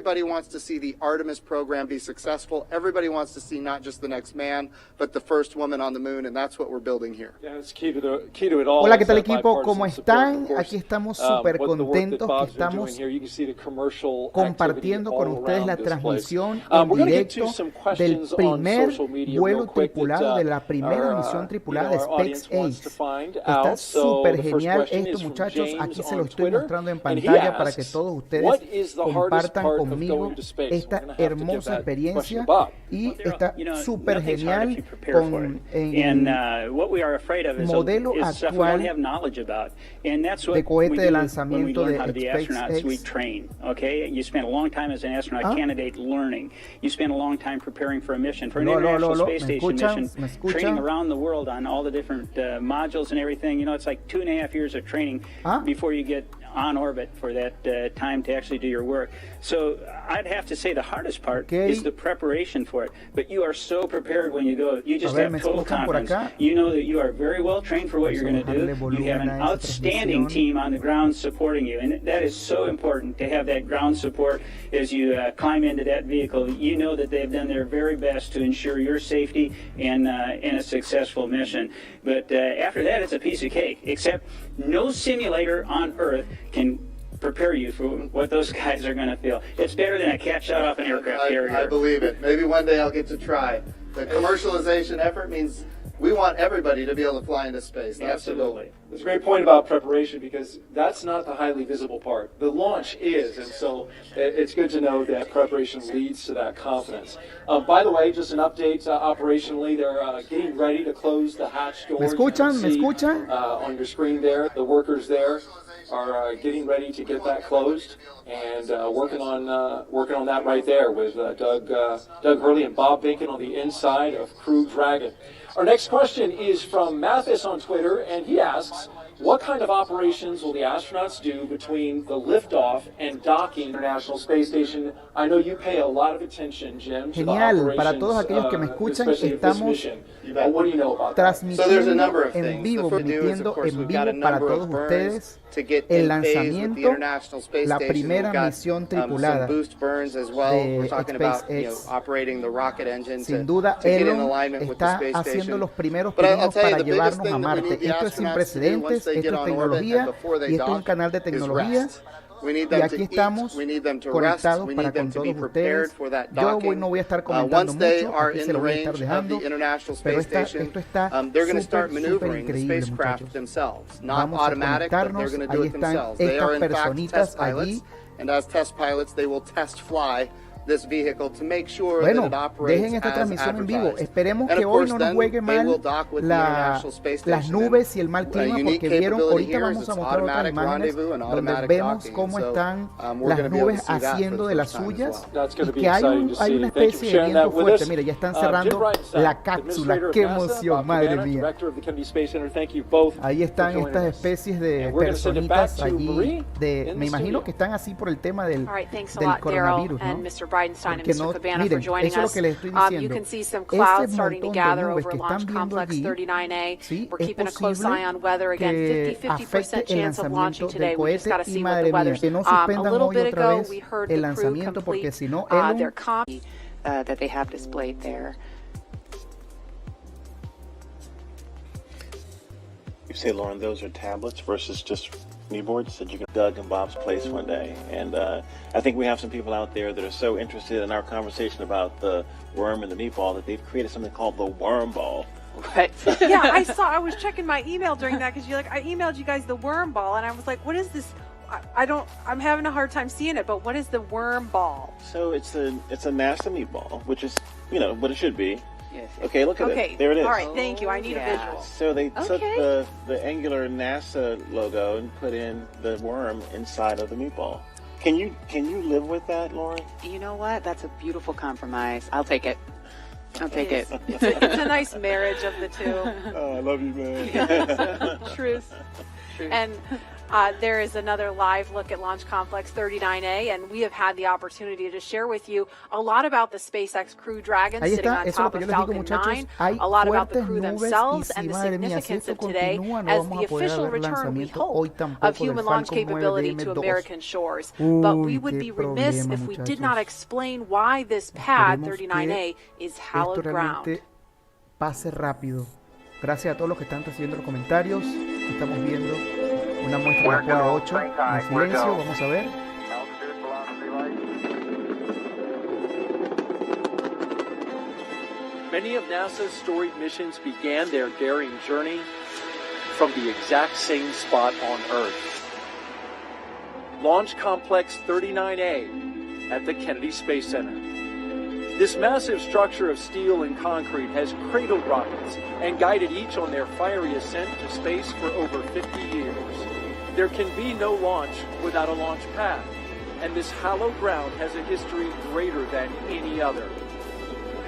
everybody wants to see the Artemis program be successful. Everybody wants to see not just the next man, but the first woman on the moon, and that's what we're building here. Hola, ¿qué tal equipo? ¿Cómo están? Aquí estamos súper contentos que estamos compartiendo con ustedes la transmisión en directo del primer vuelo tripulado de la primera misión tripulada de SpaceX. Está súper genial esto, muchachos. Aquí se lo estoy mostrando en pantalla para que todos ustedes compartan conmigo esta hermosa experiencia y está súper genial con modelo actual de cohete de lanzamiento de SpaceX. You spend a long time as an astronaut candidate learning. You spend a long time preparing for a mission, for an international space station mission, training around the world on all the different modules and everything. You know, it's like 2.5 years of training before you get on orbit for that time to actually do your work. So I'd have to say the hardest part is the preparation for it. But you are so prepared when you go. You just have total confidence. You know that you are very well trained for what you're going to do. You have an outstanding team on the ground supporting you. And that is so important to have that ground support as you climb into that vehicle. You know that they've done their very best to ensure your safety and a successful mission. But after that, it's a piece of cake, except no simulator on Earth can prepare you for what those guys are going to feel. It's better than a cat shot off an aircraft carrier. I believe it. Maybe one day I'll get to try. The commercialization effort means we want everybody to be able to fly into space. Absolutely. There's a great point about preparation because that's not the highly visible part. The launch is, and so it's good to know that preparation leads to that confidence. By the way, just an update operationally, they're getting ready to close the hatch doors. ¿Me escuchan? ¿Me escuchan? On your screen there, the workers there are getting ready to get that closed and working on that right there with Doug Hurley and Bob Binken on the inside of Crew Dragon. Our next question is from Mathis on Twitter, and he asks, what kind of operations will the astronauts do between the liftoff and docking International Space Station? I know you pay a lot of attention, Jim, to the operations, para todos aquellos que me escuchan, estamos What do you know about transmitiendo en vivo, transmitiendo en vivo para todos ustedes el lanzamiento, la primera misión tripulada de SpaceX. Sin duda, Elon está haciendo los primeros pininos para llevarnos a Marte. Esto es sin precedentes, esto es tecnología y esto es un canal de tecnología. Y aquí estamos conectados para con todos ustedes. Yo no voy a estar comentando mucho, aquí se lo voy a estar dejando, pero esto está súper increíble, muchachos. Vamos a conectarnos, ahí están estas personitas allí. Bueno, dejen esta transmisión en vivo. Esperemos que hoy no nos juegue mal las nubes y el mal clima, porque vieron, ahorita vamos a mostrar otras imágenes donde vemos cómo están las nubes haciendo de las suyas y que hay una especie de viento fuerte. Mira, ya están cerrando la cápsula. ¡Qué emoción, madre mía! Ahí están estas especies de personitas allí. Me imagino que están así por el tema del coronavirus, ¿no? Porque no, miren, eso es lo que les estoy diciendo. Ese montón de nubes que están viendo allí, sí, es posible que afecte el lanzamiento del cohete y, madre mía, que no suspendan hoy otra vez el lanzamiento, porque si no, Elon... You say, Lauren, those are tablets versus just kneeboards that you can Doug and Bob's place one day. And I think we have some people out there that are so interested in our conversation about the worm and the meatball that they've created something called the worm ball. Right. Yeah, I was checking my email during that because I emailed you guys the worm ball, and I was like, what is this? I'm having a hard time seeing it, but what is the worm ball? So it's a NASA meatball, which is, you know, what it should be. Yes. Okay, look at it. There it is. All right, thank you. I need a visual. So they took the angular NASA logo and put in the worm inside of the meatball. Can you live with that, Lauren? You know what? That's a beautiful compromise. I'll take it. I'll take it. It's a nice marriage of the two. Oh, I love you, man. Yes. Truth. And There is another live look at Launch Complex 39A, and we have had the opportunity to share with you a lot about the SpaceX Crew Dragon sitting on top of Falcon 9, a lot about the crew themselves, and the significance of today as the official return, we hope, of human launch capability to American shores. But we would be remiss if we did not explain why this pad 39A is hallowed ground. Pase rápido. Gracias a todos los que están recibiendo los comentarios. Estamos viendo una muestra de la Apolo 8 en silencio. Vamos a ver. Many of NASA's storied missions began their daring journey from the exact same spot on Earth. Launch Complex 39A at the Kennedy Space Center. This massive structure of steel and concrete has cradled rockets and guided each on their fiery ascent to space for over 50 years. There can be no launch without a launch pad, and this hallowed ground has a history greater than any other.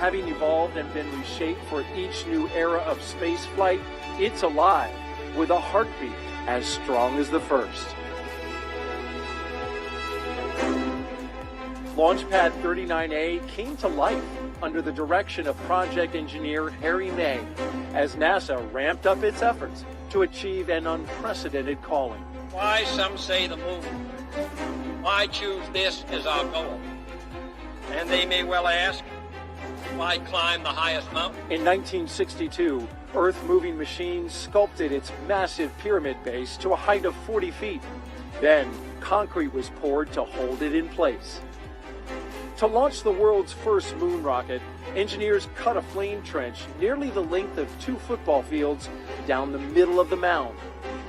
Having evolved and been reshaped for each new era of space flight, it's alive with a heartbeat as strong as the first. Launchpad 39A came to life under the direction of project engineer Harry May as NASA ramped up its efforts to achieve an unprecedented calling. Why, some say the moon. Why choose this as our goal? And they may well ask, why climb the highest mountain? In 1962, Earth-moving machines sculpted its massive pyramid base to a height of 40 feet. Then, concrete was poured to hold it in place. To launch the world's first moon rocket, engineers cut a flame trench nearly the length of 2 football fields down the middle of the mound.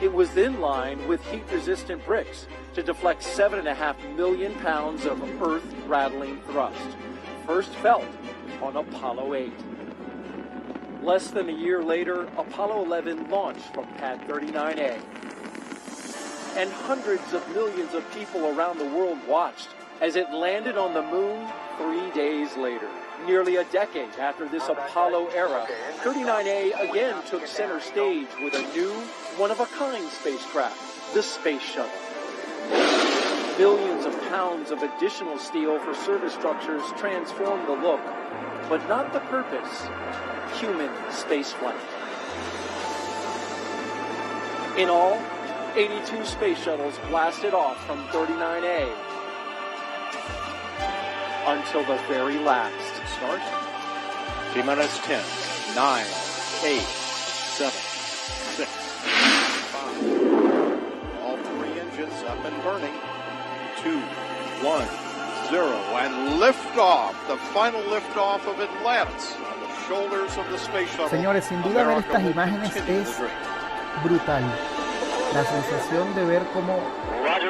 It was then lined with heat-resistant bricks to deflect 7.5 million pounds of earth-rattling thrust, first felt on Apollo 8. Less than a year later, Apollo 11 launched from Pad 39A. And hundreds of millions of people around the world watched as it landed on the moon 3 days later. Nearly a decade after this Apollo era, 39A again took center stage with a new, one-of-a-kind spacecraft, the Space Shuttle. Millions of pounds of additional steel for service structures transformed the look, but not the purpose: human spaceflight. In all, 82 space shuttles blasted off from 39A until the very last. Start. T-minus 10, 9, 8, 7, 6, 5. All 3 engines up and burning. 2, 1, 0, and liftoff. The final liftoff of Atlantis on the shoulders of the space shuttle. Señores, sin duda ver estas imágenes es brutal. La sensación de ver cómo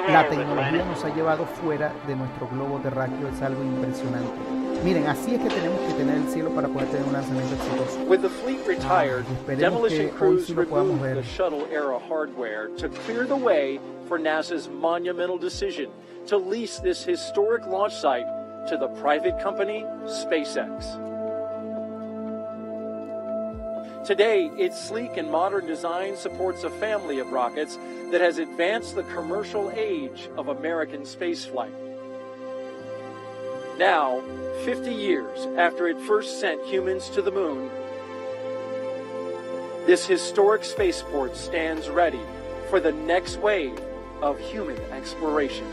la tecnología nos ha llevado fuera de nuestro globo terráqueo es algo impresionante. Miren, así es que tenemos que tener el cielo para poder tener un lanzamiento exitoso. With the fleet retired, demolition crews removed the shuttle-era hardware to clear the way for NASA's monumental decision to lease this historic launch site to the private company SpaceX. Today, its sleek and modern design supports a family of rockets that has advanced the commercial age of American spaceflight. Now, 50 years after it first sent humans to the moon, this historic spaceport stands ready for the next wave of human exploration.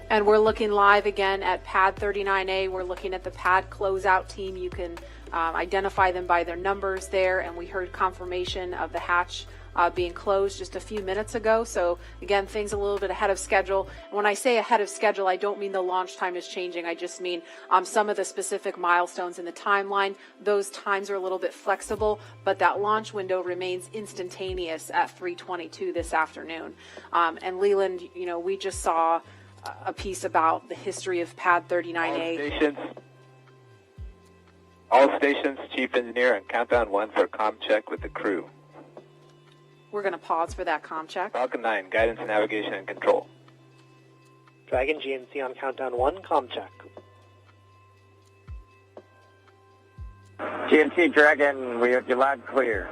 And we're looking live again at Pad 39A. We're looking at the pad closeout team. You can identify them by their numbers there. And we heard confirmation of the hatch being closed just a few minutes ago. So again, things a little bit ahead of schedule. When I say ahead of schedule, I don't mean the launch time is changing. I just mean some of the specific milestones in the timeline. Those times are a little bit flexible, but that launch window remains instantaneous at 3:22 this afternoon. And Leland, you know, we just saw a piece about the history of Pad 39A. All stations, Chief Engineer, and Countdown 1 for comm check with the crew. We're going to pause for that comm check. Falcon 9, guidance, navigation, and control. Dragon GNC on countdown 1, comm check. GNC Dragon, we have you loud and clear.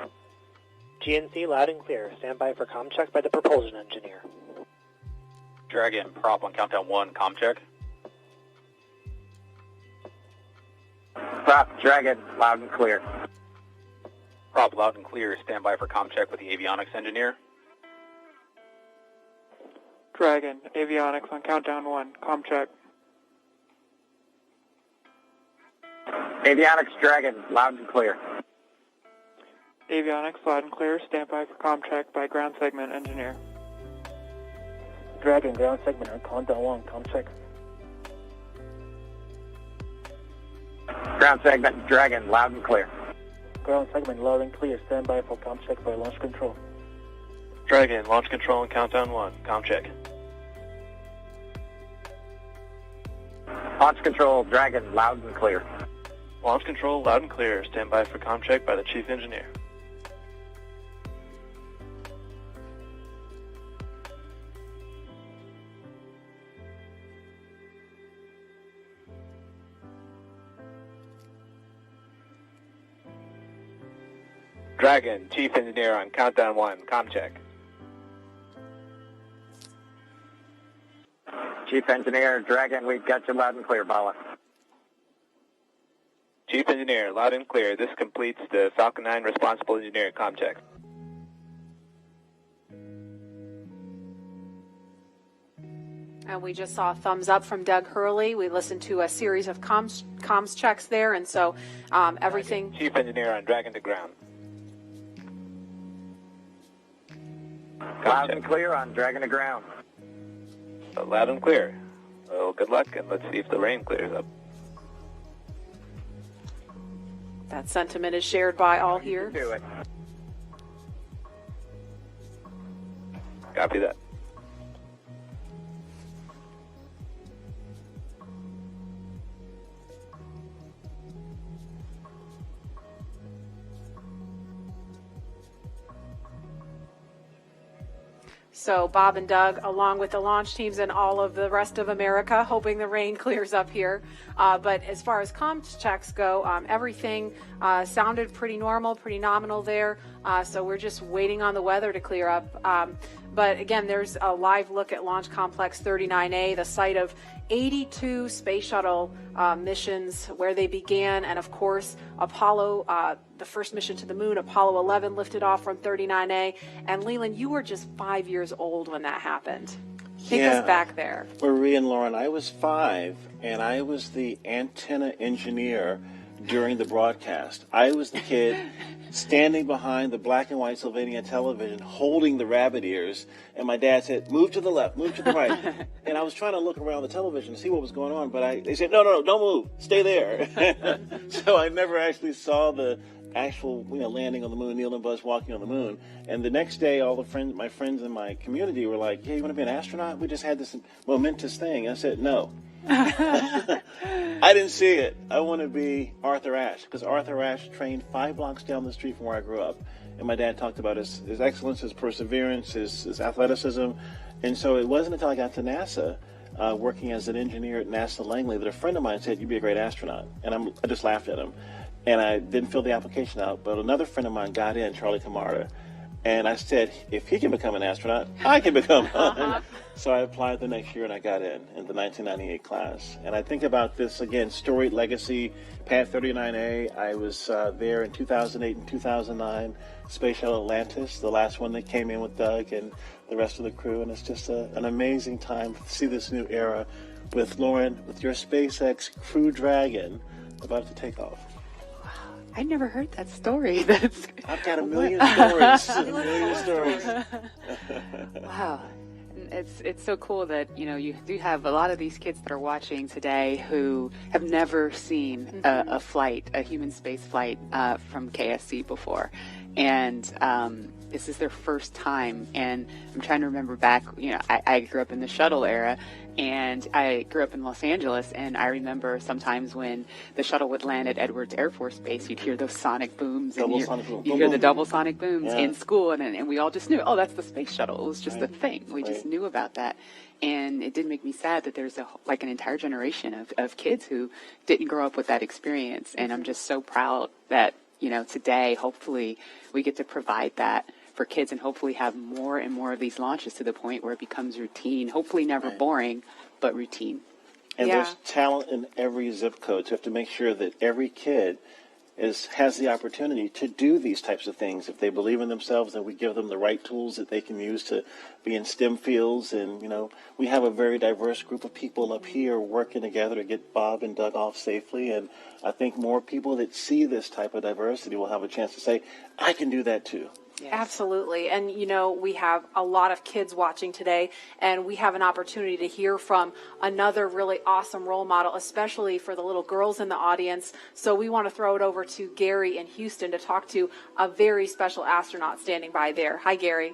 GNC loud and clear. Stand by for comm check by the propulsion engineer. Dragon, prop on countdown 1, comm check. Prop, Dragon, loud and clear. Prop, loud and clear. Stand by for comm check with the avionics engineer. Dragon, avionics on countdown 1, comm check. Avionics Dragon, loud and clear. Avionics loud and clear. Stand by for comm check by ground segment engineer. Dragon, ground segment on countdown 1, comm check. Ground segment Dragon, loud and clear. Ground segment loud and clear. Stand by for comm check by launch control. Dragon, launch control on countdown 1, comm check. Launch control Dragon, loud and clear. Launch control loud and clear. Stand by for comm check by the chief engineer. Dragon, chief engineer on countdown 1, comm check. Chief engineer, Dragon, we've got you loud and clear, Bala. Chief engineer, loud and clear. This completes the Falcon 9 responsible engineer comm check. And we just saw a thumbs up from Doug Hurley. We listened to a series of comms checks there, and so everything. Chief engineer on Dragon to ground. Loud and clear on Dragon to ground. Loud and clear. Well, good luck, and let's see if the rain clears up. That sentiment is shared by all here. Do it. Copy that. So Bob and Doug, along with the launch teams and all of the rest of America, hoping the rain clears up here. But as far as comms checks go, everything sounded pretty normal, pretty nominal there. So we're just waiting on the weather to clear up. But again, there's a live look at Launch Complex 39A, the site of 82 space shuttle missions where they began. And of course, Apollo, the first mission to the moon, Apollo 11 lifted off from 39A. And Leland, you were just 5 years old when that happened. Take us back there. Marie and Lauren, I was 5, and I was the antenna engineer during the broadcast. I was the kid standing behind the black and white Sylvania television holding the rabbit ears, and my dad said, move to the left, move to the right. And I was trying to look around the television to see what was going on, but they said, no, don't move, stay there. So I never actually saw the actual landing on the moon, Neil and Buzz walking on the moon. And the next day, all my friends in my community were like, hey, you want to be an astronaut? We just had this momentous thing. I said, no. I didn't see it. I want to be Arthur Ashe, because Arthur Ashe trained 5 blocks down the street from where I grew up. And my dad talked about his excellence, his perseverance, his athleticism. And so it wasn't until I got to NASA, working as an engineer at NASA Langley, that a friend of mine said, you'd be a great astronaut. And I just laughed at him. And I didn't fill the application out, but another friend of mine got in, Charlie Camarda. And I said, if he can become an astronaut, I can become one. So I applied the next year and I got in the 1998 class. And I think about this, again, storied legacy, Pad 39A. I was there in 2008 and 2009, Space Shuttle Atlantis, the last one that came in with Doug and the rest of the crew. And it's just an amazing time to see this new era with Lauren, with your SpaceX Crew Dragon about to take off. I never heard that story. I've got a million stories. Wow. It's so cool that, you do have a lot of these kids that are watching today who have never seen a human space flight from KSC before. And this is their first time. And I'm trying to remember back, you know, I grew up in the shuttle era, and I grew up in Los Angeles, and I remember sometimes when the shuttle would land at Edwards Air Force Base, you'd hear those sonic booms. You hear the double sonic booms in school, and we all just knew, oh, that's the space shuttle. It was just a thing. We just knew about that. And it did make me sad that there's an entire generation of kids who didn't grow up with that experience. And I'm just so proud that, you know, today, hopefully, we get to provide that for kids and hopefully have more and more of these launches to the point where it becomes routine, hopefully never boring, but routine. And there's talent in every zip code. So you have to make sure that every kid has the opportunity to do these types of things. If they believe in themselves, and we give them the right tools that they can use to be in STEM fields. And, you know, we have a very diverse group of people up here working together to get Bob and Doug off safely. And I think more people that see this type of diversity will have a chance to say, I can do that too. Yes. Absolutely. And, you know, we have a lot of kids watching today, and we have an opportunity to hear from another really awesome role model, especially for the little girls in the audience. So we want to throw it over to Gary in Houston to talk to a very special astronaut standing by there. Hi, Gary.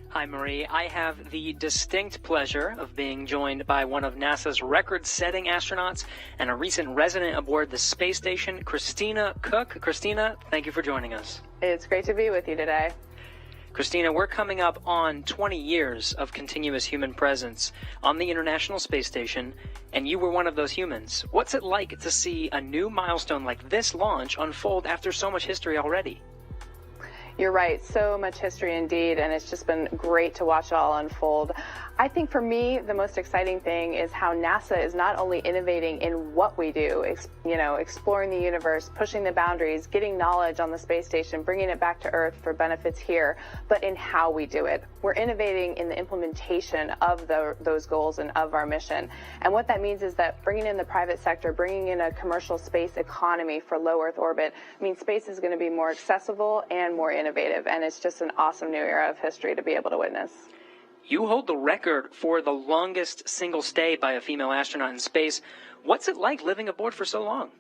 Hi, Marie. I have the distinct pleasure of being joined by one of NASA's record-setting astronauts and a recent resident aboard the space station, Christina Cook. Christina, thank you for joining us. It's great to be with you today. Christina, we're coming up on 20 years of continuous human presence on the International Space Station, and you were one of those humans. What's it like to see a new milestone like this launch unfold after so much history already? You're right, so much history indeed, and it's just been great to watch it all unfold. I think for me, the most exciting thing is how NASA is not only innovating in what we do, exploring the universe, pushing the boundaries, getting knowledge on the space station, bringing it back to Earth for benefits here, but in how we do it. We're innovating in the implementation of those goals and of our mission. And what that means is that bringing in the private sector, bringing in a commercial space economy for low Earth orbit, means space is going to be more accessible and more innovative. And it's just an awesome new era of history to be able to witness. You hold the record for the longest single stay by a female astronaut in space. What's it like living aboard for so long?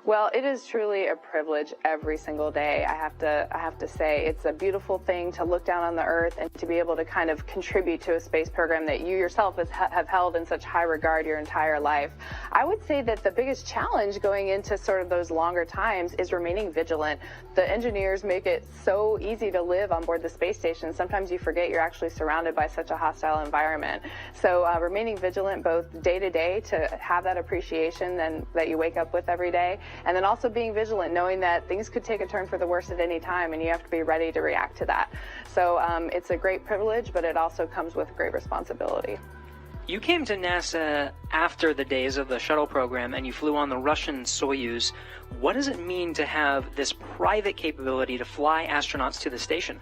Well, it is truly a privilege every single day. I have to say it's a beautiful thing to look down on the Earth and to be able to kind of contribute to a space program that you yourself have held in such high regard your entire life. I would say that the biggest challenge going into sort of those longer times is remaining vigilant. The engineers make it so easy to live on board the space station. Sometimes you forget you're actually surrounded by such a hostile environment. So remaining vigilant both day to day to have that appreciation that you wake up with every day, and then also being vigilant, knowing that things could take a turn for the worse at any time, and you have to be ready to react to that. So it's a great privilege, but it also comes with great responsibility. You came to NASA after the days of the shuttle program, and you flew on the Russian Soyuz. What does it mean to have this private capability to fly astronauts to the station?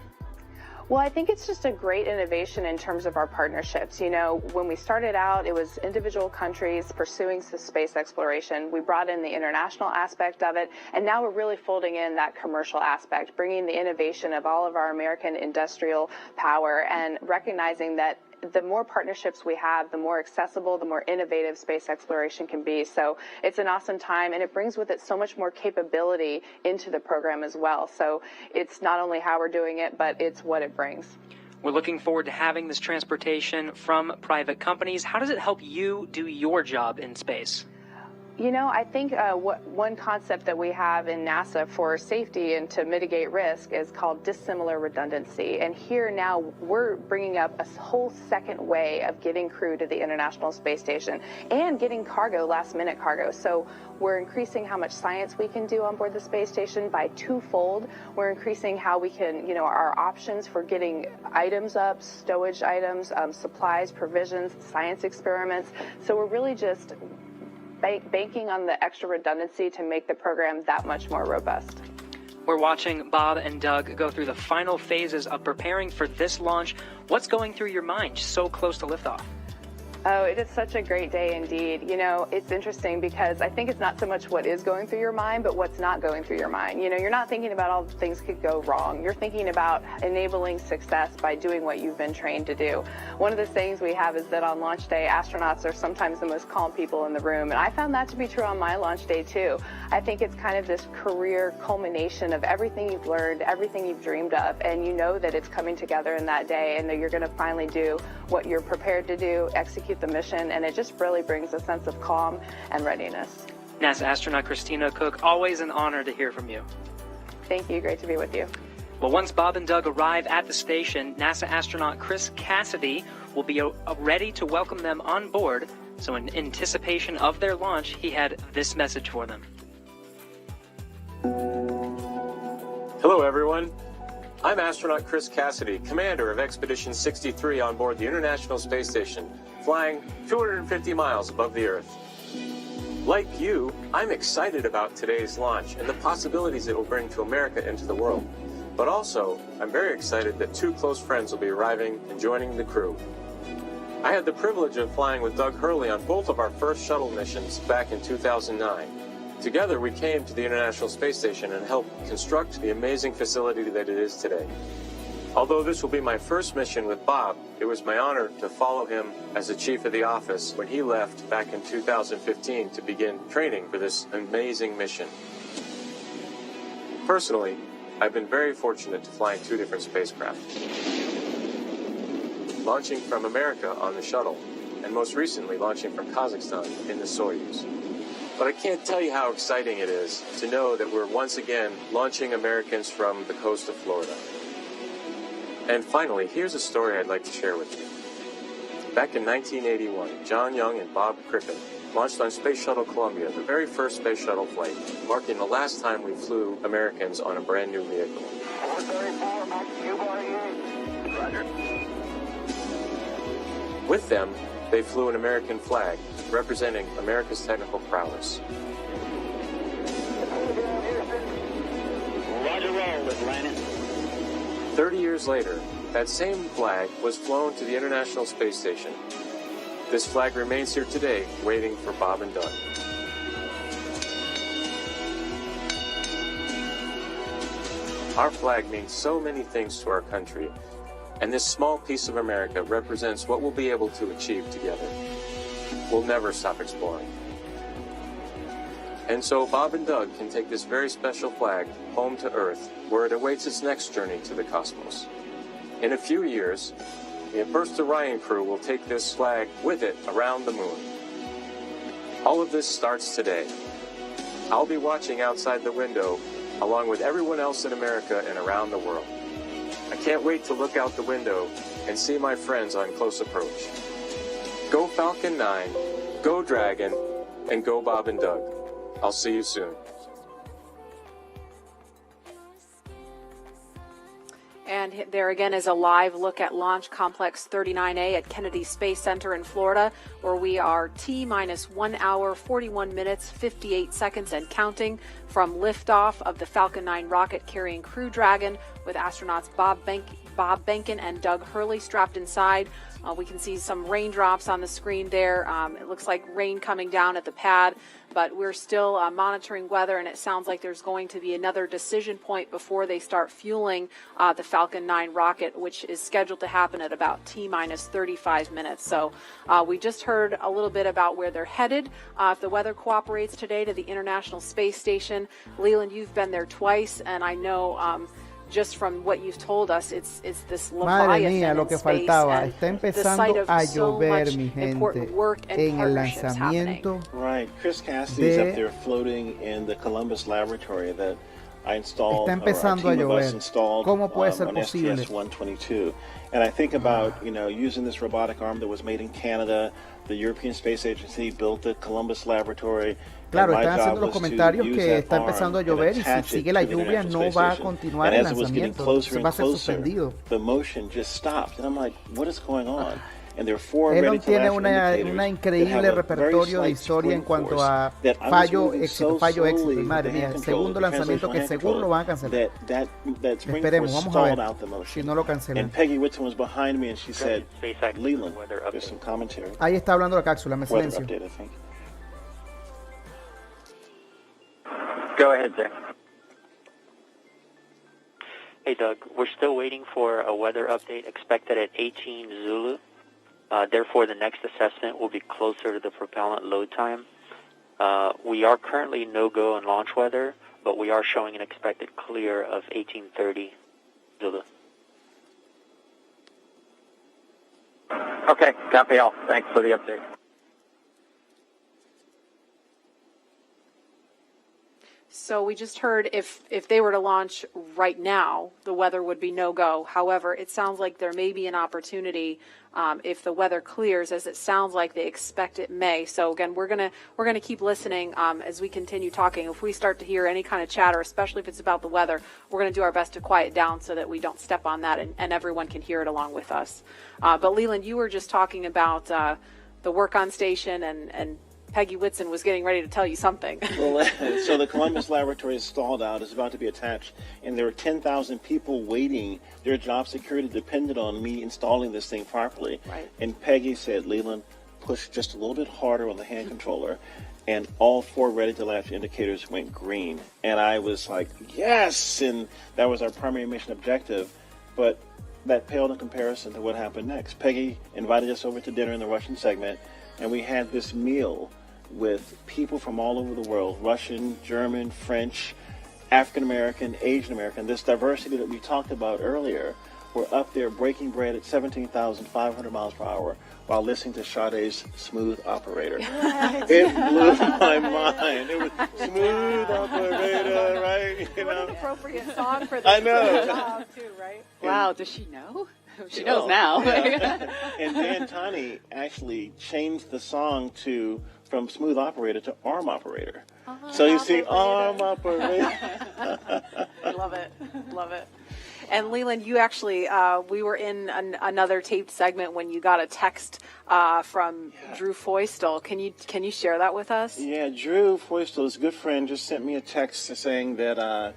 Well, I think it's just a great innovation in terms of our partnerships. You know, when we started out, it was individual countries pursuing space exploration. We brought in the international aspect of it, and now we're really folding in that commercial aspect, bringing the innovation of all of our American industrial power and recognizing that the more partnerships we have, the more accessible, the more innovative space exploration can be. So it's an awesome time, and it brings with it so much more capability into the program as well. So it's not only how we're doing it, but it's what it brings. We're looking forward to having this transportation from private companies. How does it help you do your job in space? You know, I think one concept that we have in NASA for safety and to mitigate risk is called dissimilar redundancy. And here now we're bringing up a whole second way of getting crew to the International Space Station and getting cargo, last-minute cargo. So we're increasing how much science we can do on board the space station by twofold. We're increasing how we can, our options for getting items up, stowage items, supplies, provisions, science experiments. So we're really just banking on the extra redundancy to make the program that much more robust. We're watching Bob and Doug go through the final phases of preparing for this launch. What's going through your mind so close to liftoff? Oh, it is such a great day indeed. You know, it's interesting because I think it's not so much what is going through your mind, but what's not going through your mind. You know, you're not thinking about all the things could go wrong. You're thinking about enabling success by doing what you've been trained to do. One of the things we have is that on launch day, astronauts are sometimes the most calm people in the room, and I found that to be true on my launch day too. I think it's kind of this career culmination of everything you've learned, everything you've dreamed of, and you know that it's coming together in that day and that you're going to finally do what you're prepared to do, execute the mission, and it just really brings a sense of calm and readiness. NASA astronaut Christina Cook, always an honor to hear from you. Thank you. Great to be with you. Well, once Bob and Doug arrive at the station, NASA astronaut Chris Cassidy will be ready to welcome them on board. So in anticipation of their launch, he had this message for them. Hello, everyone. I'm astronaut Chris Cassidy, commander of Expedition 63 on board the International Space Station, flying 250 miles above the Earth. Like you, I'm excited about today's launch and the possibilities it will bring to America and to the world. But also, I'm very excited that two close friends will be arriving and joining the crew. I had the privilege of flying with Doug Hurley on both of our first shuttle missions back in 2009. Together, we came to the International Space Station and helped construct the amazing facility that it is today. Although this will be my first mission with Bob, it was my honor to follow him as the chief of the office when he left back in 2015 to begin training for this amazing mission. Personally, I've been very fortunate to fly in two different spacecraft. Launching from America on the shuttle, and most recently launching from Kazakhstan in the Soyuz. But I can't tell you how exciting it is to know that we're once again launching Americans from the coast of Florida. And finally, here's a story I'd like to share with you. Back in 1981, John Young and Bob Crippen launched on Space Shuttle Columbia, the very first space shuttle flight, marking the last time we flew Americans on a brand new vehicle. 434, Max Q-48. Roger. With them, they flew an American flag, representing America's technical prowess. Roger, roll with landing. 30 years later, that same flag was flown to the International Space Station. This flag remains here today, waiting for Bob and Doug. Our flag means so many things to our country, and this small piece of America represents what we'll be able to achieve together. We'll never stop exploring. And so Bob and Doug can take this very special flag home to Earth, where it awaits its next journey to the cosmos. In a few years, the first Orion crew will take this flag with it around the moon. All of this starts today. I'll be watching outside the window, along with everyone else in America and around the world. I can't wait to look out the window and see my friends on close approach. Go Falcon 9, go Dragon, and go Bob and Doug. I'll see you soon. And there again is a live look at Launch Complex 39A at Kennedy Space Center in Florida, where we are T-minus 1 hour, 41 minutes, 58 seconds and counting from liftoff of the Falcon 9 rocket carrying Crew Dragon with astronauts Bob Behnken and Doug Hurley strapped inside. We can see some raindrops on the screen there. It looks like rain coming down at the pad, but we're still monitoring weather, and it sounds like there's going to be another decision point before they start fueling the Falcon 9 rocket, which is scheduled to happen at about T-minus 35 minutes. So we just heard a little bit about where they're headed. If the weather cooperates today, to the International Space Station. Leland, you've been there twice, and I know just from what you've told us, it's this Madre mía, lo que faltaba. Está empezando a llover, mi gente, en el lanzamiento. Right, Chris Cassidy's up there floating in the Columbus laboratory that I installed. Está empezando a llover. ¿Cómo puede ser posible? STS-122. And I think about, using this robotic arm that was made in Canada. The European Space Agency built the Columbus laboratory. Claro, están haciendo los comentarios que está empezando a llover y si sigue la lluvia no va a continuar el lanzamiento, se va a ser suspendido. The motion just stopped, and I'm like, what is going on? And there are 4 Elon ready to tiene launch una increíble repertorio de historia en cuanto a fallo, éxito, fallo, éxito. Y madre mía, el segundo lanzamiento que seguro lo van a cancelar. Esperemos, vamos a ver si no lo cancelan. And Peggy Whitson was behind me and she said, Leland, there's some commentary. Ahí está hablando la cápsula, me silencio. Update, I think. Go ahead, sir. Hey, Doug, we're still waiting for a weather update expected at 18 Zulu. Therefore, the next assessment will be closer to the propellant load time. We are currently no-go in launch weather, but we are showing an expected clear of 1830 Zulu. Okay, copy all. Thanks for the update. So we just heard if they were to launch right now, the weather would be no-go. However, it sounds like there may be an opportunity if the weather clears, as it sounds like they expect it may. So again, we're gonna keep listening as we continue talking. If we start to hear any kind of chatter, especially if it's about the weather, we're gonna do our best to quiet down so that we don't step on that and everyone can hear it along with us. But Leland, you were just talking about the work on station and Peggy Whitson was getting ready to tell you something. Well, so the Columbus laboratory is stalled out. It's about to be attached, and there are 10,000 people waiting. Their job security depended on me installing this thing properly. Right. And Peggy said, Leland, push just a little bit harder on the hand controller, and all 4 ready-to-launch indicators went green. And I was like, yes! And that was our primary mission objective. But that paled in comparison to what happened next. Peggy invited us over to dinner in the Russian segment, and we had this meal with people from all over the world, Russian, German, French, African-American, Asian-American, this diversity that we talked about earlier. We're up there breaking bread at 17,500 miles per hour while listening to Sade's Smooth Operator. It blew my mind. It was Smooth Operator, right? You know? What an appropriate song for this. I know. Job too, right? Wow, does she know? She knows now. Yeah. And Dan Tani actually changed the song from Smooth Operator to Arm Operator. So you see, Arm Operator. I love it. Love it. And Leland, you actually, we were in another taped segment when you got a text from Drew Feustel. Can you share that with us? Yeah, Drew Feustel, his good friend, just sent me a text saying that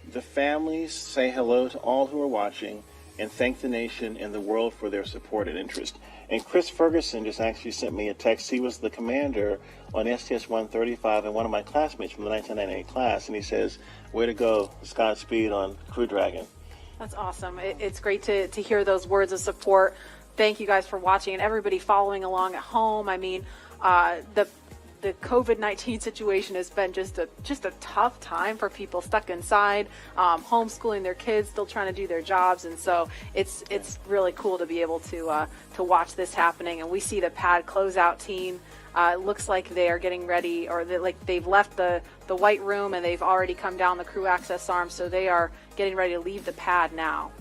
the families say hello to all who are watching and thank the nation and the world for their support and interest. And Chris Ferguson just actually sent me a text. He was the commander on STS-135 and one of my classmates from the 1998 class, and he says, way to go, Godspeed on Crew Dragon. That's awesome. It's great to hear those words of support. Thank you guys for watching and everybody following along at home. I mean, the COVID-19 situation has been just a tough time for people stuck inside, homeschooling their kids, still trying to do their jobs, and so it's really cool to be able to watch this happening. And we see the pad closeout team. It looks like they are getting ready, or they've left the white room and they've already come down the crew access arm, so they are getting ready to leave the pad now.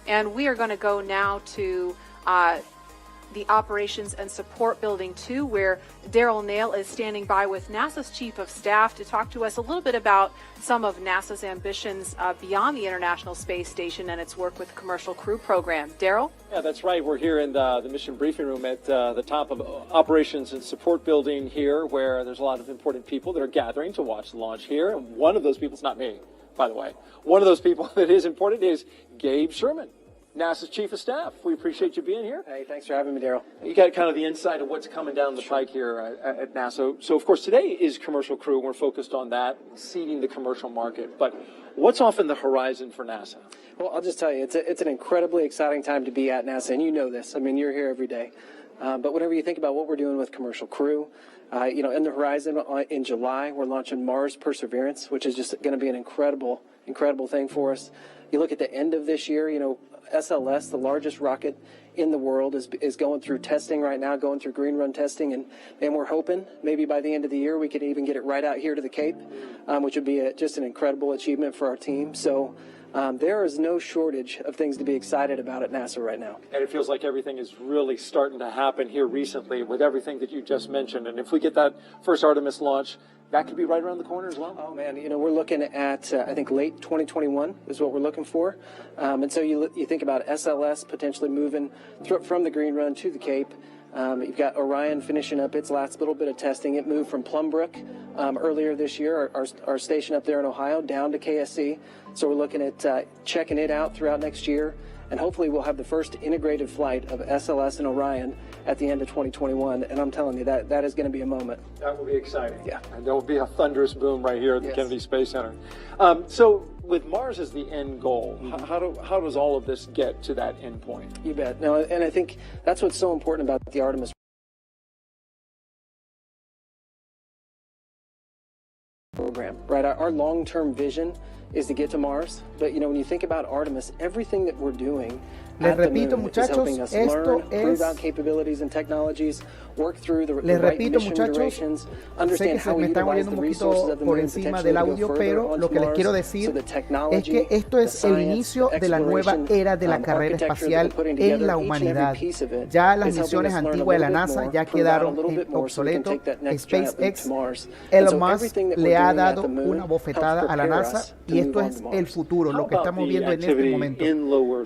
And we are going to go now to the Operations and Support Building 2, where Daryl Nail is standing by with NASA's Chief of Staff to talk to us a little bit about some of NASA's ambitions beyond the International Space Station and its work with the Commercial Crew Program. Daryl? Yeah, that's right. We're here in the mission briefing room at the top of Operations and Support Building here, where there's a lot of important people that are gathering to watch the launch here. And one of those people is not me, by the way. One of those people that is important is Gabe Sherman, NASA's Chief of Staff. We appreciate you being here. Hey, thanks for having me, Daryl. You got kind of the insight of what's coming down the pike here at NASA. So, of course, today is Commercial Crew, and we're focused on that, seeding the commercial market. But what's off in the horizon for NASA? Well, I'll just tell you, it's an incredibly exciting time to be at NASA, and you know this. I mean, you're here every day. But whenever you think about what we're doing with Commercial Crew, in the horizon in July, we're launching Mars Perseverance, which is just going to be an incredible thing for us. You look at the end of this year, SLS, the largest rocket in the world, is going through testing right now, going through green run testing, and we're hoping maybe by the end of the year we could even get it right out here to the Cape, which would be just an incredible achievement for our team. So there is no shortage of things to be excited about at NASA right now. And it feels like everything is really starting to happen here recently with everything that you just mentioned. And if we get that first Artemis launch, that could be right around the corner as well. Oh man, we're looking at I think late 2021 is what we're looking for. And so you think about SLS potentially moving from the Green Run to the Cape. You've got Orion finishing up its last little bit of testing. It moved from Plumbrook earlier this year, our station up there in Ohio, down to KSC. So we're looking at checking it out throughout next year. And hopefully we'll have the first integrated flight of SLS and Orion at the end of 2021. And I'm telling you, that is going to be a moment. That will be exciting. Yeah. And there will be a thunderous boom right here at the Kennedy Space Center. So with Mars as the end goal, how does all of this get to that end point? You bet. No, and I think that's what's so important about the Artemis program, right? Our long-term vision is to get to Mars, but when you think about Artemis, everything that we're doing Les repito, muchachos, esto es... Les repito, muchachos, sé que se me están oyendo un poquito por encima del audio, pero lo que les quiero decir es que esto es el inicio de la nueva era de la carrera espacial en la humanidad. Ya las misiones antiguas de la NASA ya quedaron obsoletos. SpaceX, Elon Musk le ha dado una bofetada a la NASA y esto es el futuro, lo que estamos viendo en este momento.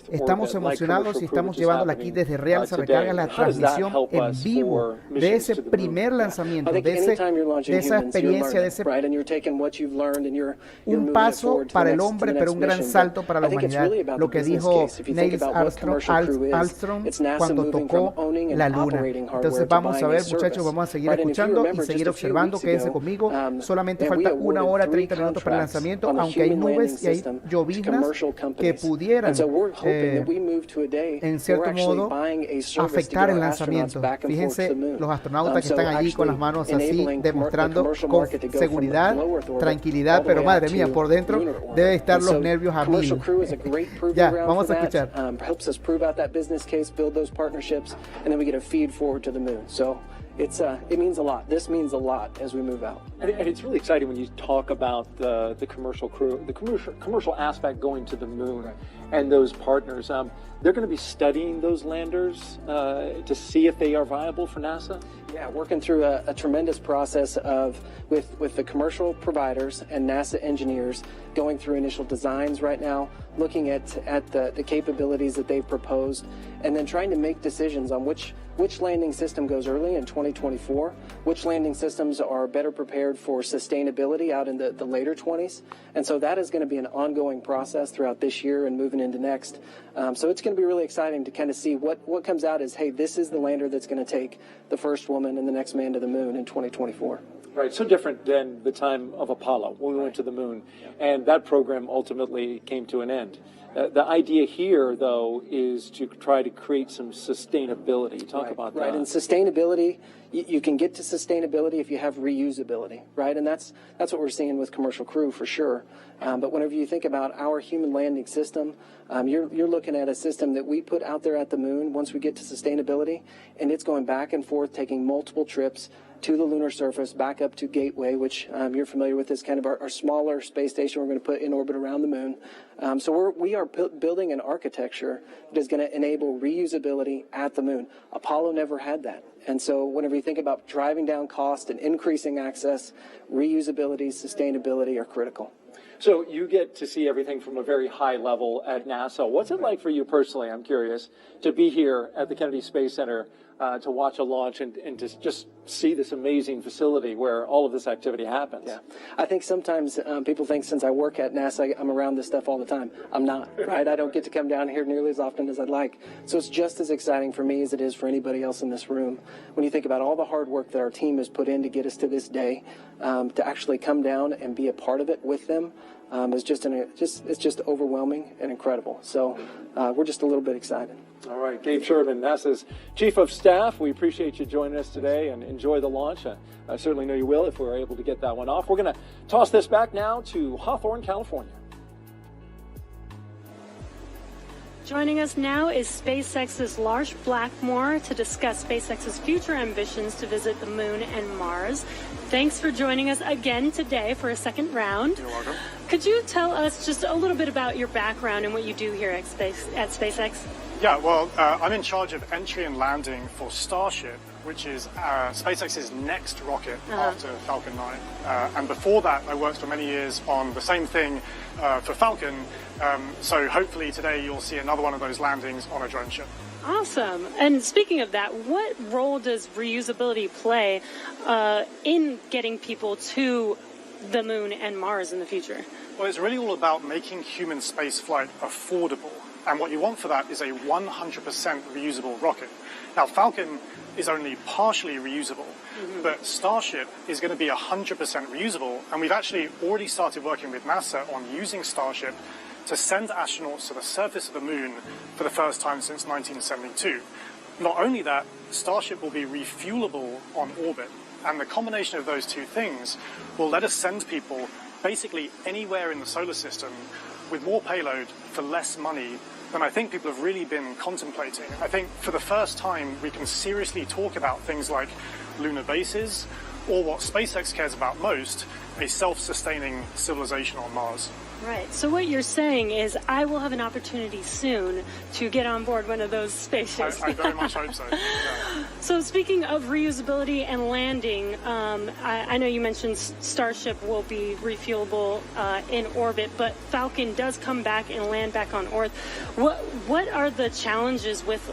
Estamos emocionados y estamos llevándola aquí desde Realza. Recarga la transmisión en vivo de ese primer lanzamiento, de esa experiencia, de ese un paso para el hombre, pero un gran salto para la humanidad. Lo que dijo Neil Armstrong cuando tocó la luna. Entonces vamos a ver, muchachos, vamos a seguir escuchando y seguir observando. Quédense conmigo. Solamente falta 1 hora 30 minutos para el lanzamiento, aunque hay nubes y hay lloviznas que pudieran en cierto modo afectar el lanzamiento. Fíjense los astronautas que están allí con las manos así, demostrando con seguridad, tranquilidad, pero madre mía, por dentro debe estar los nervios a mil. Ya, vamos a escuchar. It means a lot. This means a lot as we move out. And it's really exciting when you talk about the commercial crew, the commercial aspect going to the moon, and those partners. They're going to be studying those landers to see if they are viable for NASA. Yeah, working through a tremendous process with the commercial providers and NASA engineers, going through initial designs right now, looking at the capabilities that they've proposed, and then trying to make decisions on which landing system goes early in 2024, which landing systems are better prepared for sustainability out in the later 20s. And so that is going to be an ongoing process throughout this year and moving into next. So it's going to be really exciting to kind of see what comes out as, hey, this is the lander that's going to take the first woman and the next man to the moon in 2024. Right, so different than the time of Apollo when we went to the moon, and that program ultimately came to an end. The idea here, though, is to try to create some sustainability. Talk about that. Right, and sustainability, you can get to sustainability if you have reusability, right? And that's what we're seeing with Commercial Crew for sure. But whenever you think about our human landing system, you're looking at a system that we put out there at the moon once we get to sustainability, and it's going back and forth, taking multiple trips to the lunar surface, back up to Gateway, which you're familiar with, is kind of our smaller space station we're going to put in orbit around the moon. So we are building an architecture that is going to enable reusability at the moon. Apollo never had that. And so whenever you think about driving down cost and increasing access, reusability, sustainability are critical. So you get to see everything from a very high level at NASA. What's it like for you personally, I'm curious, to be here at the Kennedy Space Center to watch a launch and to just see this amazing facility where all of this activity happens? Yeah, I think sometimes people think since I work at NASA, I'm around this stuff all the time. I'm not, right? I don't get to come down here nearly as often as I'd like. So it's just as exciting for me as it is for anybody else in this room. When you think about all the hard work that our team has put in to get us to this day, to actually come down and be a part of it with them, it's just overwhelming and incredible. So we're just a little bit excited. All right, Dave Sherman, NASA's Chief of Staff. We appreciate you joining us today and enjoy the launch. I certainly know you will if we're able to get that one off. We're going to toss this back now to Hawthorne, California. Joining us now is SpaceX's Lars Blackmore to discuss SpaceX's future ambitions to visit the moon and Mars. Thanks for joining us again today for a second round. You're welcome. Could you tell us just a little bit about your background and what you do here at SpaceX? Yeah, well, I'm in charge of entry and landing for Starship, which is SpaceX's next rocket after Falcon 9. And before that, I worked for many years on the same thing for Falcon. So hopefully today you'll see another one of those landings on a drone ship. Awesome. And speaking of that, what role does reusability play in getting people to the moon and Mars in the future? Well, it's really all about making human spaceflight affordable. And what you want for that is a 100% reusable rocket. Now, Falcon is only partially reusable, but Starship is going to be 100% reusable. And we've actually already started working with NASA on using Starship to send astronauts to the surface of the moon for the first time since 1972. Not only that, Starship will be refuelable on orbit. And the combination of those two things will let us send people basically anywhere in the solar system with more payload for less money than I think people have really been contemplating. I think for the first time we can seriously talk about things like lunar bases, or what SpaceX cares about most, a self-sustaining civilization on Mars. Right. So what you're saying is I will have an opportunity soon to get on board one of those spaceships. I very much hope so. Yeah. So speaking of reusability and landing, I know you mentioned Starship will be refuelable in orbit, but Falcon does come back and land back on Earth. What are the challenges with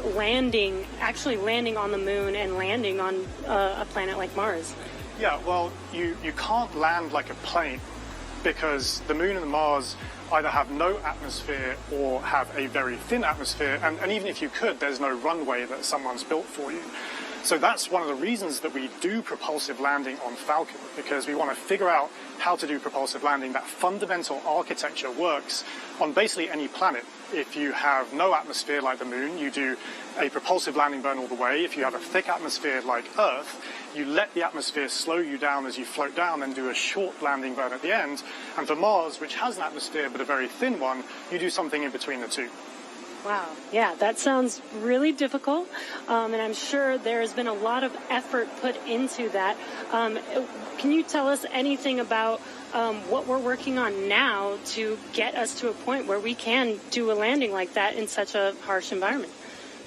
actually landing on the moon and landing on a planet like Mars? Yeah, well, you can't land like a plane, because the moon and the Mars either have no atmosphere or have a very thin atmosphere, and even if you could, there's no runway that someone's built for you. So that's one of the reasons that we do propulsive landing on Falcon, because we want to figure out how to do propulsive landing. That fundamental architecture works on basically any planet. If you have no atmosphere like the moon, you do a propulsive landing burn all the way. If you have a thick atmosphere like Earth, you let the atmosphere slow you down as you float down, then do a short landing burn at the end. And for Mars, which has an atmosphere but a very thin one, you do something in between the two. Wow. Yeah, that sounds really difficult, and I'm sure there has been a lot of effort put into that. Can you tell us anything about what we're working on now to get us to a point where we can do a landing like that in such a harsh environment?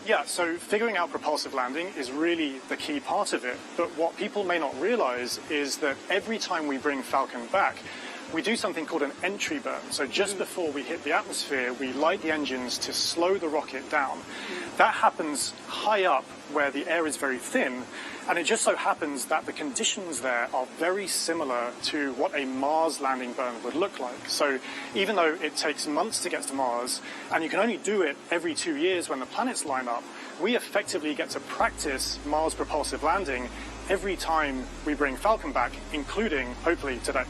Yeah, so figuring out propulsive landing is really the key part of it. But what people may not realize is that every time we bring Falcon back, we do something called an entry burn. So just before we hit the atmosphere, we light the engines to slow the rocket down. That happens high up where the air is very thin, and it just so happens that the conditions there are very similar to what a Mars landing burn would look like. So even though it takes months to get to Mars, and you can only do it every 2 years when the planets line up, we effectively get to practice Mars propulsive landing every time we bring Falcon back, including, hopefully, today.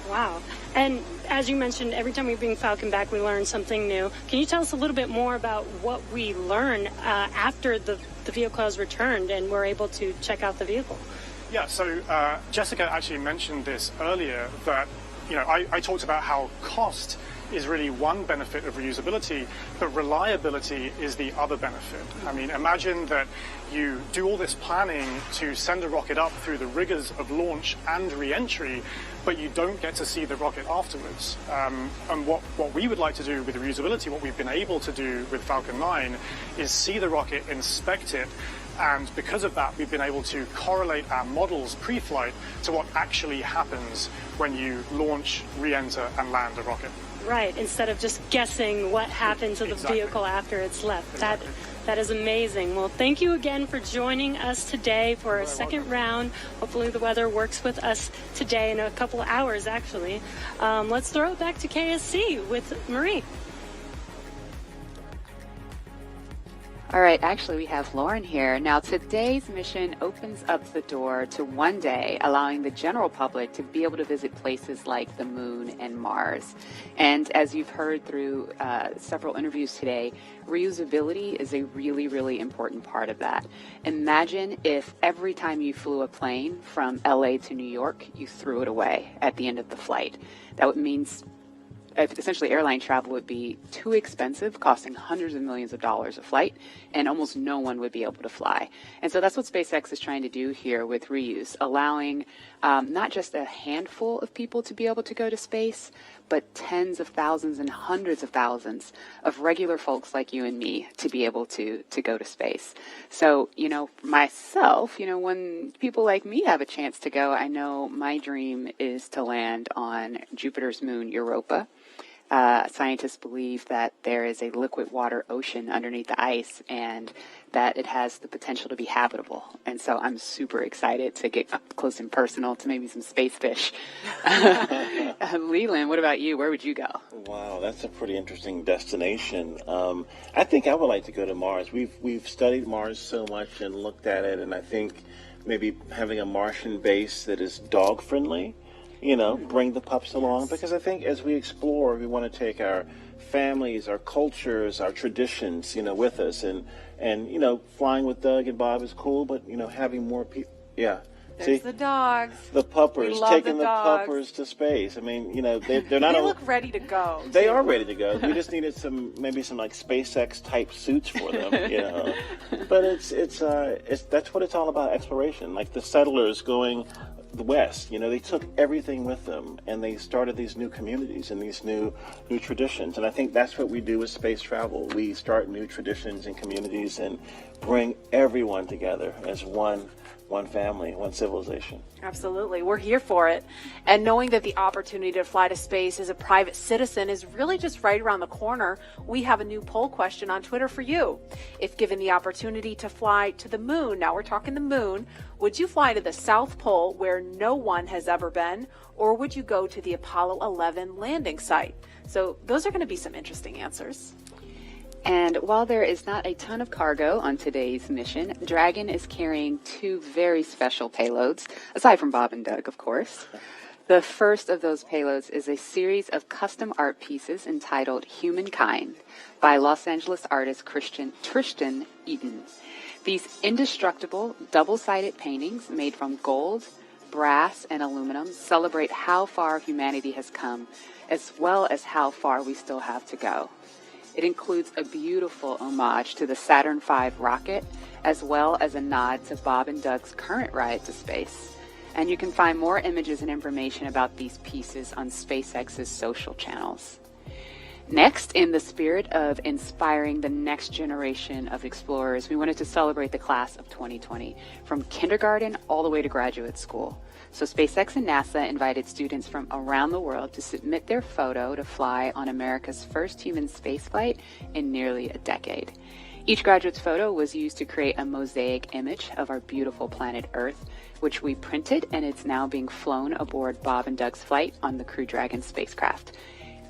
Wow. And as you mentioned, every time we bring Falcon back, we learn something new. Can you tell us a little bit more about what we learn after the vehicle has returned and we're able to check out the vehicle? Yeah, so Jessica actually mentioned this earlier, that I talked about how cost is really one benefit of reusability, but reliability is the other benefit. I mean, imagine that you do all this planning to send a rocket up through the rigors of launch and re-entry, but you don't get to see the rocket afterwards. And what we would like to do with reusability, what we've been able to do with Falcon 9, is see the rocket, inspect it, and because of that, we've been able to correlate our models pre-flight to what actually happens when you launch, re-enter, and land a rocket. Right, instead of just guessing what happened to the vehicle after it's left. Exactly. That is amazing. Well, thank you again for joining us today for a second round. Hopefully the weather works with us today in a couple of hours, actually. Let's throw it back to KSC with Marie. All right, actually we have Lauren here. Now today's mission opens up the door to one day allowing the general public to be able to visit places like the moon and Mars. And as you've heard through several interviews today, reusability is a really, really important part of that. Imagine if every time you flew a plane from LA to New York, you threw it away at the end of the flight. That means essentially airline travel would be too expensive, costing hundreds of millions of dollars a flight, and almost no one would be able to fly. And so that's what SpaceX is trying to do here with reuse, allowing not just a handful of people to be able to go to space, but tens of thousands and hundreds of thousands of regular folks like you and me to be able to go to space. So, you know, myself, you know, when people like me have a chance to go, I know my dream is to land on Jupiter's moon, Europa. Scientists believe that there is a liquid water ocean underneath the ice and that it has the potential to be habitable. And so I'm super excited to get up close and personal to maybe some space fish. Leland, what about you? Where would you go? Wow, that's a pretty interesting destination. I think I would like to go to Mars. We've studied Mars so much and looked at it, and I think maybe having a Martian base that is dog friendly, you know, bring the pups along, because I think as we explore, we want to take our families, our cultures, our traditions, you know, with us, and you know, flying with Doug and Bob is cool, but you know, having more people, yeah. There's the dogs. The puppers, taking the puppers to space. I mean, you know, they're not. They look ready to go. They are ready to go. We just needed maybe some like SpaceX type suits for them, you know. But it's that's what it's all about, exploration. Like the settlers going the West, you know, they took everything with them and they started these new communities and these new traditions. And I think that's what we do with space travel. We start new traditions and communities and bring everyone together as one family, one civilization. Absolutely. We're here for it. And knowing that the opportunity to fly to space as a private citizen is really just right around the corner, we have a new poll question on Twitter for you. If given the opportunity to fly to the moon, now we're talking the moon, would you fly to the South Pole where no one has ever been, or would you go to the Apollo 11 landing site? So those are going to be some interesting answers. And while there is not a ton of cargo on today's mission, Dragon is carrying two very special payloads, aside from Bob and Doug, of course. The first of those payloads is a series of custom art pieces entitled Humankind by Los Angeles artist Tristan Eaton. These indestructible, double-sided paintings made from gold, brass, and aluminum celebrate how far humanity has come, as well as how far we still have to go. It includes a beautiful homage to the Saturn V rocket, as well as a nod to Bob and Doug's current ride to space. And you can find more images and information about these pieces on SpaceX's social channels. Next, in the spirit of inspiring the next generation of explorers, we wanted to celebrate the class of 2020, from kindergarten all the way to graduate school. So SpaceX and NASA invited students from around the world to submit their photo to fly on America's first human spaceflight in nearly a decade. Each graduate's photo was used to create a mosaic image of our beautiful planet Earth, which we printed, and it's now being flown aboard Bob and Doug's flight on the Crew Dragon spacecraft.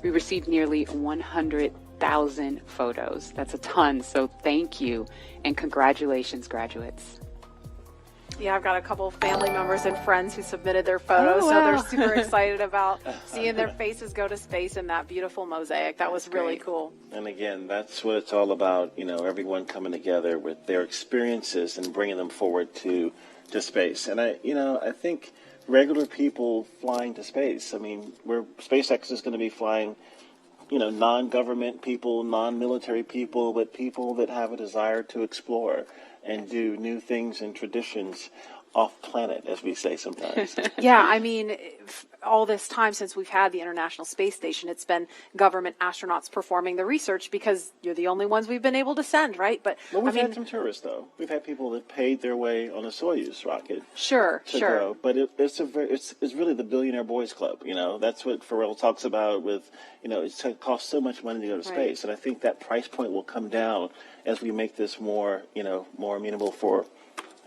We received nearly 100,000 photos. That's a ton, so thank you, and congratulations, graduates. Yeah, I've got a couple of family members and friends who submitted their photos, so they're super excited about seeing their faces go to space in that beautiful mosaic. That was really cool. And again, that's what it's all about, you know, everyone coming together with their experiences and bringing them forward to space. And I think regular people flying to space, I mean, SpaceX is going to be flying, you know, non-government people, non-military people, but people that have a desire to explore and do new things and traditions off planet, as we say sometimes. Yeah, I mean, all this time since we've had the International Space Station, it's been government astronauts performing the research because you're the only ones we've been able to send, right? But we've had some tourists, though. We've had people that paid their way on a Soyuz rocket. Sure. Go. But it's really the billionaire boys club. You know, that's what Pharrell talks about. With it costs so much money to go to space, and I think that price point will come down as we make this more amenable for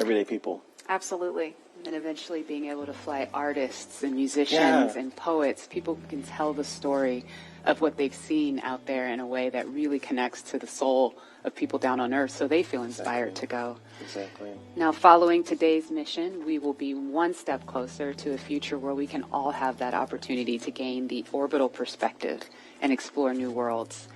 everyday people. Absolutely. And eventually being able to fly artists and musicians and poets, people who can tell the story of what they've seen out there in a way that really connects to the soul of people down on Earth, so they feel inspired to go. Exactly. Now, following today's mission, we will be one step closer to a future where we can all have that opportunity to gain the orbital perspective and explore new worlds.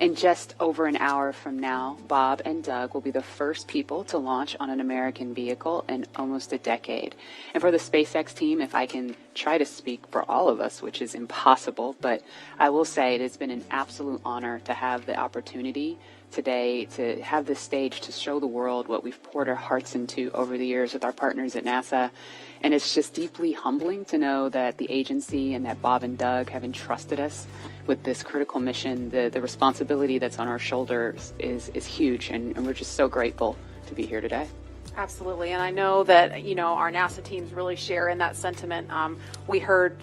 In just over an hour from now, Bob and Doug will be the first people to launch on an American vehicle in almost a decade. And for the SpaceX team, if I can try to speak for all of us, which is impossible, but I will say it has been an absolute honor to have the opportunity today to have this stage to show the world what we've poured our hearts into over the years with our partners at NASA. And it's just deeply humbling to know that the agency and that Bob and Doug have entrusted us with this critical mission. The responsibility that's on our shoulders is huge, and we're just so grateful to be here today. Absolutely, and I know that, you know, our NASA teams really share in that sentiment. We heard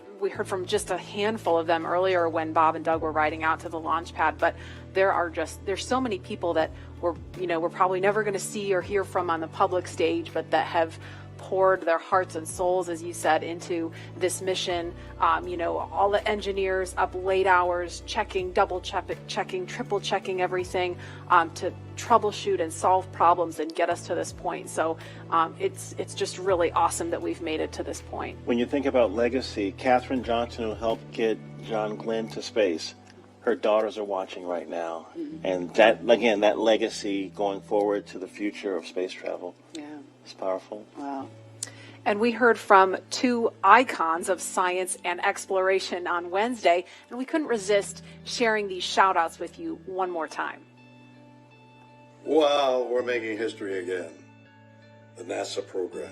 from just a handful of them earlier when Bob and Doug were riding out to the launch pad, but there's so many people that we're probably never going to see or hear from on the public stage, but that have poured their hearts and souls, as you said, into this mission. All the engineers up late hours, checking, double checking, triple checking everything to troubleshoot and solve problems and get us to this point. So it's just really awesome that we've made it to this point. When you think about legacy, Katherine Johnson, who helped get John Glenn to space, her daughters are watching right now. Mm-hmm. And that, again, that legacy going forward to the future of space travel. Yeah. It's powerful. Wow. And we heard from two icons of science and exploration on Wednesday, and we couldn't resist sharing these shout outs with you one more time. Wow, we're making history again. The NASA program.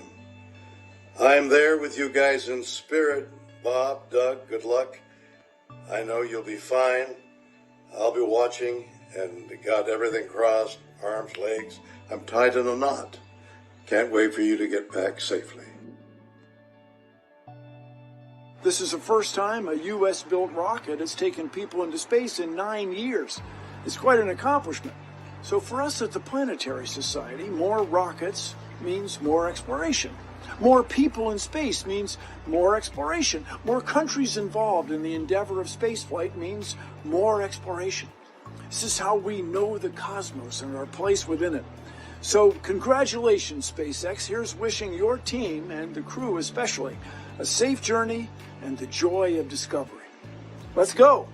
I'm there with you guys in spirit. Bob, Doug, good luck. I know you'll be fine. I'll be watching and got everything crossed, arms, legs. I'm tied in a knot. Can't wait for you to get back safely. This is the first time a U.S.-built rocket has taken people into space in 9 years. It's quite an accomplishment. So for us at the Planetary Society, more rockets means more exploration. More people in space means more exploration. More countries involved in the endeavor of spaceflight means more exploration. This is how we know the cosmos and our place within it. So congratulations, SpaceX. Here's wishing your team, and the crew especially, a safe journey and the joy of discovery. Let's go.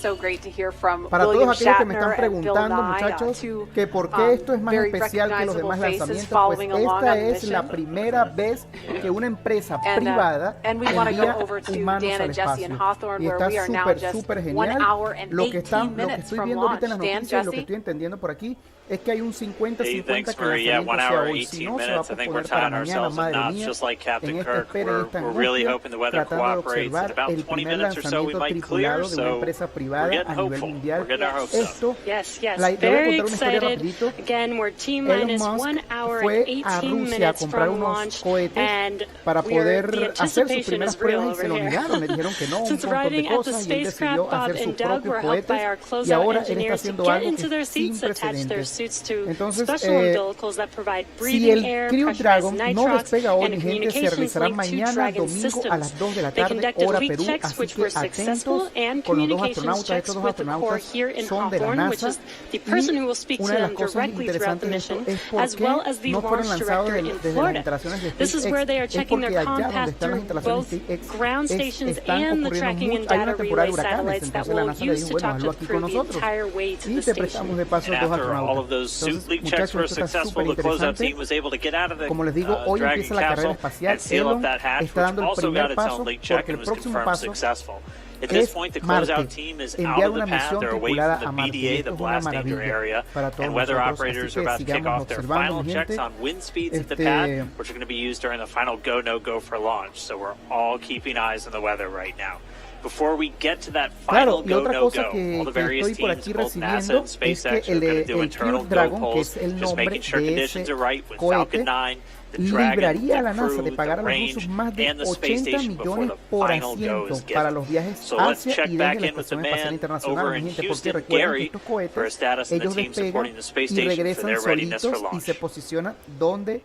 So great to hear from Para William todos aquellos que me Shatner están and Bill preguntando, Nye, muchachos, two que por qué esto es más very especial que los demás recognizable faces lanzamientos, pues following along esta on the es la mission. primera vez que una empresa privada And we want to go envía over to humanos Dan al and Jesse in espacio. Hawthorne, Y where está we are now súper, just súper 1 genial. hour and Lo que 18 estoy minutes from viendo ahorita en launch. las Dan, noticias y lo que Jesse? estoy entendiendo por aquí es que hay un 50-50 Hey, thanks que el for 1 lanzamiento sea hour, hoy. 18 Si no, se va a minutes. I think we're posponer para tying mañana, ourselves in madre knots, mía. just like Captain En esta Kirk. espera, en esta We're really angustia, hoping the weather tratando de cooperates. In observar about el 20 primer minutes or so, we lanzamiento might clear. tripulado de una So empresa we're privada getting a nivel hopeful. mundial. We're getting our hopes up. Esto, Yes, le voy a very contar una historia excited. rapidito. Again, we're T Elon minus Musk 1 hour and fue a 18 Rusia a minutes comprar from unos launch, cohetes and para the poder hacer sus anticipation primeras is real pruebas y se over lo here. negaron, le dijeron que no, un Since montón de arriving at the cosas, y él decidió spacecraft, Bob hacer sus and Doug propios were helped by our cohetes y closeout ahora él está engineers to haciendo get algo into que their es sin seats, attach their precedentes. suits to Entonces, special umbilicals that provide si breathing el air, Crew pressurized Dragon no nitrox, despega hoy, and a mi gente, se communications realizará link to mañana Dragon domingo a las systems. 2 de la They tarde, conducted hora leak Perú, checks así which que were successful atentos and con los dos communications astronautas. checks Estos dos with the core astronautas here in son de la Hawthorne, which NASA, is the person who will y speak to una de las them cosas directly throughout interesantes the de esto mission, es por as well as qué the no fueron launch lanzados director in desde las Florida. instalaciones de This is where they are SpaceX, es checking porque their allá comm donde path están las through instalaciones both de SpaceX ground stations están and the ocurriendo tracking and hay data una temporada relay de huracanes, satellites that entonces la we'll NASA le use dijo, to bueno, talk hazlo to aquí crew con the nosotros entire way to y the te station. prestamos de paso And dos after all astronautas. of those suit Entonces, leak checks were muchachos, esto está successful, súper the closeout interesante. team was able to get out of the Como les digo, hoy Dragon empieza la carrera capsule espacial. and seal up Elon that hatch, está dando which el also got primer its own paso leak check porque and el was próximo confirmed paso successful. At this es point, the Marte, closeout team is out enviar of the una path. misión They're away tripulada from a the Marte. BDA, Esto the es una blast danger maravilla area, para todos and weather nosotros, operators así are que about to kick sigamos off their observando, final mi checks gente. on wind speeds at the pad, which are going to be used during the final go, no go for launch. So we're all keeping eyes on the weather right now. Before we get to that final Claro, y go, otra no cosa go, que all the various estoy por teams, aquí both NASA recibiendo and es SpaceX, que are going to do el internal Crew go Dragon, que polls, es el just nombre making sure de conditions ese are right with cohete, Falcon 9, the Dragon, libraría a la the NASA crew, de pagar the a los range, rusos más de and the space 80 station before millones the por final go asiento is para given. los viajes So let's hacia check y back desde la in with the Estación Espacial man Internacional. over Mi in gente, porque Houston, recuerden que Gary, estos for a cohetes, status and the ellos team despegan supporting the space y station for regresan their readiness for solitos y launch. se posicionan donde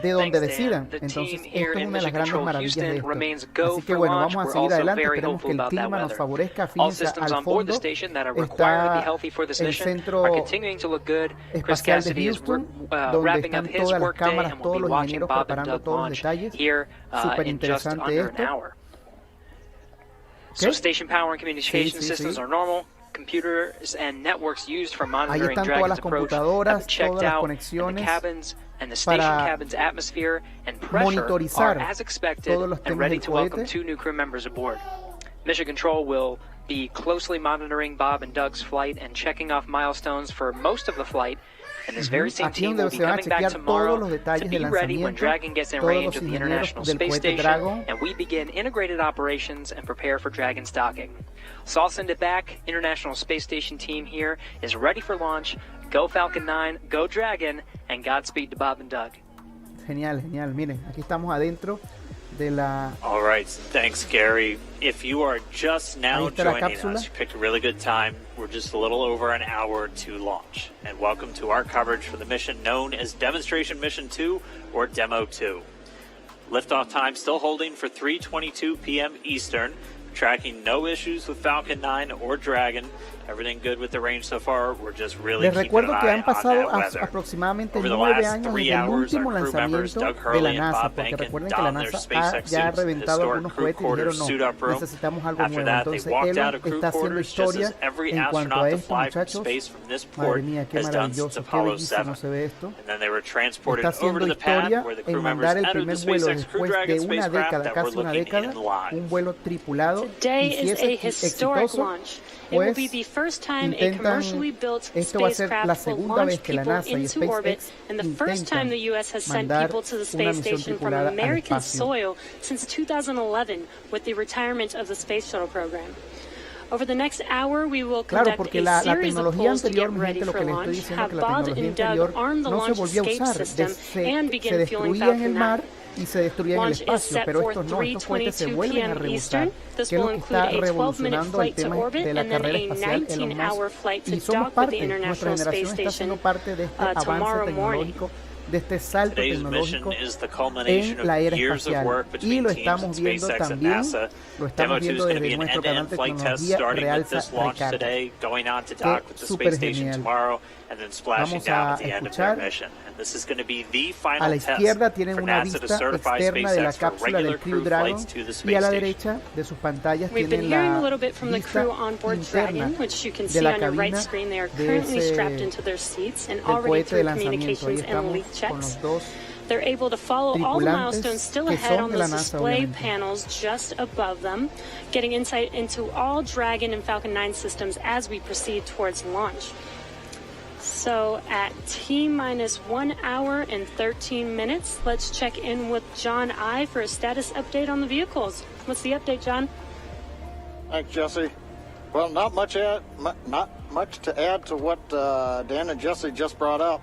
de donde decidan. Entonces, esto es una de las grandes maravillas de esto. Así que bueno, vamos a seguir adelante. Esperemos que el clima nos favorezca. Fíjense, al fondo está el Centro Espacial de Houston, donde están todas las cámaras, todos los ingenieros preparando todos los detalles. Súper interesante esto. So station power and communication systems are normal. Computers and networks used for monitoring Dragon's approach have been checked out, and the cabins and the station cabin's atmosphere and pressure are as expected and ready to welcome 2 new crew members aboard. Mission Control will be closely monitoring Bob and Doug's flight and checking off milestones for most of the flight. And this very same team will be coming back tomorrow to be ready when Dragon gets in range of the International Space Station and we begin integrated operations and prepare for Dragon's docking. So I'll send it back. International Space Station team here is ready for launch. Go Falcon 9, go Dragon, and Godspeed to Bob and Doug. Genial, genial. Miren, aquí estamos adentro de la... All right, thanks, Gary. If you are just now joining us, you picked a really good time. We're just a little over an hour to launch. And welcome to our coverage for the mission known as Demonstration Mission 2 or Demo 2. Liftoff time still holding for 3:22 p.m. Eastern. Tracking no issues with Falcon 9 or Dragon. Everything good with the range so far. We're just really Les recuerdo que han pasado aproximadamente 9 años desde el último lanzamiento de la NASA, porque recuerden que la NASA ha ya reventado algunos cohetes y dijeron no, necesitamos algo nuevo. Entonces Elon está haciendo historia en cuanto a esto, muchachos. Madre mía, qué maravilloso, qué bellísimo se ve esto. Está haciendo historia en mandar el primer vuelo después de una década, casi una década, un vuelo tripulado. Y si es exitoso, pues intentan, esto va a ser la segunda vez que la NASA y SpaceX intentan mandar una misión tripulada al espacio. Claro, porque la tecnología anterior, mi gente, lo que les estoy diciendo es que la tecnología anterior no se volvió a usar, se destruía en el mar y se destruía en el espacio, pero estos no, estos cohetes se vuelven a reusar, que es lo que está revolucionando el tema de la carrera espacial Elon Musk, y somos parte, nuestra generación está siendo parte de este avance tecnológico, de este salto tecnológico en la era espacial, y lo estamos viendo también, lo estamos viendo desde nuestro canal de tecnología Realza Recarga. Qué súper genial. Vamos a escuchar. A la izquierda tienen una vista externa de la cápsula del Crew Dragon y a la derecha de sus pantallas tienen la vista interna de la cabina de del cohete de lanzamiento. Ahí estamos con los dos They're able to follow all the milestones still ahead on the display panels just above them, getting insight into all Dragon and Falcon 9 systems as we proceed towards launch. So at T-minus 1 hour and 13 minutes, let's check in with John I for a status update on the vehicles. What's the update, John? Thanks, Jesse. Well, not much to add to what Dan and Jesse just brought up.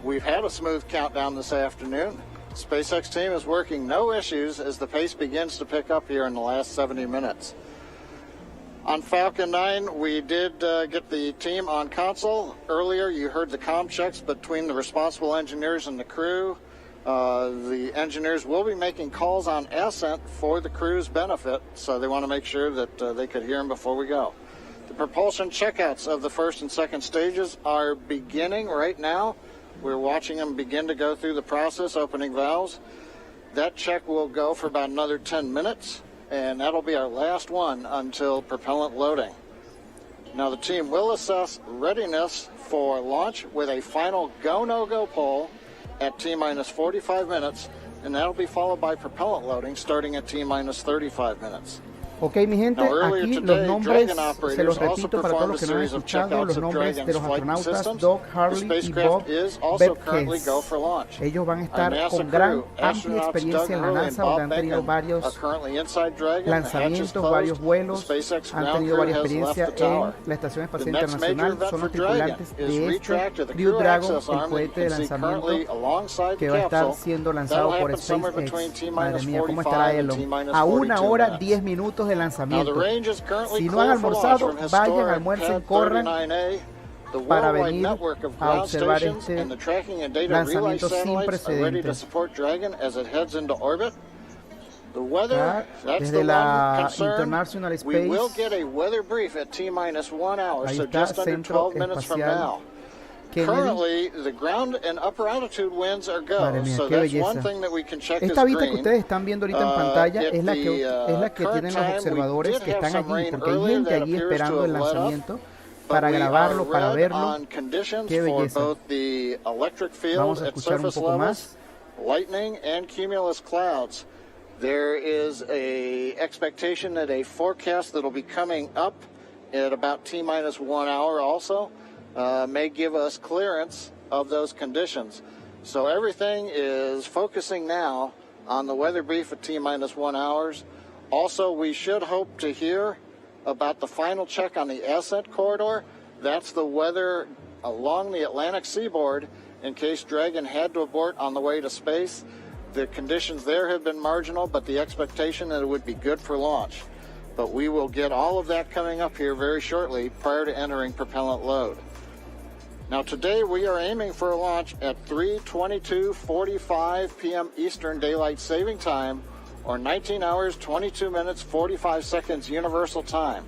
We've had a smooth countdown this afternoon. The SpaceX team is working no issues as the pace begins to pick up here in the last 70 minutes. On Falcon 9, we did get the team on console. Earlier, you heard the comm checks between the responsible engineers and the crew. The engineers will be making calls on ascent for the crew's benefit, so they want to make sure that they could hear them before we go. The propulsion checkouts of the first and second stages are beginning right now. We're watching them begin to go through the process, opening valves. That check will go for about another 10 minutes, and that'll be our last one until propellant loading. Now the team will assess readiness for launch with a final go, no-go poll at T-minus 45 minutes, and that'll be followed by propellant loading starting at T-minus 35 minutes. Ok, mi gente, aquí los nombres, se los repito para todos los que no han escuchado, los nombres de los astronautas Doug, Harley y Bob Hess. Ellos van a estar con gran, amplia experiencia en la NASA, donde han tenido varios lanzamientos, varios vuelos, han tenido varias experiencias en la Estación Espacial Internacional, son los tripulantes de este Crew Dragon, el cohete de lanzamiento que va a estar siendo lanzado por SpaceX. Madre mía, ¿cómo estará Elon? A 1 hora 10 minutos de lanzamiento. Si no han almorzado, vayan, almuercen, corran para venir a observar este lanzamiento sin precedentes. Desde la International Space, ahí está Centro Espacial Currently, the ground and upper altitude winds are go. Madre mía, So qué that's belleza. one thing that we can check Esta is vista que green. ustedes están viendo ahorita en pantalla es la que tienen los observadores que están allí, porque hay gente allí esperando el lanzamiento para grabarlo, para verlo. Qué belleza. Vamos a escuchar un poco más. Lightning and cumulus clouds. There is a expectation that a forecast that'll be coming up at about T-minus 1 hour also may give us clearance of those conditions. So everything is focusing now on the weather brief at T-minus 1 hours. Also, we should hope to hear about the final check on the ascent corridor. That's the weather along the Atlantic seaboard in case Dragon had to abort on the way to space. The conditions there have been marginal, but the expectation that it would be good for launch. But we will get all of that coming up here very shortly prior to entering propellant load. Now today we are aiming for a launch at 3:22:45 p.m. Eastern Daylight Saving Time, or 19 hours, 22 minutes, 45 seconds Universal Time.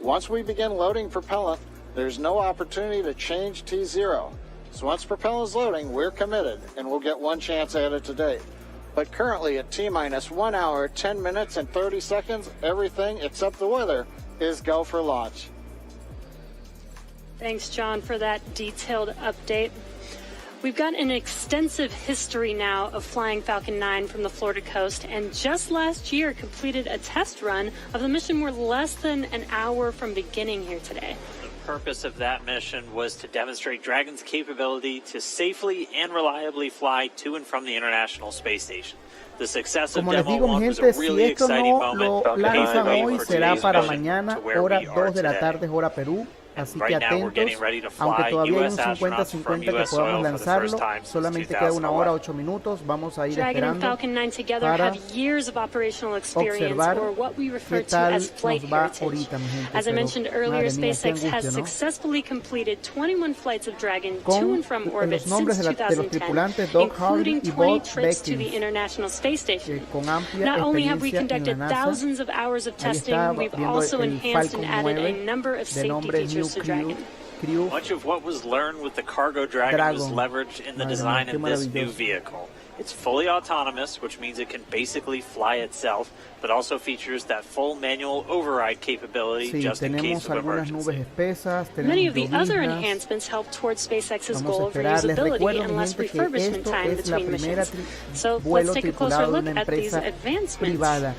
Once we begin loading propellant, there's no opportunity to change T0. So once propellant is loading, we're committed, and we'll get one chance at it today. But currently at T-minus 1 hour, 10 minutes, and 30 seconds, everything except the weather is go for launch. Thanks, John, for that detailed update. We've got an extensive history now of flying Falcon 9 from the Florida coast, and just last year completed a test run of the mission. We're less than an hour from beginning here today. The purpose of that mission was to demonstrate Dragon's capability to safely and reliably fly to and from the International Space Station. The success of Como les Demo digo, 1 mi was gente, a really si esto exciting no moment. lo lanzan paving hoy, for será today's para mission mañana, to where hora we are 2 de la today. tarde, hora Perú. Así que Right now we're getting atentos, ready to aunque fly todavía hay un US astronauts from 50-50 que US podamos soil for the lanzarlo, first time since solamente queda 1 hora, 2011. 8 minutos, vamos a ir Dragon and esperando Falcon 9 together para have years of operational experience, observar or what we refer qué to tal as flight nos va heritage. ahorita, mi gente, As I pero, mentioned earlier, madre mía, qué SpaceX has angustia, ¿no? successfully completed 21 flights of Dragon to Con and from orbit los nombres since de los 2010, tripulantes Doug Harvey including y 20 Bob trips to the Beckins, International Space Station. con amplia Not only have we experiencia en conducted la NASA. thousands of hours of Ahí testing, está we've viendo also el enhanced Falcon and added a 9 number of de safety nombre New features to Dragon. Crew. Much of what was learned with the Cargo Dragon was leveraged in the design of this new vehicle. It's fully autonomous, which means it can basically fly itself, but also features that full manual override capability Sí, just in case tenemos of algunas emergency. nubes espesas, Many of the tenemos other lloviznas. enhancements help towards SpaceX's Vamos a goal of esperar. Les reusability recuerdo, and mi less gente, que refurbishment esto time es la between primera missions. So vuelo let's take a closer tripulado de look una at these empresa advancements. privada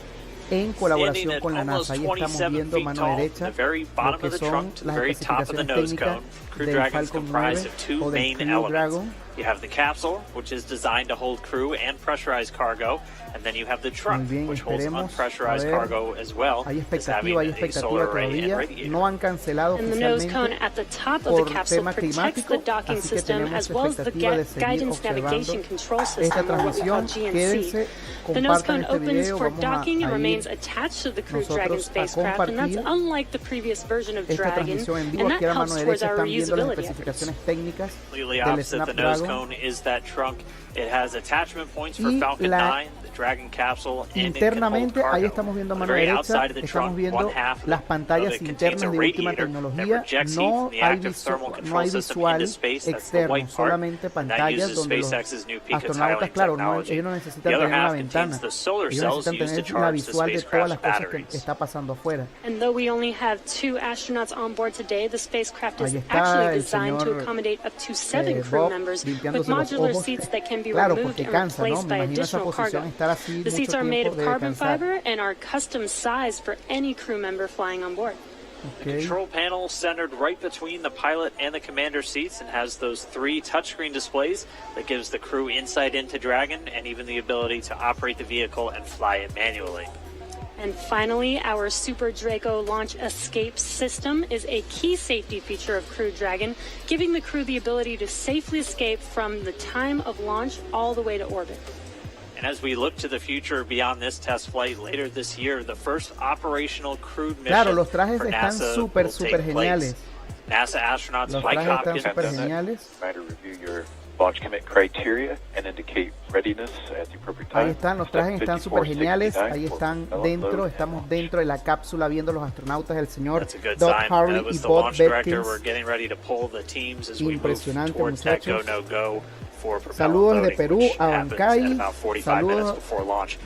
en colaboración Standing con la at NASA. Ahí almost estamos 27 viendo feet mano tall, derecha the very lo bottom que of the son trunk to the las very top of the especificaciones nose técnicas cone. Crew del Dragon is Falcon 9 comprised of two o del main Crew elements. Dragon. You have the capsule, which is designed to hold crew and pressurized cargo, and then you have the trunk, Muy bien, which holds esperemos. unpressurized A ver, cargo as well, hay as having expectativa a solar array and todavía. radiator. No han cancelado And the nose cone oficialmente at the top of por the capsule tema protects climático, the docking así que system tenemos as well as the expectativa de seguir guidance navigation observando control esta system, or what we call transmisión. GNC. Quédense, The nose compartan cone este opens video, for vamos docking and a remains ir attached to the Crew Dragon nosotros a spacecraft, and that's compartir unlike the previous version of esta Dragon, transmisión en vivo. and that Aquí a la helps mano towards derecha our están viendo las reusability efforts. especificaciones técnicas Completely del opposite the nose Snapdragon. cone is that trunk. It has attachment points for Y Falcon la 9, the Dragon capsule, and it can hold internamente, ahí cargo. estamos viendo a On the mano very derecha, outside of the estamos trunk, viendo one half of las it pantallas contains internas a de última radiator that tecnología. projects heat No from the hay, active thermal no control hay system visual into space. That's the externo, white part, solamente and that pantallas uses donde los SpaceX's new Pico astronautas, tiling claro, technology. ellos no necesitan The other tener una half ventana, contains the solar ellos cells necesitan used to tener la charge the visual de todas las spacecraft's cosas que batteries. está pasando afuera. And though we only have 2 astronauts on board today, the spacecraft is Ahí está actually el designed to señor, accommodate up to 7 crew Bob members with limpiándose los modular ojos. seats that can be Claro, removed porque and cansa, ¿no? replaced Me by imagino esa additional posición, cargo. estar así The seats mucho are made tiempo of debe carbon cansar. fiber and are custom sized for any crew member flying on board. The control panel centered right between the pilot and the commander seats and has those 3 touchscreen displays that gives the crew insight into Dragon and even the ability to operate the vehicle and fly it manually. And finally, our Super Draco launch escape system is a key safety feature of Crew Dragon, giving the crew the ability to safely escape from the time of launch all the way to orbit. And as we look to the future beyond this test flight later this year, the first operational crewed mission Claro, los trajes for están NASA súper, will súper take geniales. place. NASA astronauts Los Mike trajes están Hopkins súper geniales. Try to review your launch commit criteria and indicate readiness at the appropriate time. Ahí están, los trajes están súper geniales, ahí están dentro, estamos dentro de la cápsula viendo los astronautas, el señor Doug Harley y Bob Betkins. Impresionante, muchachos. Saludos desde Perú a Bancay, saludos,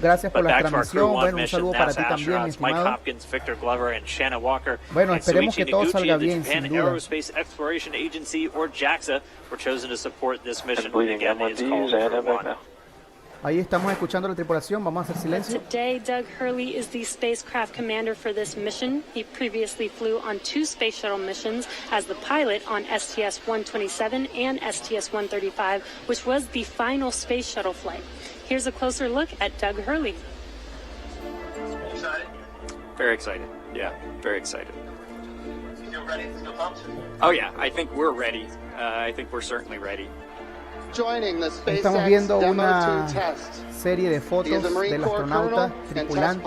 gracias por la transmisión, bueno, un saludo para ti también, mi estimado. Bueno, esperemos que todo salga bien, sin duda. Ahí estamos escuchando la tripulación, vamos a hacer silencio. Today, Doug Hurley is the spacecraft commander for this mission. He previously flew on 2 space shuttle missions as the pilot on STS-127 and STS-135, which was the final space shuttle flight. Here's a closer look at Doug Hurley. Excited? Very excited. Yeah, very excited. You feel ready to go pumped? Oh yeah, I think we're ready. I think we're certainly ready. Estamos viendo una serie de fotos del astronauta tripulante.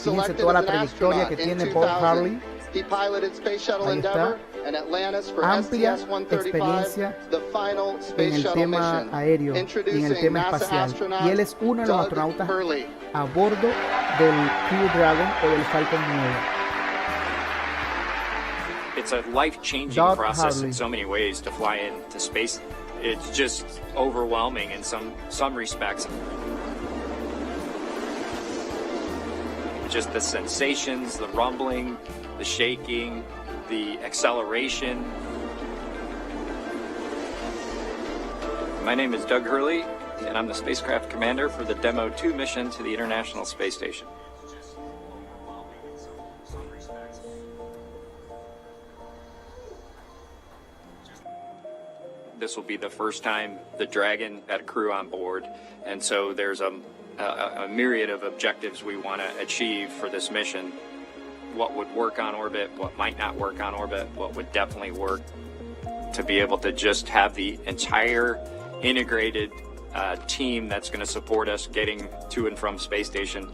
Fíjense toda la trayectoria que tiene Bob Harley. Ahí está. Amplia experiencia en el tema aéreo y en el tema espacial. Y él es uno de los astronautas a bordo del Crew Dragon o del Falcon 9. It's a life-changing process in so many ways to fly into space. It's just overwhelming in some respects. Just the sensations, the rumbling, the shaking, the acceleration. My name is Doug Hurley, and I'm the spacecraft commander for the Demo 2 mission to the International Space Station. This will be the first time the Dragon had a crew on board, and so there's a myriad of objectives we want to achieve for this mission. What would work on orbit, what might not work on orbit, what would definitely work, to be able to just have the entire integrated team that's going to support us getting to and from space station.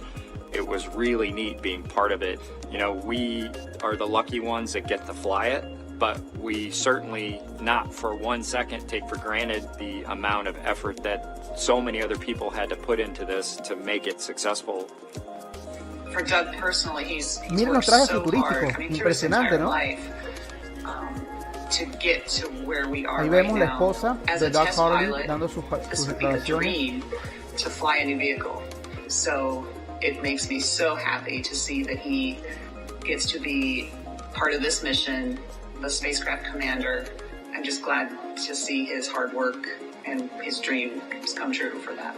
It was really neat being part of it. You know, we are the lucky ones that get to fly it, but we certainly not for 1 second take for granted the amount of effort that so many other people had to put into this to make it successful. For Doug personally, he's Miren los worked trajes so hard, futurísticos, I mean, through his impresionante, entire ¿no? life, to get to where we are Ahí right vemos la now. esposa As de a Doug test Harley pilot, dando sus this would be a declaraciones. dream to fly a new vehicle. So it makes me so happy to see that he gets to be part of this mission, the spacecraft commander. I'm just glad to see his hard work and his dream come true for that.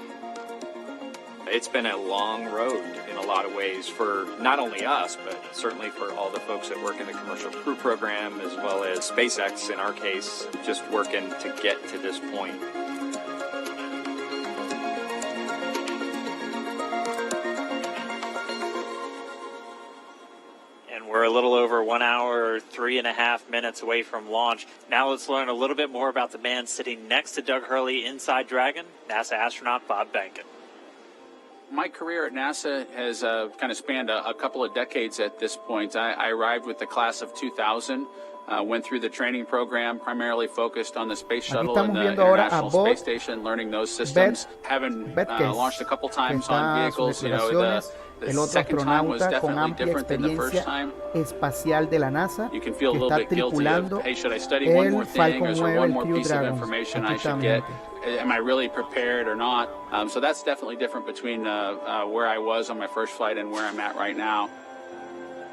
It's been a long road in a lot of ways for not only us, but certainly for all the folks that work in the commercial crew program, as well as SpaceX in our case, just working to get to this point. And we're a little over 1 hour, 3.5 minutes away from launch. Now let's learn a little bit more about the man sitting next to Doug Hurley inside Dragon, NASA astronaut Bob Behnken. My career at NASA has kind of spanned a couple of decades at this point. I arrived with the class of 2000, went through the training program, primarily focused on the space shuttle and the International Space Station, learning those systems. Having launched a couple times on vehicles, you know, el otro astronauta con amplia experiencia espacial de la NASA que está tripulando el Falcon 9, el Crew Dragon. Am I really prepared or not? So that's definitely different between where I was on my first flight and where I'm at right now.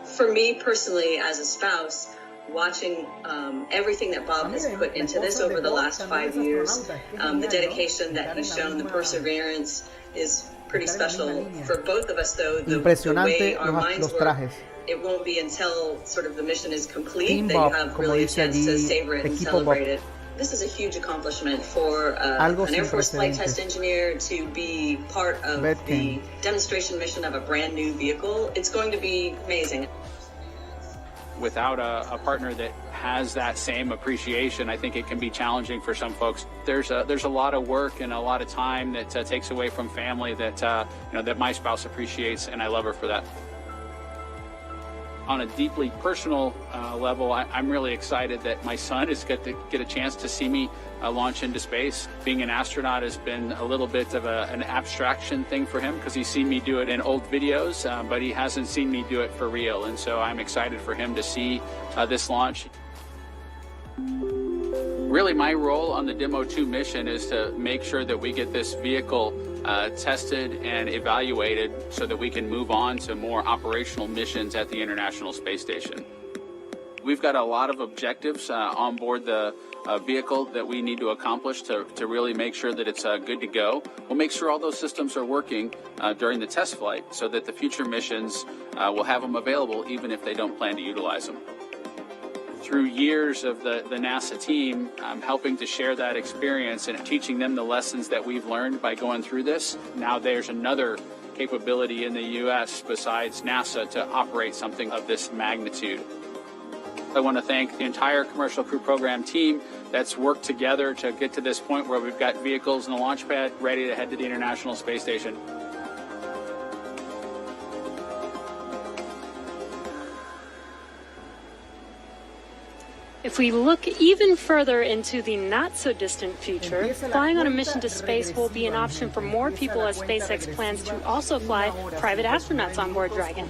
For me personally, as a spouse, watching everything that Bob has put into this over the last 5 years, the dedication that he's shown, the perseverance is pretty special for both of us, though. The way our minds work, it won't be until sort of the mission is complete that you have really a chance to savor it and celebrate it. This is a huge accomplishment for an Air Force flight test engineer to be part of the demonstration mission of a brand new vehicle. It's going to be amazing. Without a partner that has that same appreciation, I think it can be challenging for some folks. There's a lot of work and a lot of time that takes away from family that that my spouse appreciates, and I love her for that. On a deeply personal level, I'm really excited that my son is get a chance to see me launch into space. Being an astronaut has been a little bit of an abstraction thing for him because he's seen me do it in old videos, but he hasn't seen me do it for real. And so I'm excited for him to see this launch. Really, my role on the Demo 2 mission is to make sure that we get this vehicle tested and evaluated so that we can move on to more operational missions at the International Space Station. We've got a lot of objectives on board the vehicle that we need to accomplish to really make sure that it's good to go. We'll make sure all those systems are working during the test flight so that the future missions will have them available even if they don't plan to utilize them. Through years of the NASA team, I'm helping to share that experience and teaching them the lessons that we've learned by going through this. Now there's another capability in the U.S. besides NASA to operate something of this magnitude. I want to thank the entire Commercial Crew Program team that's worked together to get to this point where we've got vehicles in the launch pad ready to head to the International Space Station. If we look even further into the not-so-distant future, flying on a mission to space will be an option for more people as SpaceX plans to also fly private astronauts on board Dragon.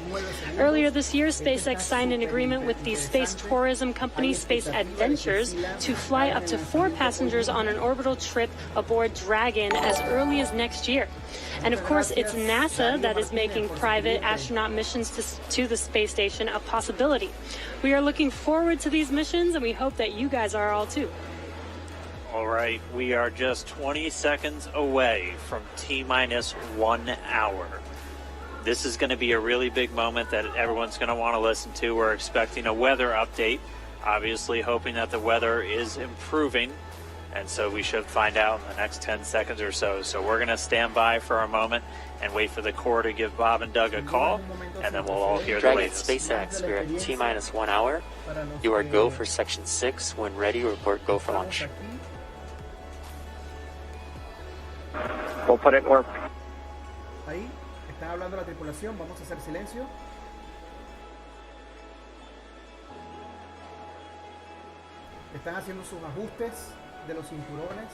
Earlier this year, SpaceX signed an agreement with the space tourism company Space Adventures to fly up to 4 passengers on an orbital trip aboard Dragon as early as next year. And of course, it's NASA that is making private astronaut missions to the space station a possibility. We are looking forward to these missions, and we hope that you guys are all too. All right, we are just 20 seconds away from T-minus 1 hour. This is going to be a really big moment that everyone's going to want to listen to. We're expecting a weather update, obviously hoping that the weather is improving. And so we should find out in the next 10 seconds or so. So we're going to stand by for a moment and wait for the Corps to give Bob and Doug a call, and then we'll all hear the latest. SpaceX, we're at T-minus 1 hour. You are go for Section 6. When ready, report go for launch. We'll put it in work. Ahí, están hablando la tripulación, vamos a hacer silencio. Están haciendo sus ajustes de los cinturones.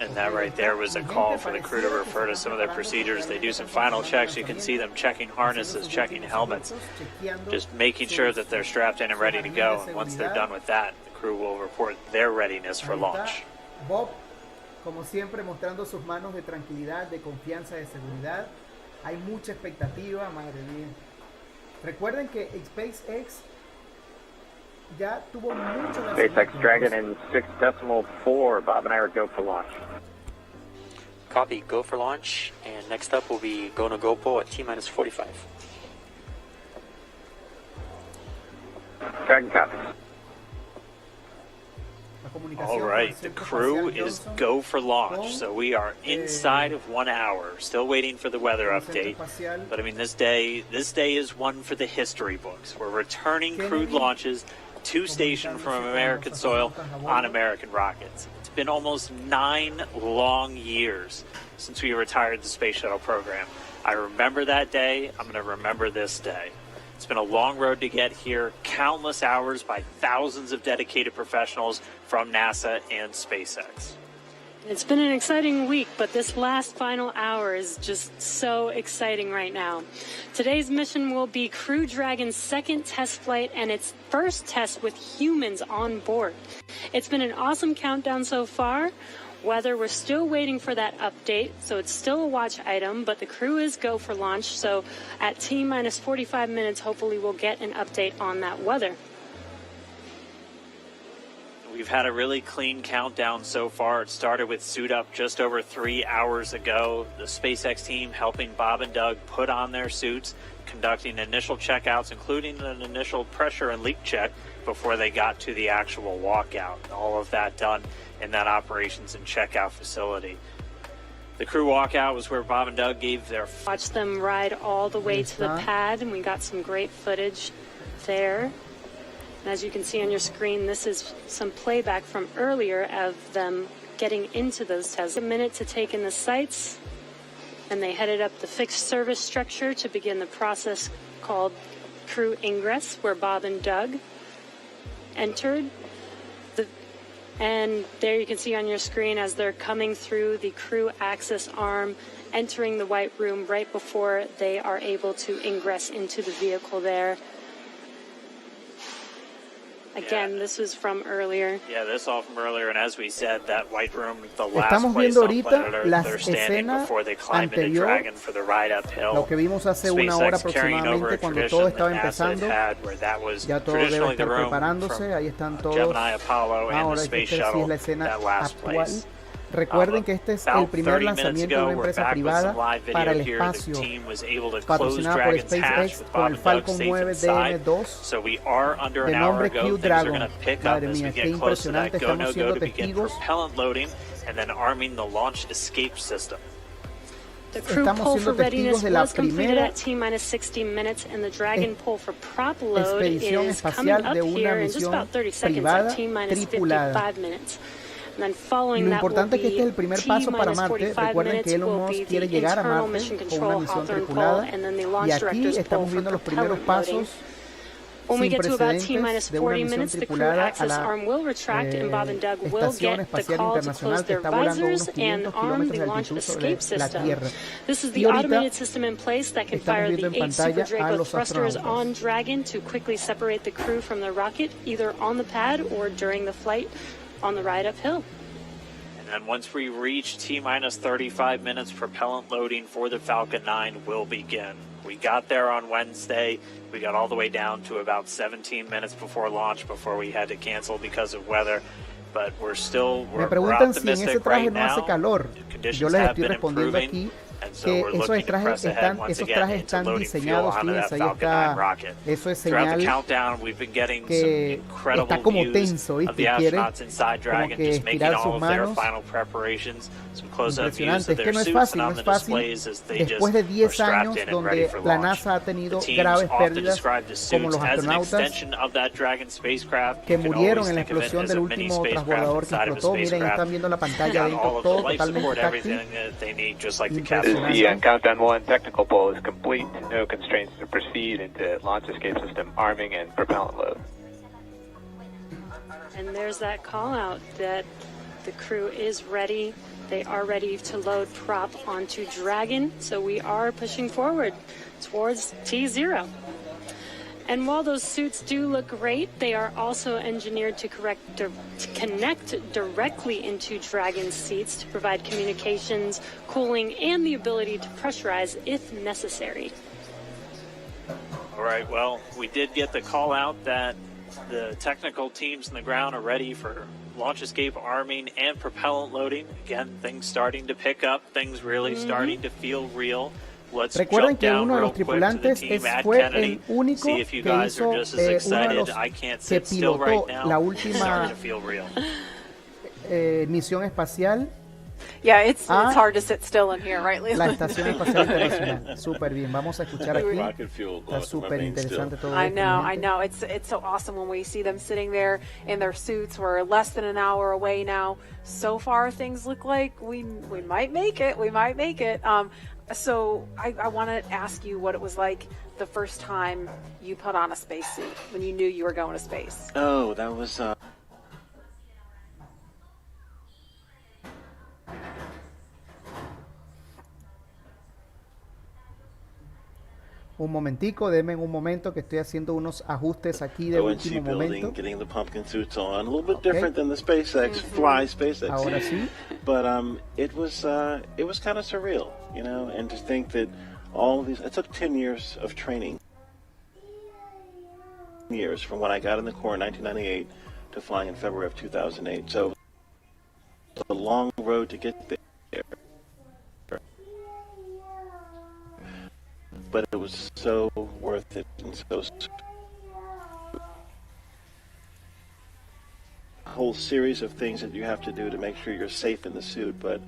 And that right there was a call for the crew to refer to some of their procedures. They do some final checks. You can see them checking harnesses, checking helmets, just making sure that they're strapped in and ready to go. And once they're done with that, the crew will report their readiness for launch. Bob, como siempre, mostrando sus manos de tranquilidad, de confianza, de seguridad. Hay mucha expectativa, madre mía. Recuerden que SpaceX ya tuvo mucho SpaceX Dragon in 6.4. Bob and I are go for launch. Copy, go for launch. And next up will be go to GoPro at T-minus 45. Dragon copies. All right, the crew is go for launch. So we are inside of 1 hour. Still waiting for the weather update. But I mean, this day is one for the history books. We're returning crewed launches to station from American soil on American rockets. It's been almost 9 long years since we retired the space shuttle program. I remember that day. I'm going to remember this day. It's been a long road to get here, countless hours by thousands of dedicated professionals from NASA and SpaceX. It's been an exciting week, but this last final hour is just so exciting right now. Today's mission will be Crew Dragon's second test flight and its first test with humans on board. It's been an awesome countdown so far. Weather, we're still waiting for that update, so it's still a watch item, but the crew is go for launch, so at T-minus 45 minutes, hopefully we'll get an update on that weather. We've had a really clean countdown so far. It started with suit up just over 3 hours ago. The SpaceX team helping Bob and Doug put on their suits, conducting initial checkouts, including an initial pressure and leak check before they got to the actual walkout. All of that done in that operations and checkout facility. The crew walkout was where Bob and Doug gave their... Watch them ride all the way to the pad, and we got some great footage there. And as you can see on your screen, this is some playback from earlier of them getting into those tests. A minute to take in the sights, and they headed up the fixed service structure to begin the process called crew ingress where Bob and Doug entered. And there you can see on your screen as they're coming through the crew access arm, entering the white room right before they are able to ingress into the vehicle there. Again, this was from earlier. Yeah, this all from earlier, and as we said, that white room, the last Estamos place viendo on ahorita planet Earth las they're standing escenas before they climb into anterior, Dragon for the ride uphill. lo que vimos hace una hora SpaceX carrying over aproximadamente a cuando tradition todo that estaba NASA empezando. had, where that was Ya todo debe traditionally the estar room preparándose, from ahí están todos. Gemini, Apollo, and the Ahora space esta sí shuttle, es la escena that last actual. place. Recuerden que este es el primer lanzamiento de una empresa privada para el espacio, patrocinada por SpaceX con el Falcon 9 DM2 de nombre Crew Dragon. Madre mía, qué impresionante, estamos siendo testigos. The crew pull for readiness was completed at T-minus 60 minutes, and the Dragon pull for prop load is coming up here in just about 30 seconds at T-minus 55 minutes. Lo importante es que este es el primer paso para Marte. Recuerden que Elon Musk quiere llegar a Marte con una misión tripulada y aquí estamos viendo los primeros pasos sin precedentes de una misión tripulada a la Estación Espacial Internacional que está volando a unos 500 kilómetros de altitud sobre la Tierra. Y ahorita estamos viendo en pantalla a los astronautas. On the ride uphill. And then once we reach T-minus 35 minutes, propellant loading for the Falcon 9 will begin. We got there on Wednesday. We got all the way down to about 17 minutes before launch before we had to cancel because of weather. But we're Me preguntan si en ese traje no hace calor. Yo les estoy respondiendo aquí que esos trajes están diseñados, fíjense, ahí está, eso es señal que está como tenso, ¿viste? Quiere como que estirar sus manos. Impresionante, es que no es fácil, después de 10 años donde la NASA ha tenido graves pérdidas, como los astronautas que murieron en la explosión del último transbordador que explotó. Miren, están viendo la pantalla dentro, todo totalmente táctil. The Countdown 1 technical poll is complete. No constraints to proceed into launch escape system arming and propellant load. And there's that call out that the crew is ready. They are ready to load prop onto Dragon. So we are pushing forward towards T0. And while those suits do look great, they are also engineered to connect directly into Dragon's seats to provide communications, cooling, and the ability to pressurize if necessary. All right, well, we did get the call out that the technical teams on the ground are ready for launch escape arming and propellant loading. Again, things starting to pick up, things really starting to feel real. Recuerden que uno de los tripulantes fue el único que hizo uno de los que pilotó la última misión espacial. Yeah, it's hard to sit still in here, right, Leland? La Estación Espacial Internacional. Súper bien. Vamos a escuchar aquí. Está súper interesante todo esto. I know. It's so awesome when we see them sitting there in their suits. We're less than an hour away now. So far, things look like we might make it. We might make it. So I want to ask you what it was like the first time you put on a spacesuit when you knew you were going to space. Oh, that was Un momentico, denme un momento que estoy haciendo unos ajustes aquí de último momento. Getting the pumpkin suits on, a little bit different than the SpaceX fly SpaceX. Ahora sí. But it was kind of surreal, you know, and to think that all of these, it took 10 years of training. Years from when I got in the Corps in 1998 to flying in February of 2008. So it's a long road to get there. But it was so worth it and so a whole series of things that you have to do to make sure you're safe in the suit, but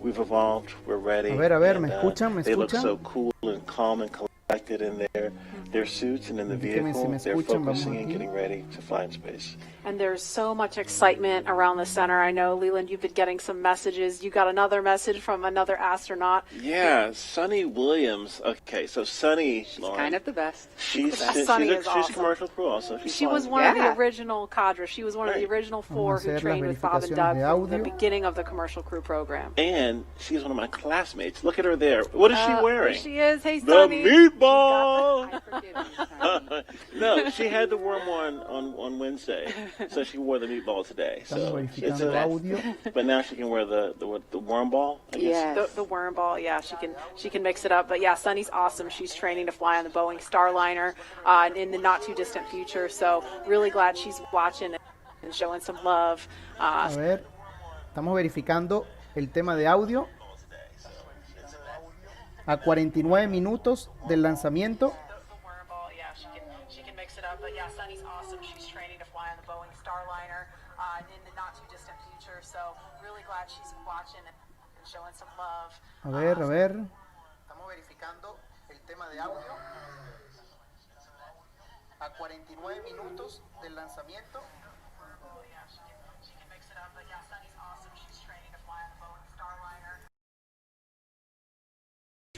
we've evolved, we're ready. A ver, ¿me escuchan? They look so cool and calm and collected in there. their suits and in the vehicle, they're focusing and getting ready to fly in space. And there's so much excitement around the center. I know, Leland, you've been getting some messages. You got another message from another astronaut. Yeah, Sunny Williams. Okay, so Sunny, she's kind of the best. She's Sunny is awesome. She's a commercial crew also. She was one of the original cadre. She was one of the original 4 who trained with Bob and Doug from the beginning of the commercial crew program. And she's one of my classmates. Look at her there. What is she wearing? There she is. Hey, the Sunny. Meatball. No, she had the worm one on Wednesday. So she wore the meatball today. So but now she can wear the worm ball. I guess. Yes. The worm ball. Yeah, she can mix it up. But yeah, Sunny's awesome. She's training to fly on the Boeing Starliner in the not too distant future. So really glad she's watching and showing some love. A ver, estamos verificando el tema de audio a 49 minutos del lanzamiento. But yeah, Sunny's awesome. She's training to fly on the Boeing Starliner in the not too distant future. So really glad she's watching and showing some love. A ver. Estamos verificando el tema de audio a 49 minutos del lanzamiento. Yeah, she can mix it up. But yeah, Sunny's awesome. She's training to fly on the Boeing Starliner.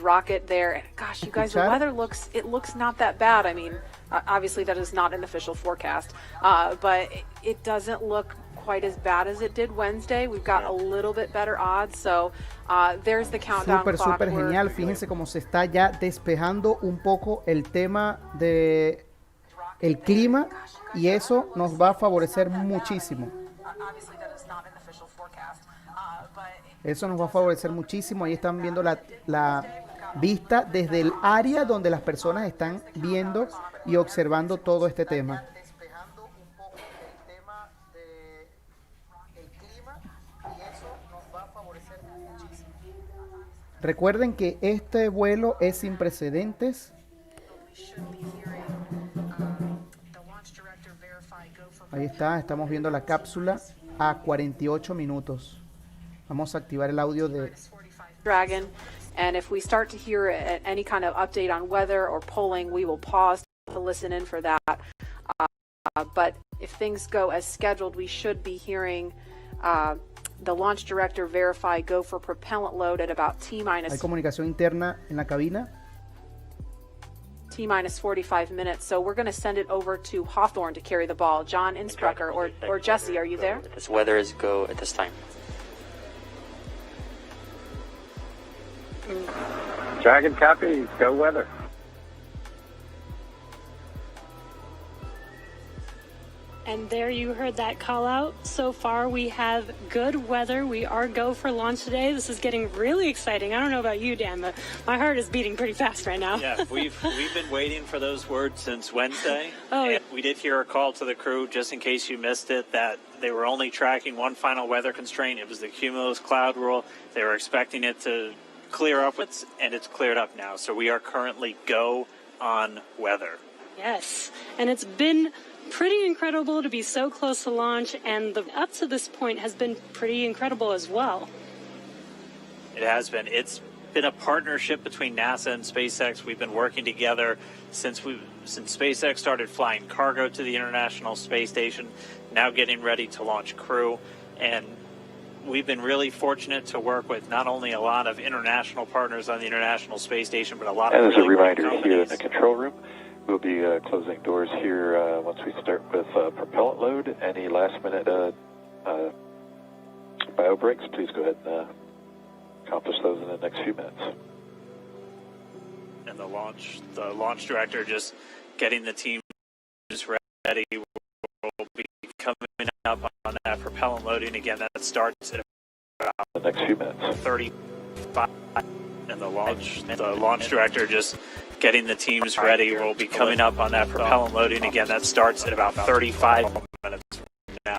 Rocket there, and gosh, you guys, the weather looks not that bad. I mean, obviously that is not an official forecast, but it doesn't look quite as bad as it did Wednesday. We've got a little bit better odds, so there's the countdown clock. Súper genial. Fíjense cómo se está ya despejando un poco el tema de el clima, y eso nos va a favorecer muchísimo. Eso nos va a favorecer muchísimo. Ahí están viendo la vista desde el área donde las personas están viendo y observando todo este tema. Recuerden que este vuelo es sin precedentes. Ahí está, estamos viendo la cápsula a 48 minutos. Vamos a activar el audio de Dragon, and if we start to hear any kind of update on weather or polling, we will pause to listen in for that. But if things go as scheduled, we should be hearing the launch director verify go for propellant load at about T-minus. Hay comunicación interna en la cabina. T-minus 45 minutes, so we're going to send it over to Hawthorne to carry the ball. John Instrucker or Jesse, are you there? This weather is go at this time. Dragon copy, go weather. And there you heard that call out. So far we have good weather. We are go for launch today. This is getting really exciting. I don't know about you, Dan, but my heart is beating pretty fast right now. Yeah, we've been waiting for those words since Wednesday. Oh, and we did hear a call to the crew, just in case you missed it, that they were only tracking one final weather constraint. It was the cumulus cloud rule. They were expecting it to clear up, and it's cleared up now. So we are currently go on weather. Yes, and it's been pretty incredible to be so close to launch, and the up to this point has been pretty incredible as well. It has been. It's been a partnership between NASA and SpaceX. We've been working together since SpaceX started flying cargo to the International Space Station, now getting ready to launch crew. And we've been really fortunate to work with not only a lot of international partners on the International Space Station, but a lot of really great companies. And as a reminder, companies here in the control room, we'll be closing doors here once we start with propellant load. Any last-minute bio breaks, please go ahead and accomplish those in the next few minutes. And the launch director just getting the team ready. We'll be coming up on that propellant loading again. That starts at about the next few minutes. 35. And the launch director just getting the teams ready. We'll be coming up on that propellant loading again. That starts at about 35 minutes from now.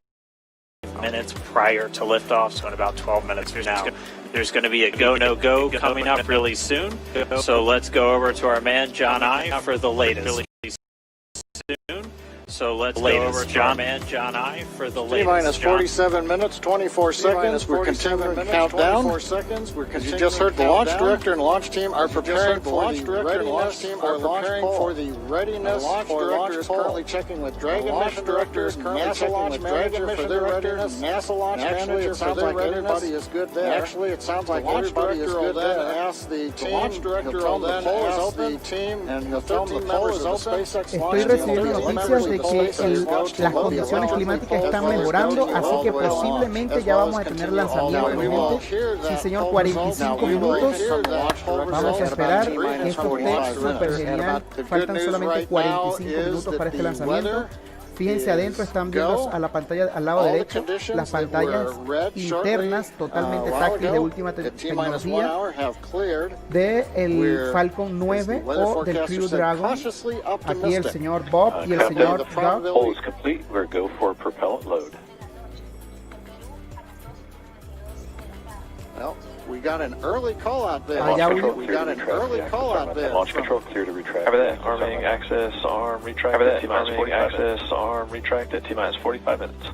Minutes prior to liftoff, so in about 12 minutes from now. There's going to be a go, no go coming up really soon. So let's go over to our man, John I, for the latest. Really soon. So let's go over to our man, John I, for the latest. T-minus 47 minutes, 24 seconds. We're continuing to count down. 24 seconds. As you just heard, the launch director and launch team are preparing for the readiness for launch for launch. Is currently checking with Dragon mission directors, NASA launch manager for their readiness, NASA launch manager for their readiness. Everybody is good there. Actually, it sounds like everybody is good there. Ask the team. Launch director will then ask the team and the 13 members of the SpaceX launch team. Estoy recibiendo noticias de que las condiciones climáticas están mejorando, así que posiblemente ya vamos a tener lanzamiento, gente. Sí, señor, 45 minutos. Vamos a esperar que esto esté súper genial. Faltan solamente 45 minutos para este lanzamiento. Fíjense, adentro están viendo a la pantalla al lado derecho las pantallas internas totalmente táctiles de última tecnología del Falcon 9 o del Crew Dragon. Aquí el señor Bob y el señor Doug. We got an early call out there. We got an early call out there. Launch control clear to retract. Cover that. Arming access, arm retracted. Cover that. Arming access, arm retracted. T-minus 45 minutes.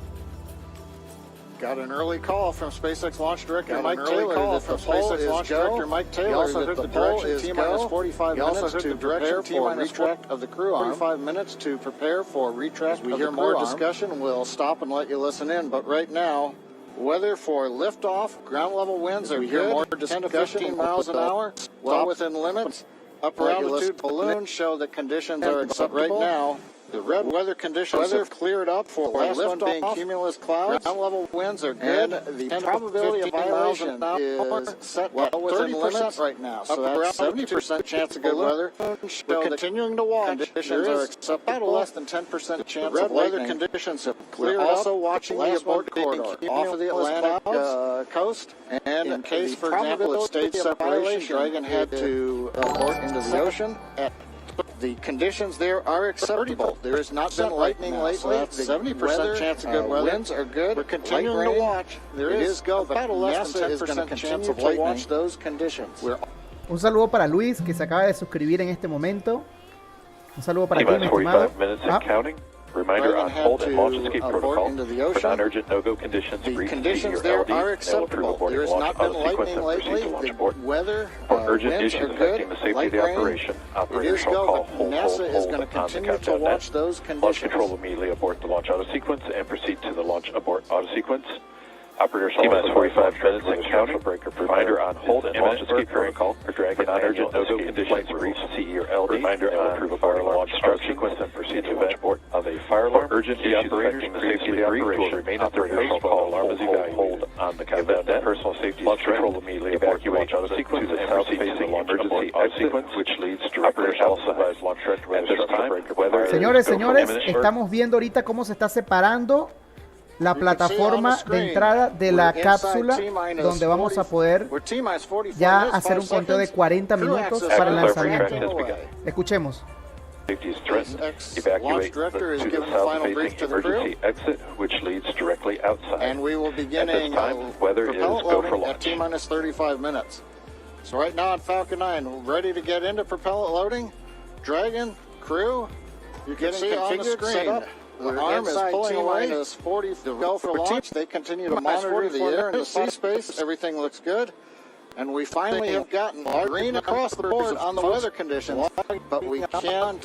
Got an early call from SpaceX launch director Mike Taylor. From SpaceX launch director Mike Taylor. Also heard the direction T-minus 45 minutes to prepare for retract of the crew arm. 45 minutes to prepare for retract of the crew arm. We hear more discussion. We'll stop and let you listen in. But right now, weather for liftoff, ground level winds are good, 10 to 15 miles an hour, well within limits. Upper altitude balloons show that conditions are acceptable. Right now, the red weather conditions have cleared up for last one being cumulus clouds. Ground level winds are good. The probability of violation is set well within limits right now. So that's 70% chance of good weather. We're continuing to watch. Conditions are acceptable. Less than 10% chance of weather conditions have cleared up. We're also watching the abort corridor off of the Atlantic coast. And in case, for example, if stage separation, Dragon had to abort into the ocean. The conditions there are acceptable. There has not been lightning lately. 70% chance of good weather. Winds are good. We're continuing to watch. There is about less than 10% chance of lightning. Watch those conditions. Un saludo para Luis, que se acaba de suscribir en este momento. Un saludo para ti, mi estimado. Reminder on hold and launch escape protocol. For non-urgent no-go conditions, the conditions there are acceptable. There has not been lightning lately. The weather, for urgent issues affecting the safety of the operation, operators shall call hold on the countdown net. Launch control will immediately abort the launch auto sequence and proceed to the launch abort auto sequence. Operators T-minus 45 minutes and counting. Reminder on hold and launch escape protocol. For Dragon non-urgent no-go conditions to reach CE or LD. Reminder on approve a fire launch start sequence and proceed to launch abort of a fire alarm. Urgent issues affecting the safety of the operation will remain at their post while alarm is evaluated. Hold on the countdown net. Personal safety launch control immediately abort the launch auto sequence and proceed to the launch emergency auto sequence, which leads directly also advise launch director at this time. Señores, estamos viendo ahorita cómo se está separando la plataforma de entrada de la cápsula, donde vamos a poder ya hacer un conteo de 40 minutos para el lanzamiento. Escuchemos. Launch director is giving the final brief to the crew. Exit, which leads directly outside. And we will be beginning propellant loading at T-minus 35 minutes. So right now on Falcon 9, ready to get into propellant loading. Dragon, crew, you can see on the screen. The arm is pulling away. -40 to go for launch. They continue to monitor the air and the sea space. Everything looks good. And we finally have gotten green across the board on the weather conditions. But we can't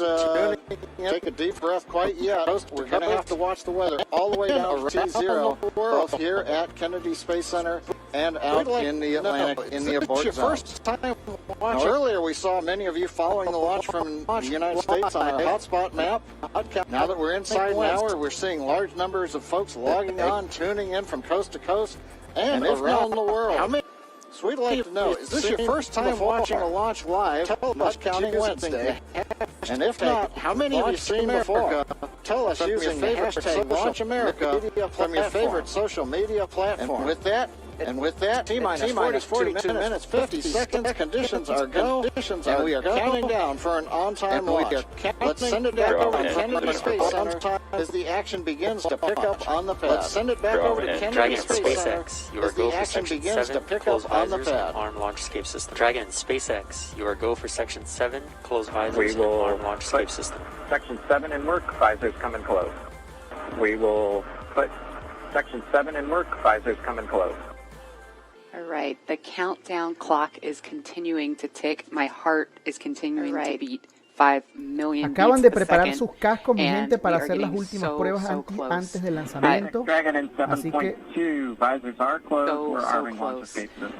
take a deep breath quite yet. We're going to have to watch the weather all the way down to T0, both here at Kennedy Space Center and out in the Atlantic, in the abort zones. Now, earlier we saw many of you following the launch from the United States on our hotspot map. Now that we're inside now, we're seeing large numbers of folks logging on, tuning in from coast to coast and around the world. So we'd like to know, is this your first time watching a launch live? Tell us counting Wednesday. And if not, how many have you seen before? Tell us using the hashtag LaunchAmerica from your favorite social media platform. And with that, T-minus 42 minutes, 50 seconds, conditions are go, and we are counting down for an on-time launch. Let's send it back over to Kennedy Space Center As the action begins to pick up on the pad. Let's send it back over to Kennedy Dragon Space SpaceX, Center. you are As go the for action Section begins 7, to pick close up on the visors and pad. arm launch escape system. Dragon SpaceX, you are go for Section 7, close visors We and will arm launch escape system. Section 7 in work, visors coming close. We will put Section 7 in work, visors coming close. All right, the countdown clock is continuing to tick. My heart is continuing to beat 5 million Acaban beats de a preparar second, sus cascos, mi and gente, para we are hacer las getting últimas so, pruebas so close. antes del lanzamiento. Dragon in Así que 7.2, visors are closed, we're arming launch escape system.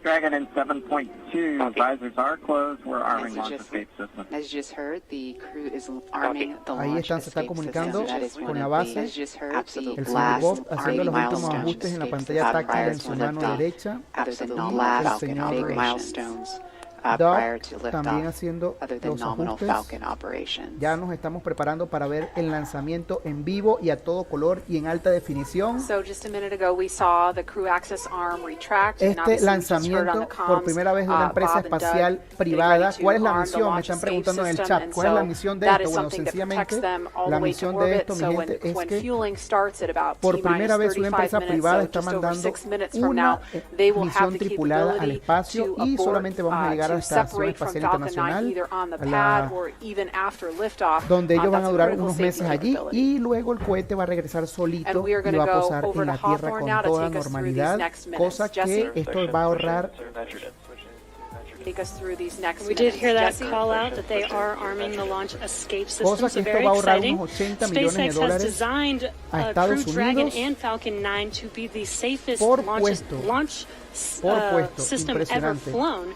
Dragon in 7.2, visors are closed, we're arming launch escape system. As you just heard, the crew is arming the ahí launch están, se está escape comunicando system. con la base. As you just heard, El señor Bob haciendo los últimos ajustes en la pantalla táctil en su mano derecha. Other than El nominal señor big milestones Doug prior to también liftoff, haciendo other than los nominal ajustes. Falcon operations. Ya nos estamos preparando para ver el lanzamiento en vivo y a todo color y en alta definición. So just a minute ago we saw the crew access arm retract. and Este obviously we just heard on lanzamiento the comms, por primera vez de una empresa Bob and Doug espacial getting privada. ready to ¿Cuál es la arm the misión? Me launch están escape preguntando en el system, chat. and ¿Cuál es la so misión de that esto? is Bueno, something that protects sencillamente them all la the way to misión de orbit. esto, mi So gente, es when que fueling starts at about por T-minus primera vez una 35 empresa minutes, privada so está just over mandando 6 minutes from now, una they will have misión the tripulada al capability espacio to y abort, solamente vamos a llegar a to la Estación separate from Espacial Falcon 9 Internacional, either on the a pad la- or even after liftoff. donde ellos van That's a a durar critical unos safety meses allí capability. y luego el cohete va a regresar solito And we are y going va to a go posar over en to la Tierra Hawthorne con now to toda take us through these normalidad, next minutes. cosa que Jesse? esto va a ahorrar. Take us through these next We did minutes. hear that Jesse? call out that they are arming the launch escape system. Cosa So que esto very va a ahorrar exciting. unos 80 millones de SpaceX has dólares designed a Crew Estados Dragon Unidos. and Falcon 9 to be the safest Por launch puesto, system ever impresionante. flown.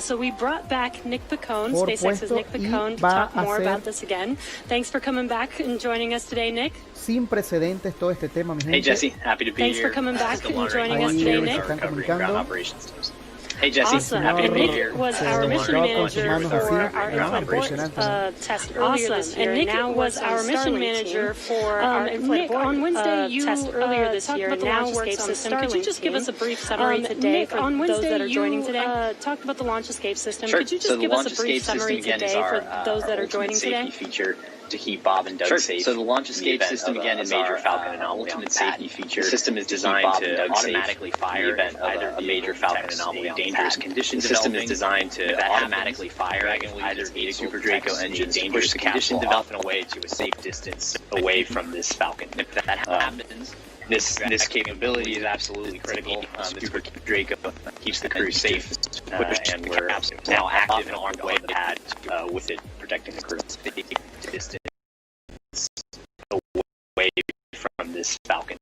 So we brought back Nick Picone, Por SpaceX's puesto, Nick Picone, to va talk a more ser- about this again. Thanks for coming back and joining us today, Nick. Sin precedentes todo este tema, mi gente. Hey Jesse, happy to be Thanks here. for coming back This is and DeLon joining Ray, us Ahí today, se Nick. están recovery and ground comunicando. operations teams. Hey Jesse, Awesome. happy to And be Nick here. was This is our DeLon mission Ray, manager manos for así. our No, in-flight impresionante, abort test earlier this year. And Nick now was our mission manager for our in-flight Nick, abort on Wednesday you test earlier this talked year. about the Now launch works escape on the system. Could you just give us a brief summary today Nick, for on those Wednesday that are joining you, today? Talked about the launch escape system. Sure. Could you So just the give us launch a brief escape summary system again today is for our, those that are ultimate joining safety today? feature to keep Bob and Doug Sure. safe. So the launch in escape event system of again a is major our, Falcon anomaly on ultimate the pad. safety feature. The system is to keep designed Bob to and Doug automatically safe fire in the event of either a major Falcon anomaly on dangerous the pad. conditions. The system developing. is designed to If that automatically fire Dragon will either use its Super Draco Draco engines to to push push the the condition capsule off development and away to a safe distance away from this Falcon. If that happens, This capability is absolutely critical. Super Draco keeps the crew safe, and we're now active and armed way pad with it protecting the crew. Distance away from this Falcon.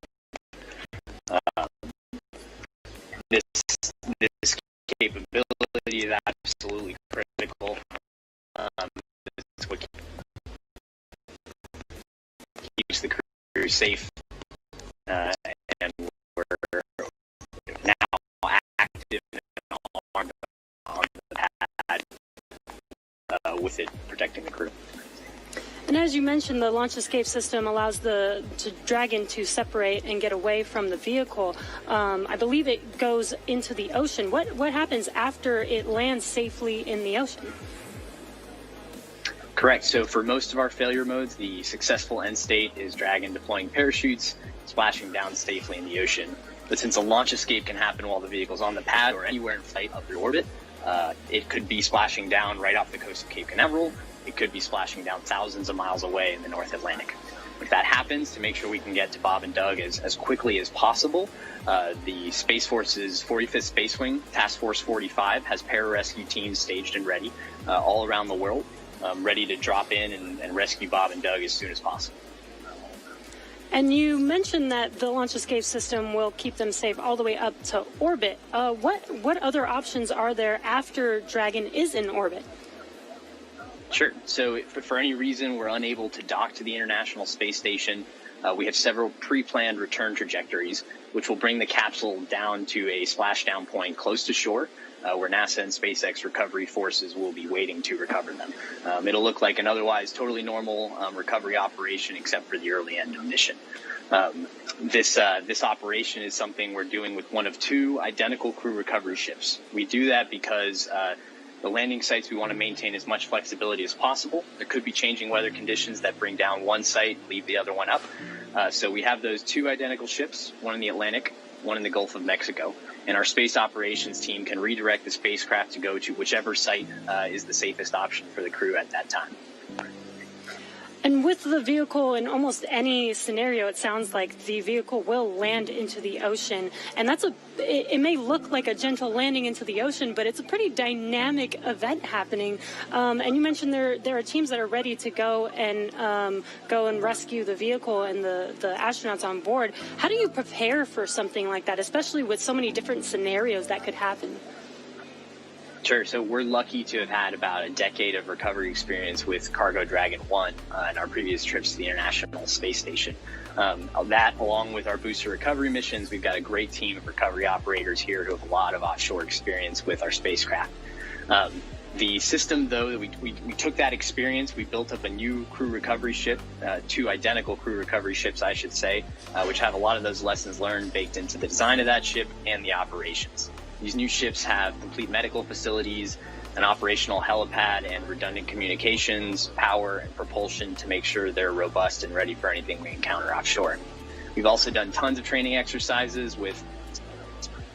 This capability is absolutely critical. It's what keeps the crew safe. And we're now active and armed on the pad with it protecting the crew. And as you mentioned, the launch escape system allows the Dragon to separate and get away from the vehicle. I believe it goes into the ocean. What happens after it lands safely in the ocean? Correct. So for most of our failure modes, the successful end state is Dragon deploying parachutes, splashing down safely in the ocean. But since a launch escape can happen while the vehicle's on the pad or anywhere in flight up through orbit, it could be splashing down right off the coast of Cape Canaveral. It could be splashing down thousands of miles away in the North Atlantic. If that happens, to make sure we can get to Bob and Doug as quickly as possible, the Space Force's 45th Space Wing, Task Force 45, has pararescue teams staged and ready all around the world, ready to drop in and rescue Bob and Doug as soon as possible. And you mentioned that the launch escape system will keep them safe all the way up to orbit. What other options are there after Dragon is in orbit? Sure. So if for any reason we're unable to dock to the International Space Station, we have several pre-planned return trajectories, which will bring the capsule down to a splashdown point close to shore, where NASA and SpaceX recovery forces will be waiting to recover them. It'll look like an otherwise totally normal recovery operation, except for the early end of mission. This operation is something we're doing with one of two identical crew recovery ships. We do that because The landing sites, we want to maintain as much flexibility as possible. There could be changing weather conditions that bring down one site, leave the other one up. So we have those two identical ships, one in the Atlantic, one in the Gulf of Mexico. And our space operations team can redirect the spacecraft to go to whichever site is the safest option for the crew at that time. And with the vehicle, in almost any scenario, it sounds like the vehicle will land into the ocean. And it may look like a gentle landing into the ocean, but it's a pretty dynamic event happening. And you mentioned there are teams that are ready to go and rescue the vehicle and the astronauts on board. How do you prepare for something like that, especially with so many different scenarios that could happen? Sure. So we're lucky to have had about a decade of recovery experience with Cargo Dragon 1 in our previous trips to the International Space Station. That, along with our booster recovery missions, we've got a great team of recovery operators here who have a lot of offshore experience with our spacecraft. The system, though, we took that experience, we built up a new crew recovery ship, two identical crew recovery ships, I should say, which have a lot of those lessons learned baked into the design of that ship and the operations. These new ships have complete medical facilities, an operational helipad, and redundant communications, power, and propulsion to make sure they're robust and ready for anything we encounter offshore. We've also done tons of training exercises with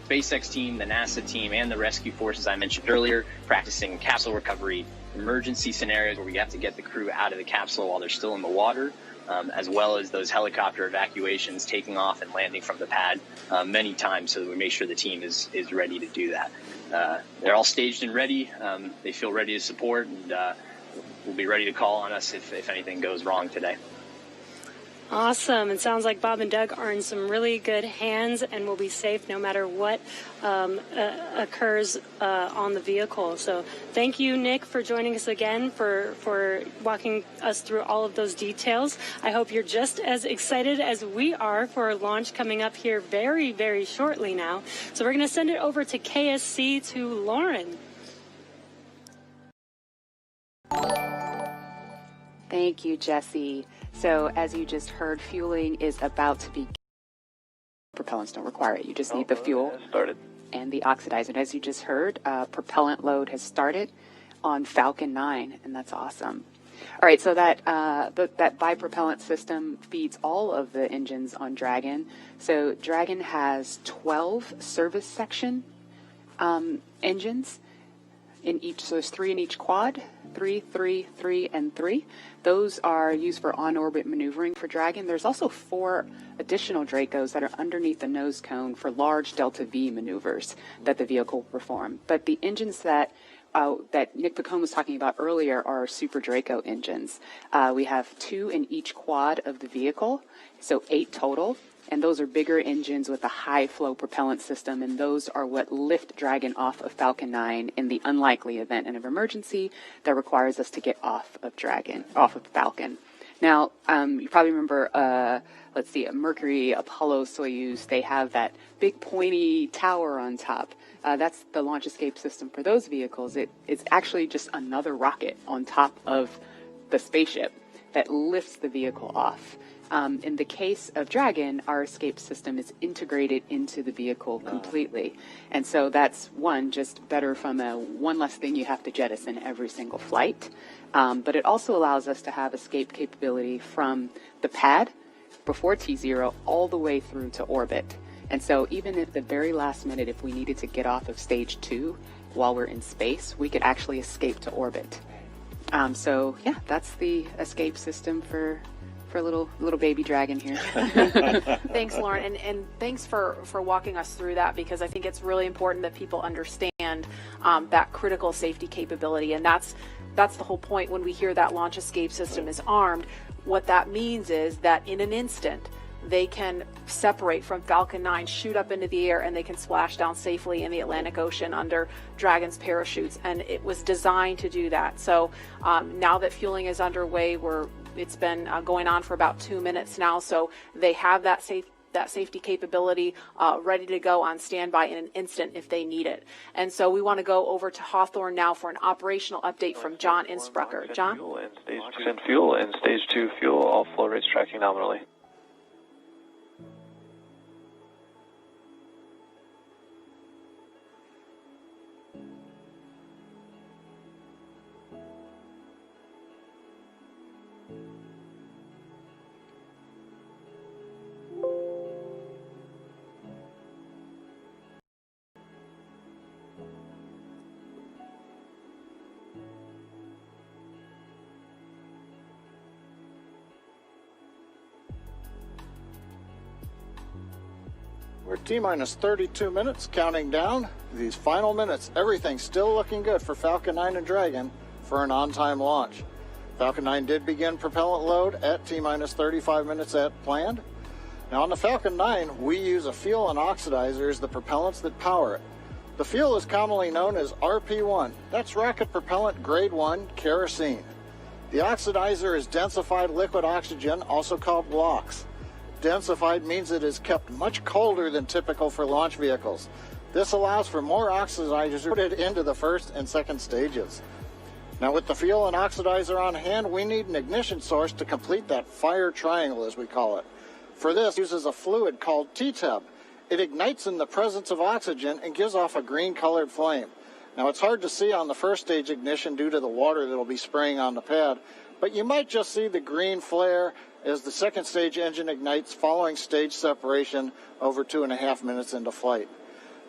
SpaceX team, the NASA team, and the rescue forces I mentioned earlier, practicing capsule recovery, emergency scenarios where we have to get the crew out of the capsule while they're still in the water, as well as those helicopter evacuations, taking off and landing from the pad many times so that we make sure the team is ready to do that. They're all staged and ready. They feel ready to support, and will be ready to call on us if anything goes wrong today. Awesome. It sounds like Bob and Doug are in some really good hands and will be safe no matter what occurs on the vehicle. So thank you, Nick, for joining us again, for walking us through all of those details. I hope you're just as excited as we are for launch coming up here very, very shortly now. So we're going to send it over to KSC to Lauren. Thank you, Jesse. So as you just heard, fueling is about to begin. Propellants don't require it. You just need the fuel and the oxidizer. And as you just heard, propellant load has started on Falcon 9, and that's awesome. All right, so that bipropellant system feeds all of the engines on Dragon. So Dragon has 12 service section engines in each, so there's 3 in each quad, 3, 3, 3, and 3. Those are used for on-orbit maneuvering for Dragon. There's also 4 additional Dracos that are underneath the nose cone for large Delta V maneuvers that the vehicle will perform. But the engines that Nick Picone was talking about earlier are Super Draco engines. We have 2 in each quad of the vehicle, so 8 total. And those are bigger engines with a high-flow propellant system, and those are what lift Dragon off of Falcon 9 in the unlikely event of emergency that requires us to get off of Falcon. Now, you probably remember, a Mercury, Apollo, Soyuz, they have that big pointy tower on top. That's the launch escape system for those vehicles. It's actually just another rocket on top of the spaceship that lifts the vehicle off. In the case of Dragon, our escape system is integrated into the vehicle completely. And so that's just better from one less thing you have to jettison every single flight. But it also allows us to have escape capability from the pad before T0 all the way through to orbit. And so even at the very last minute, if we needed to get off of stage 2 while we're in space, we could actually escape to orbit. That's the escape system for little baby Dragon here. Thanks, Lauren, and thanks for walking us through that, because I think it's really important that people understand that critical safety capability, and that's the whole point. When we hear that launch escape system is armed, what that means is that in an instant they can separate from Falcon 9, shoot up into the air, and they can splash down safely in the Atlantic Ocean under Dragon's parachutes, and it was designed to do that. So now that fueling is underway, it's been going on for about 2 minutes now, so they have that safety capability ready to go on standby in an instant if they need it. And so we want to go over to Hawthorne now for an operational update from John Innsbrucker. John? Fuel and stage 2 fuel, all flow rates tracking nominally. We're T-minus 32 minutes, counting down. These final minutes, everything's still looking good for Falcon 9 and Dragon for an on-time launch. Falcon 9 did begin propellant load at T-minus 35 minutes at planned. Now on the Falcon 9, we use a fuel and oxidizer as the propellants that power it. The fuel is commonly known as RP1. That's rocket propellant grade 1 kerosene. The oxidizer is densified liquid oxygen, also called LOX. Densified means it is kept much colder than typical for launch vehicles. This allows for more oxidizers put into the first and second stages. Now with the fuel and oxidizer on hand, we need an ignition source to complete that fire triangle, as we call it. For this, it uses a fluid called T-Teb. It ignites in the presence of oxygen and gives off a green-colored flame. Now, it's hard to see on the first stage ignition due to the water that will be spraying on the pad, but you might just see the green flare as the second stage engine ignites following stage separation over 2.5 minutes into flight.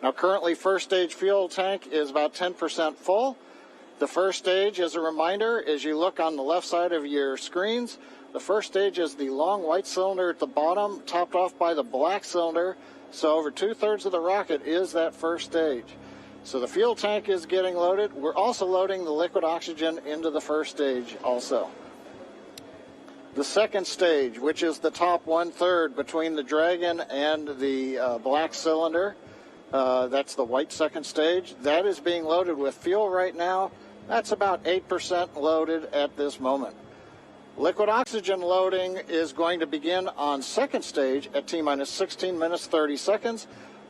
Now, currently, first stage fuel tank is about 10% full. The first stage, as a reminder, as you look on the left side of your screens, the first stage is the long white cylinder at the bottom, topped off by the black cylinder. So over 2/3 of the rocket is that first stage. So the fuel tank is getting loaded. We're also loading the liquid oxygen into the first stage also. The second stage, which is the top 1/3 between the Dragon and the black cylinder, that's the white second stage, that is being loaded with fuel right now. That's about 8% loaded at this moment. Liquid oxygen loading is going to begin on second stage at T-minus 16 minutes 30 seconds.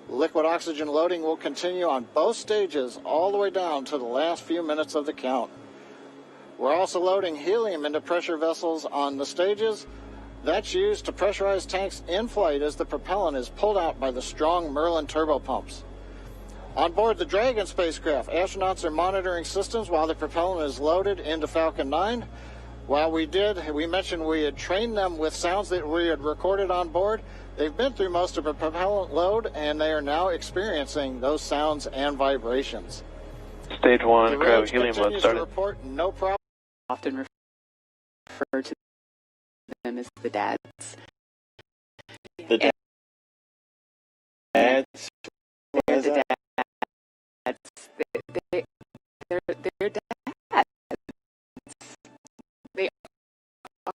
Liquid oxygen loading will continue on both stages all the way down to the last few minutes of the count. We're also loading helium into pressure vessels on the stages. That's used to pressurize tanks in flight as the propellant is pulled out by the strong Merlin turbopumps. On board the Dragon spacecraft, astronauts are monitoring systems while the propellant is loaded into Falcon 9. While we mentioned we had trained them with sounds that we had recorded on board. They've been through most of the propellant load, and they are now experiencing those sounds and vibrations. Stage 1, cryo helium load started. Report no problem. Often refer to them as the dads. The dads? They're the dads. They're dads. They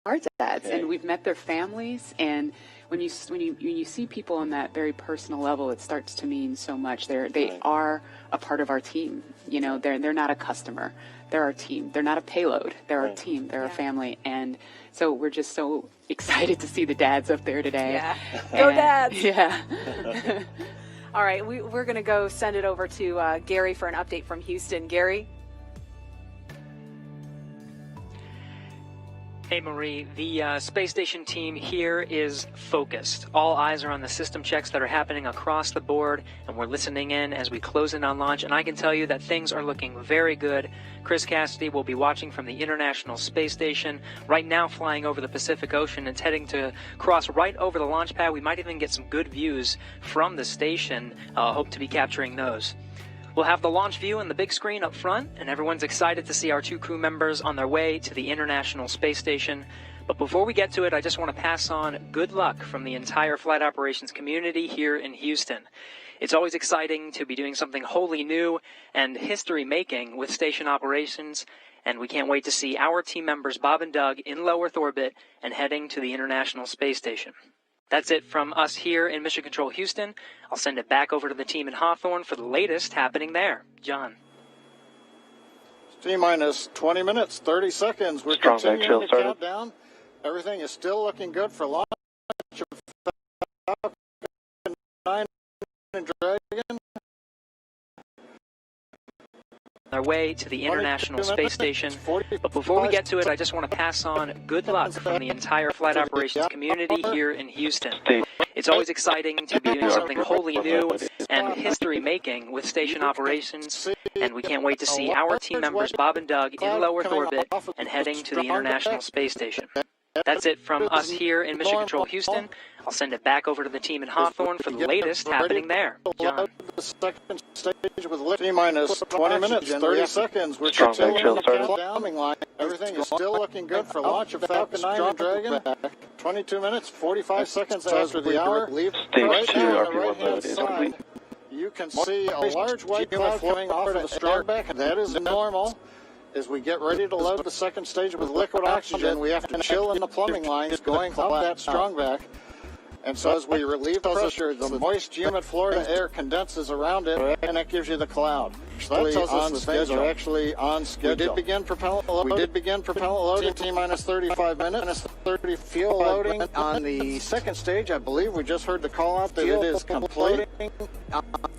are dads, and we've met their families. And when you see people on that very personal level, it starts to mean so much. They are a part of our team. You know, they're not a customer. They're our team. They're not a payload. They're our team. They're a family. And so we're just so excited to see the dads up there today. Yeah, go dads. Yeah. All right, we're going to go send it over to Gary for an update from Houston. Gary. Hey Marie, the space station team here is focused. All eyes are on the system checks that are happening across the board, and we're listening in as we close in on launch, and I can tell you that things are looking very good. Chris Cassidy will be watching from the International Space Station, right now flying over the Pacific Ocean. It's heading to cross right over the launch pad. We might even get some good views from the station. Hope to be capturing those. We'll have the launch view and the big screen up front, and everyone's excited to see our two crew members on their way to the International Space Station. But before we get to it, I just want to pass on good luck from the entire flight operations community here in Houston. It's always exciting to be doing something wholly new and history-making with station operations, and we can't wait to see our team members Bob and Doug in low Earth orbit and heading to the International Space Station. That's it from us here in Mission Control Houston. I'll send it back over to the team in Hawthorne for the latest happening there. John. T-minus 20 minutes, 30 seconds. We're continuing to count down. Everything is still looking good for launch of Falcon 9 and Dragon. Our way to the International Space Station. But before we get to it, I just want to pass on good luck from the entire flight operations community here in Houston. It's always exciting to be doing something wholly new and history-making with station operations, and we can't wait to see our team members Bob and Doug in low Earth orbit and heading to the International Space Station. That's it from us here in Mission Control Houston. I'll send it back over to the team in Hawthorne for the latest happening there. John. The second stage with T-minus 20 minutes, 30 seconds. We're continuing the countdown line. Everything is still looking good for launch of Falcon 9 and Dragon. 22 minutes, 45 seconds after the hour. Right now on the right-hand side, you can see a large white cloud coming off of the strong back, and that is normal. As we get ready to load the second stage with liquid oxygen, we have to chill in the plumbing lines going up that strong back. And so as we relieve pressure, the moist, humid Florida air condenses around it, and that gives you the cloud. So that tells us that things are actually on schedule. We did begin propellant load at T-minus 35 minutes. 30 fuel loading on the second stage. I believe we just heard the call out that it is complete.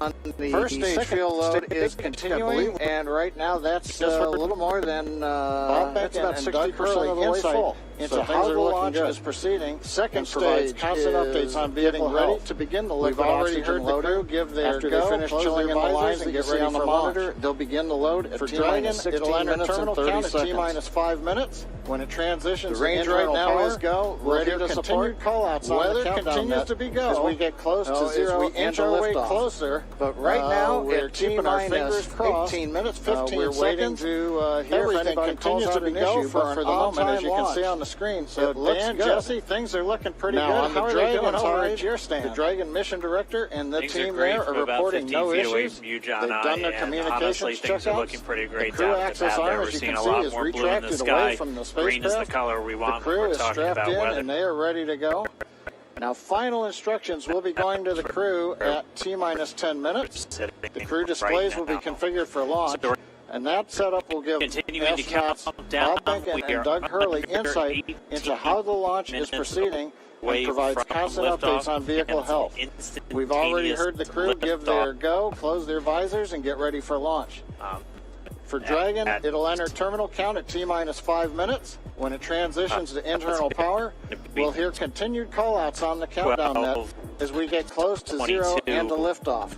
On the first stage fuel load is continuing, and right now that's a little more than that's about 60% of the way full. Into how the launch is proceeding. Second stage constant updates on vehicle ready to begin the liquid oxygen. We've already heard the crew give their after they finish chilling in the lines and get ready on the monitor. They'll begin the load at Dragon. It'll enter terminal count at T-minus 5 minutes. When it transitions, the range right now is go. Ready to support. Call-outs on the countdown. Weather continues to be go. As we get close to zero, we inch our way closer. But right now, we're keeping our fingers crossed. 18 minutes, 15 seconds. Everything continues to be go for the moment, as you can see on the screen. So Dan, Jesse, things are looking pretty good. How are they doing over at your stand? The Dragon mission director and the team there are reporting no issues. They've done their communications things are looking pretty great down at the pad there. We're seeing a lot more blue in the sky. Green is the color we want when we're talking about weather. And they are ready to go. Now, final instructions will be going to the crew at T-minus 10 minutes. The crew displays will be configured for launch. And that setup will give astronauts Bob Behnken and Doug Hurley insight into how the launch is proceeding and provides constant updates on vehicle health. We've already heard the crew give their go, close their visors, and get ready for launch. For Dragon, it'll enter terminal count at T-minus 5 minutes. When it transitions to internal power, we'll hear continued call-outs on the countdown net as we get close to zero and to liftoff.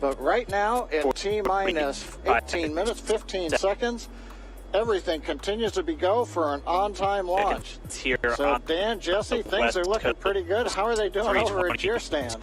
But right now, at T-minus 18 minutes, 15 seconds, everything continues to be go for an on-time launch. So Dan, Jesse, things are looking pretty good. How are they doing over at your stand?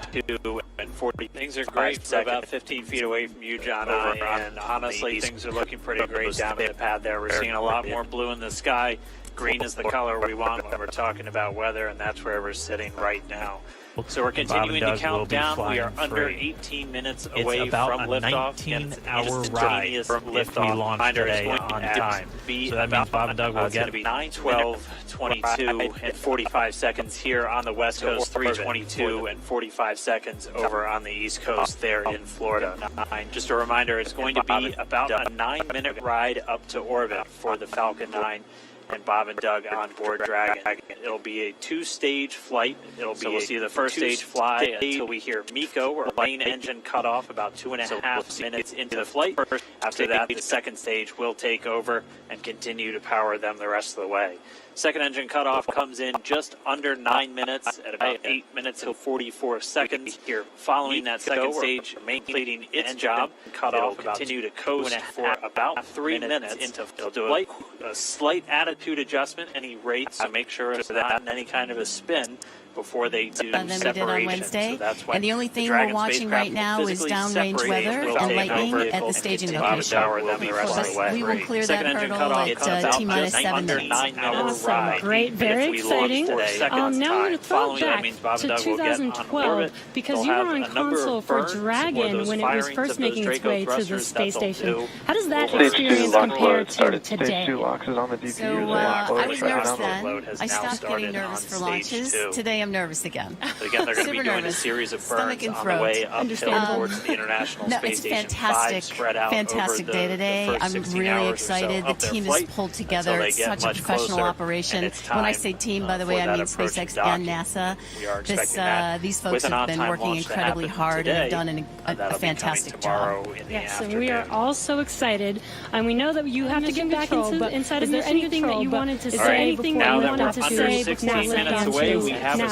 And 40. Things are great. We're about 15 feet away from you, John. And honestly, things are looking pretty great down at the pad there. We're seeing a lot more blue in the sky. Green is the color we want when we're talking about weather, and that's where we're sitting right now. So we're continuing to count down. We are under 18 minutes away from liftoff. It's about a 19-hour ride if we launch today on time. So that means Bob and Doug will get 9, 12, 22, and 45 seconds here on the West Coast, 3:22 and 45 seconds over on the East Coast there in Florida. Just a reminder, it's going to be about a 9-minute ride up to orbit for the Falcon 9. And Bob and Doug on board Dragon. It'll be a 2-stage flight. We'll see the first stage fly until we hear MECO, or main engine cut off, about 2.5 minutes into the flight. After that, the second stage will take over and continue to power them the rest of the way. Second engine cutoff comes in just under 9 minutes at about 8 minutes and 44 seconds. Here, following that second stage, completing its job, cutoff will continue to coast for about 3 minutes. It'll do a slight attitude adjustment, any rates, so make sure it's not in any kind of a spin before they do than we did on Wednesday. So that's and the only thing we're watching right now is downrange weather and lightning at the staging location. We will clear that hurdle at T-minus 7 minutes. Awesome. Great. Very exciting. Now we're going to throw back to 2012 because you were on console for Dragon when it was first making its way to the space station. How does that experience compare to today? So I was nervous then. I stopped getting nervous for launches. Today I'm nervous again. But again, they're going to be doing a series of burns on the way uphill towards the International Space Station. Fantastic day today. I'm really excited. The team is pulled together. It's such a professional operation. When I say team, by the way, I mean SpaceX and NASA. These folks have been working incredibly hard and have done a fantastic job. Yes, and we are all so excited. And we know that you have to get back inside of Mission Control. Is there anything that you wanted to say before we wanted to say? Now that we're under 16 minutes away, we have a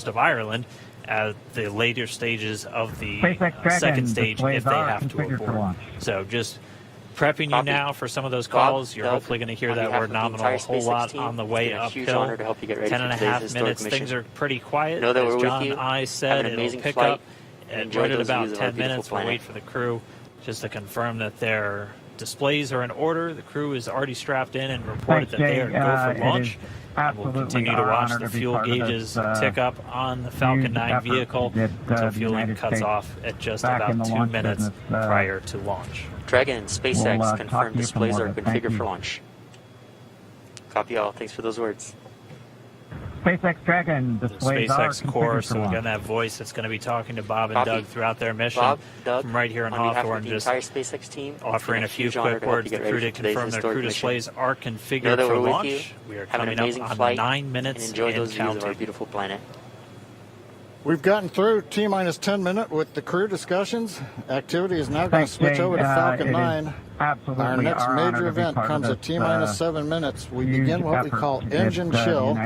coast of Ireland at the later stages of the SpaceX second stage displays if they are have to configured for abort. launch. So just prepping you Copy. now for some of those Bob, calls. You're Doug, hopefully going to hear on that behalf word of the nominal entire a whole SpaceX lot team, on the it's way been a huge uphill. honor to help you get ready 10 for and a today's half historic minutes. mission. Things are pretty quiet. Know that As we're John with you. I Have said, an it'll amazing pick flight. up and Enjoy right at those about views of our 10 beautiful minutes. We'll planet. wait for the crew just to confirm that their displays are in order. The crew is already strapped in and reported Thanks, that they are Jay. go for It launch. is And we'll absolutely continue to our watch honor the to be fuel part of gauges this, tick up on the Falcon huge 9 effort vehicle to get, until the fueling United cuts States off at just back in about the 2 launch minutes business, prior to launch. Dragon and SpaceX we'll, talk confirmed to you displays some are more, but thank configured you. for launch. Copy all. Thanks for those words. SpaceX Dragon displays are SpaceX core, configured so for again, launch. that voice that's going to be talking to Bob and Copy. Doug throughout their mission. Bob, Doug, from right here in on behalf Hawthorne, of the just entire SpaceX team, offering a it's been few huge honor quick to help words. you The get crew ready to for today's confirm their historic crew mission. displays are Know configured that for we're with launch. you. We are Have an coming up amazing on flight, 9 minutes and enjoy and those views of our counting. beautiful planet. We've gotten through T-minus 10 minute with the crew discussions. Activity is now going to switch over to Falcon 9. Our next major event comes at T-minus 7 minutes. We begin what we call engine chill.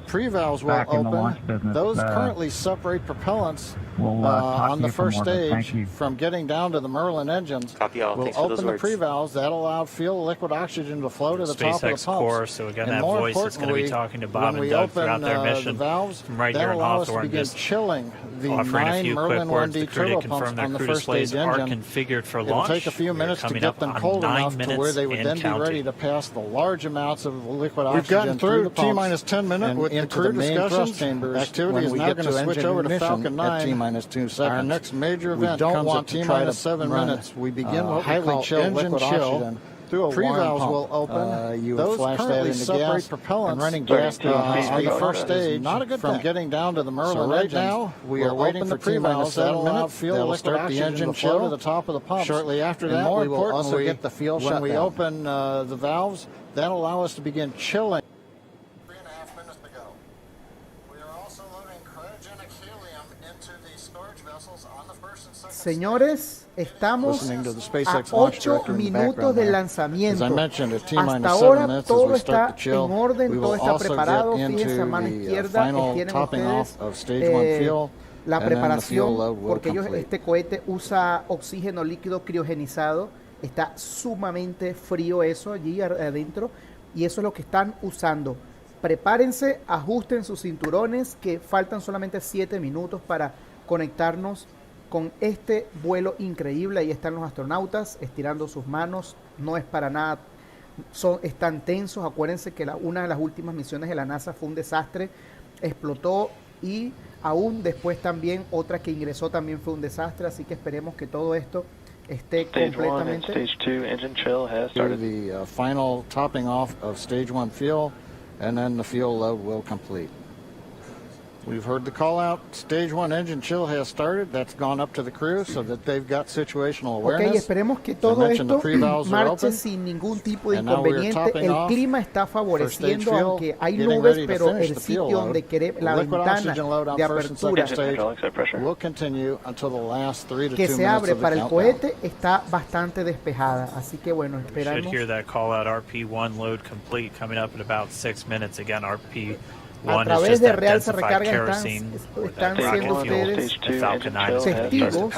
Pre-valves will open. Those currently separate propellants on the first stage from getting down to the Merlin engines. We'll open the pre-valves. That'll allow fuel liquid oxygen to flow to the top of the pumps. SpaceX core, so again, And that more voice that's going to be talking to Bob and Doug throughout their mission from right here in Hawthorne, just chilling the offering a 9 few quick Merlin words. 1D The crew to turbocumps confirm their on the crew first displays stage are engine. configured for It'll launch. take a few minutes to get them cold enough to where they would then be ready to pass the large amounts of liquid oxygen. We've gotten through T-minus 10 minutes with the crew discussions. Activity is now going to switch over to Falcon 9 T-minus 2 seconds. Our next major event comes at T-minus 7 minutes. We begin what we call engine chill. Pre-valves will open. Those currently separate propellants running gas on the first stage from getting down to the Merlin engines. Right now, we are waiting for pre-valves. That'll allow fuel liquid oxygen to flow to the top of the pump. Shortly after that, we will also get the fuel shutdown. When we open the valves, that'll allow us to begin chilling. 3.5 minutes to go. We are also loading cryogenic helium into the storage vessels on the first and second. Señores, estamos a 8 minutos del lanzamiento. Hasta ahora todo está en orden, todo está preparado. Fíjense a mano izquierda, tienen ustedes la preparación, porque este cohete usa oxígeno líquido criogenizado. Está sumamente frío eso allí adentro, y eso es lo que están usando. Prepárense, ajusten sus cinturones, que faltan solamente 7 minutos para conectarnos con este vuelo increíble. Ahí están los astronautas estirando sus manos. No es para nada, están tensos. Acuérdense que una de las últimas misiones de la NASA fue un desastre, explotó, y aún después también otra que ingresó también fue un desastre. Así que esperemos que todo esto esté completamente. Stage 2 engine chill has started. The final topping off of stage 1 fuel, and then the fuel load will complete. We've heard the call out. Stage 1 engine chill has started. That's gone up to the crew so that they've got situational awareness. Ok, esperemos que todo esto marche sin ningún tipo de inconveniente. El clima está favoreciendo, aunque hay nubes, pero el sitio donde queremos, la ventana de apertura que se abre para el cohete está bastante despejada. Así que bueno, esperamos. Should hear that call out. RP1 load complete coming up in about 6 minutes. Again, RP1 a través de Realza Recarga están siendo ustedes testigos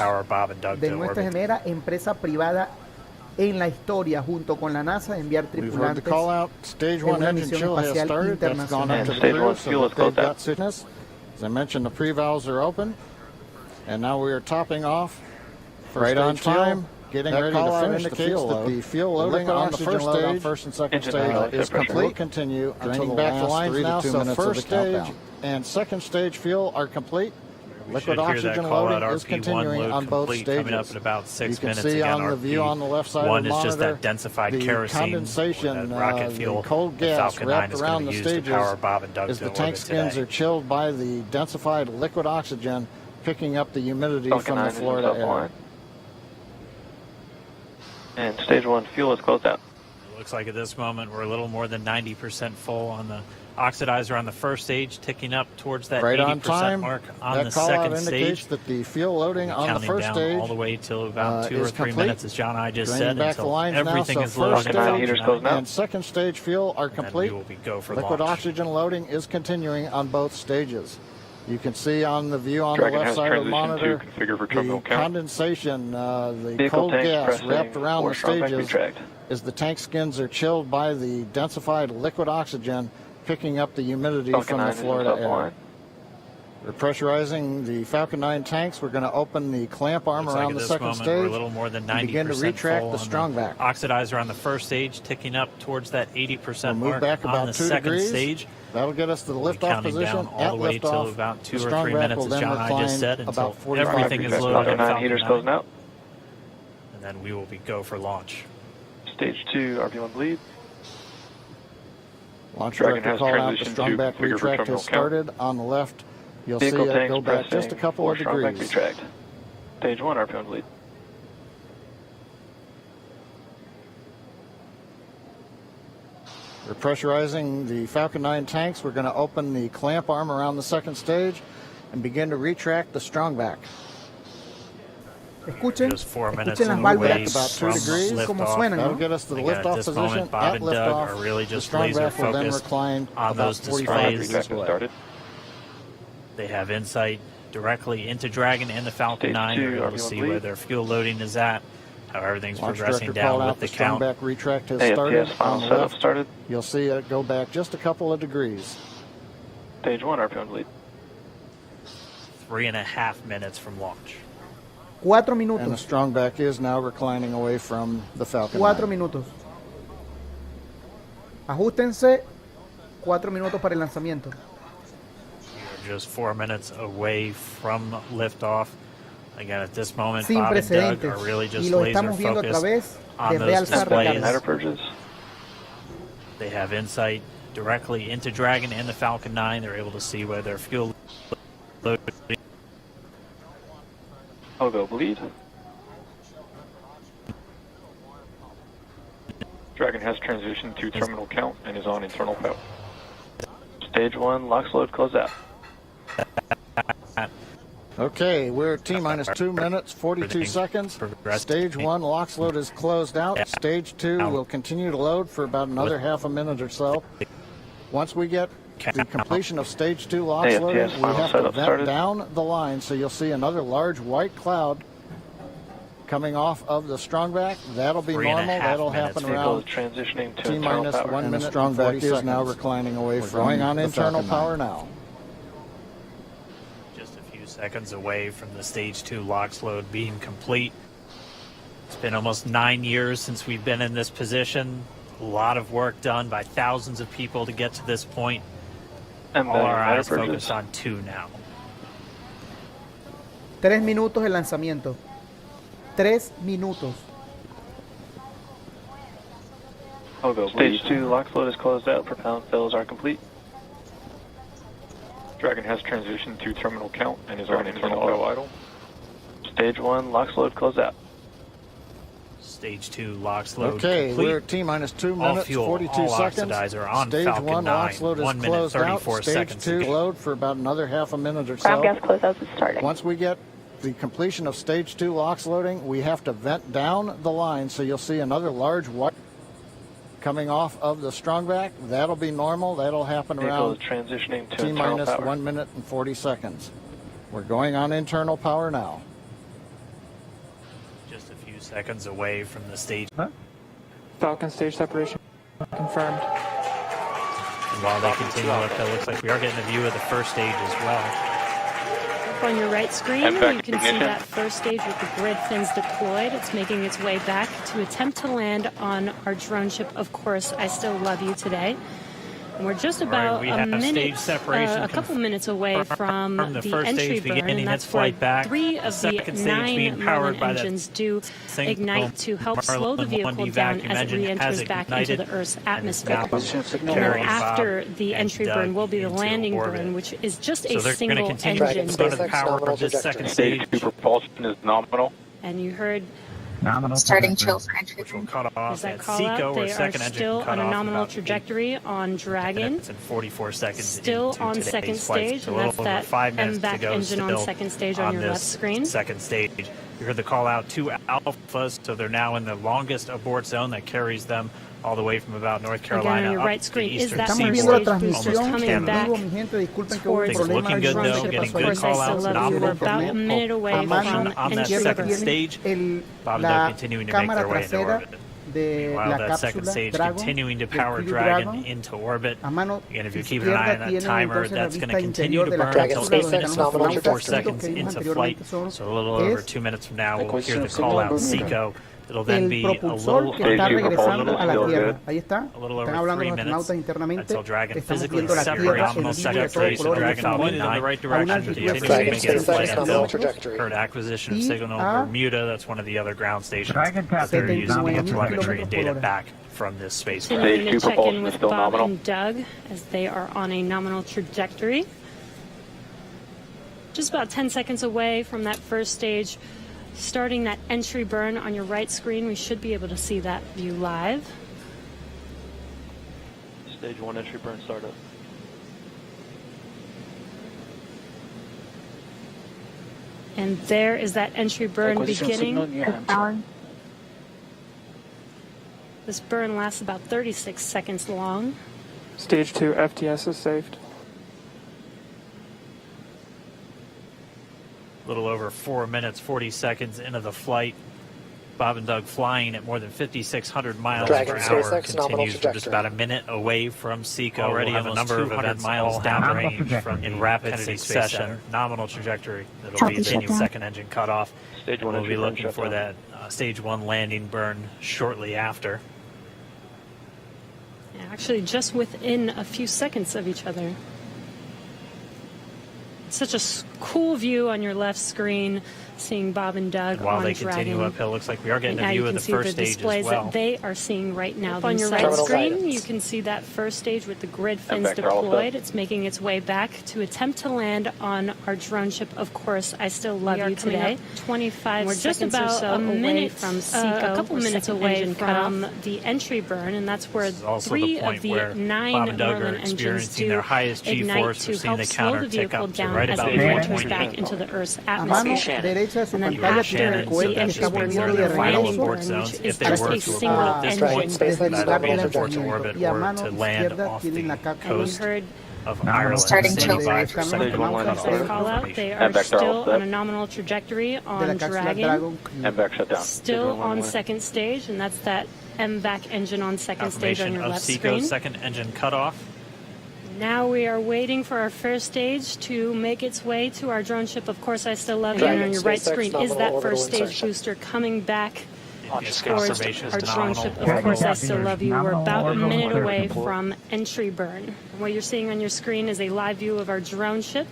de nuestra primera empresa privada en la historia, junto con la NASA, de enviar tripulantes en una misión espacial internacional. As I mentioned, the pre-valves are open, and now we are topping off right on time. Getting ready to finish the fuel load. The fuel loading on the first and second stage is complete. We'll continue until back the lines now. So first stage and second stage fuel are complete. Liquid oxygen loading is continuing on both stages. Coming up in about 6 minutes. You can see on the view on the left side of the monitor, is just that densified the kerosene, condensation, rocket fuel, the cold gas wrapped around the stages as the tank skins today. are chilled by the densified liquid oxygen, picking up the humidity from the Florida air. And stage 1 fuel is closed out. It looks like at this moment we're a little more than 90% full on the oxidizer on the first stage, ticking up towards that 80% mark on the second stage. That the fuel loading on the first stage all the way till about 2 or 3 minutes, as John and I just said, back until the lines everything now. is loaded. And second stage fuel are complete. Liquid oxygen loading is continuing on both stages. You can see on the view on the left side of the monitor the condensation, the cold gas wrapped around the stages as the tank skins are chilled by the densified liquid oxygen, picking up the humidity from the Florida air. We're pressurizing the Falcon 9 tanks. We're going to open the clamp arm around the second stage. We're a little more than 90% and begin to retract the strongback. Oxidizer on the first stage, ticking up towards that 80% we'll move back mark on the 2 second degrees. stage. That'll get us to the liftoff position down all the way till about 2 or 3 minutes, as John and I just said, until everything is loaded. Falcon 9 heaters closing out. And then we will go for launch. Stage 2 RP1 bleed. Launch director call out, the strong back retract has started. On the left, you'll see it go back just a couple of degrees. Retract. Stage 1, RPM lead. We're pressurizing the Falcon 9 tanks. We're going to open the clamp arm around the second stage and begin to retract the strong back. Escuchen, Just 4 minutes escuchen las válvulas about 2 degrees. como suenan, That'll ¿no? get us to the Again, liftoff at this position. moment, Bob At and Doug liftoff, are really the just strong laser back will then focused recline on about those 45 displays. degrees away. Started. They have insight directly into Dragon and the Falcon 9. They're able to see where their fuel loading is at, how everything's Launch progressing director down called with out, the the strong count. back retract has AFTS started. final On the setup left, started. you'll see it go back just a couple of degrees. Stage 1, RPM lead. 3.5 minutes from launch. 4 And the minutos. strong back is now reclining away from the Falcon 4 9. minutos. Ajustense. 4 minutos para el lanzamiento. We're just 4 minutes away from liftoff. Again, at this moment, Sin Bob and Doug precedentes. are really just Y lo laser estamos viendo a focused través on de those Realza displays. Regalas. They have insight directly into Dragon and the Falcon 9. They're able to see where their fuel loading. I'll go bleed. Dragon has transitioned to terminal count and is on internal power. Stage 1, locks load, close out. Okay, we're at T-minus 2 minutes, 42 seconds. Stage 1 LOX load is closed out. Stage 2 will continue to load for about another half a minute or so. Once we get the completion of Stage 2 LOX loading, we have to vent down the line, so you'll see another large white cloud coming off of the strongback. That'll be normal. That'll happen around transitioning to T-minus 1 minute. The strongback is now reclining away from going on internal power now. Seconds away from the Stage 2 LOX load being complete. It's been almost 9 years since we've been in this position. A lot of work done by thousands of people to get to this point. And all our eyes focused on 2 now. 3 minutos el lanzamiento. 3 minutos. I'll go Stage 2 LOX load is closed out. Propellant fills are complete. Dragon has transitioned to terminal count and is on internal auto idle. Stage 1 LOX load close out. Stage 2 LOX load okay, complete. We're at T-minus 2 all minutes, fuel, 42 all seconds. Oxidizer on Stage Falcon 1 9, LOX load is 1 minute, closed out. 34 Stage seconds 2 load for about another half a minute or so. Ground gas closeouts is starting. Once we get the completion of Stage 2 LOX loading, we have to vent down the line, so you'll see another large white coming off of the strongback. That'll be normal. That'll happen around transitioning to T-minus 1 minute and 40 seconds. We're going on internal power now. Just a few seconds away from the stage. Falcon stage separation confirmed. And while they continue up, it looks like we are getting a view of the first stage as well. On your right screen, you can see that first stage with the grid fins deployed. It's making its way back to attempt to land on our drone ship, of course, I Still Love You Today. And we're just about a minute, a couple minutes away from the entry burn, and that's where 3 of the 9 Merlin engines do ignite to help slow the vehicle down as it re-enters back into the Earth's atmosphere. And then after the entry burn will be the landing burn, which is just a single engine. Stage 2 propulsion is nominal. And you heard starting chill for entry. Which will cut off that at call Seco, out, where they second are engine still cut on a off nominal about trajectory on Dragon. And 44 seconds Still into on second stage, so and that's that MVAC engine on second stage on your left screen. Second stage. You heard the call out to Alphas, so they're now in the longest abort zone that carries them all the way from about North Carolina. Again, on your up right screen the is eastern that seaboard, first stage booster coming back towards things looking good though, getting good call outs. We're about a minute away from on that entry second burn. stage. Bob and Doug continuing to make their way into orbit. Meanwhile, that second stage continuing to power Dragon into orbit. Again, if you're keeping an eye on that timer, that's going to continue to burn until 8 minutes and 44 seconds into flight. So a little over 2 minutes from now, we'll hear the call out Seco. It'll then be a little está regresando a la Tierra. Ahí está. Están hablando los astronautas internamente. Estamos viendo la Tierra en vivo de todo color in the right direction. Heard acquisition of signal Bermuda. That's one of the other ground stations that they're using to get telemetry and data back from this spacecraft. Continuing to check in with Bob and Doug as they are on a nominal trajectory. Just about 10 seconds away from that first stage, starting that entry burn on your right screen. We should be able to see that view live. Stage 1 entry burn startup. And there is that entry burn beginning. This burn lasts about 36 seconds long. Stage 2 FTS is saved. A little over 4 minutes, 40 seconds into the flight. Bob and Doug flying at more than 5,600 miles per hour continues. We're just about a minute away from SECO. Already have a number of events miles downrange from in rapid succession. Nominal trajectory. It'll be the second engine cutoff. We'll be looking for that stage 1 landing burn shortly after. Actually, just within a few seconds of each other. Such a cool view on your left screen, seeing Bob and Doug while on they Dragon. continue uphill, looks like we are getting a view of the first stage as well. Displays that they are seeing right now. On your right screen, you can see that first stage with the grid fins deployed. It's making its way back to attempt to land on our drone ship. Of course, I Still Love You today. 25 seconds just about or so a minute from SECO, a couple minutes away from the entry burn, and that's where 3 of the 9 Merlin engines do ignite to help slow the vehicle down as it enters back into the Earth's atmosphere. And then after the entry burn, the landing burn, which is just a single engine. Orbit or to land off the coast of Ireland. Call out. They are still on a nominal trajectory on Dragon. Still on second stage, and that's that MVAC engine on second stage on your left screen. Second engine cutoff. Now we are waiting for our first stage to make its way to our drone ship. Of course, I Still Love You. And on your right screen is that first stage booster coming back towards our drone ship. Of course, I Still Love You. We're about a minute away from entry burn. What you're seeing on your screen is a live view of our drone ship.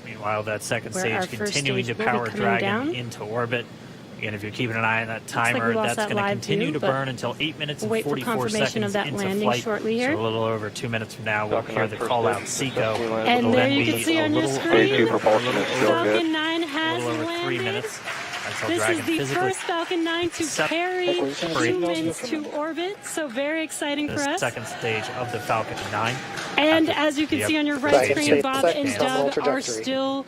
Meanwhile, that second stage continuing to power Dragon into orbit. Again, if you're keeping an eye on that timer, that's going to continue to burn until 8 minutes and 44 seconds into flight. Shortly here. So a little over 2 minutes from now, we'll hear the call out SECO. And there you can see on your screen, Falcon 9 has a little over landed. 3 minutes. This is the first Falcon 9 to carry humans to orbit, so very exciting for us. Second stage of the Falcon 9. And as you can see on your right screen, Bob and Doug are still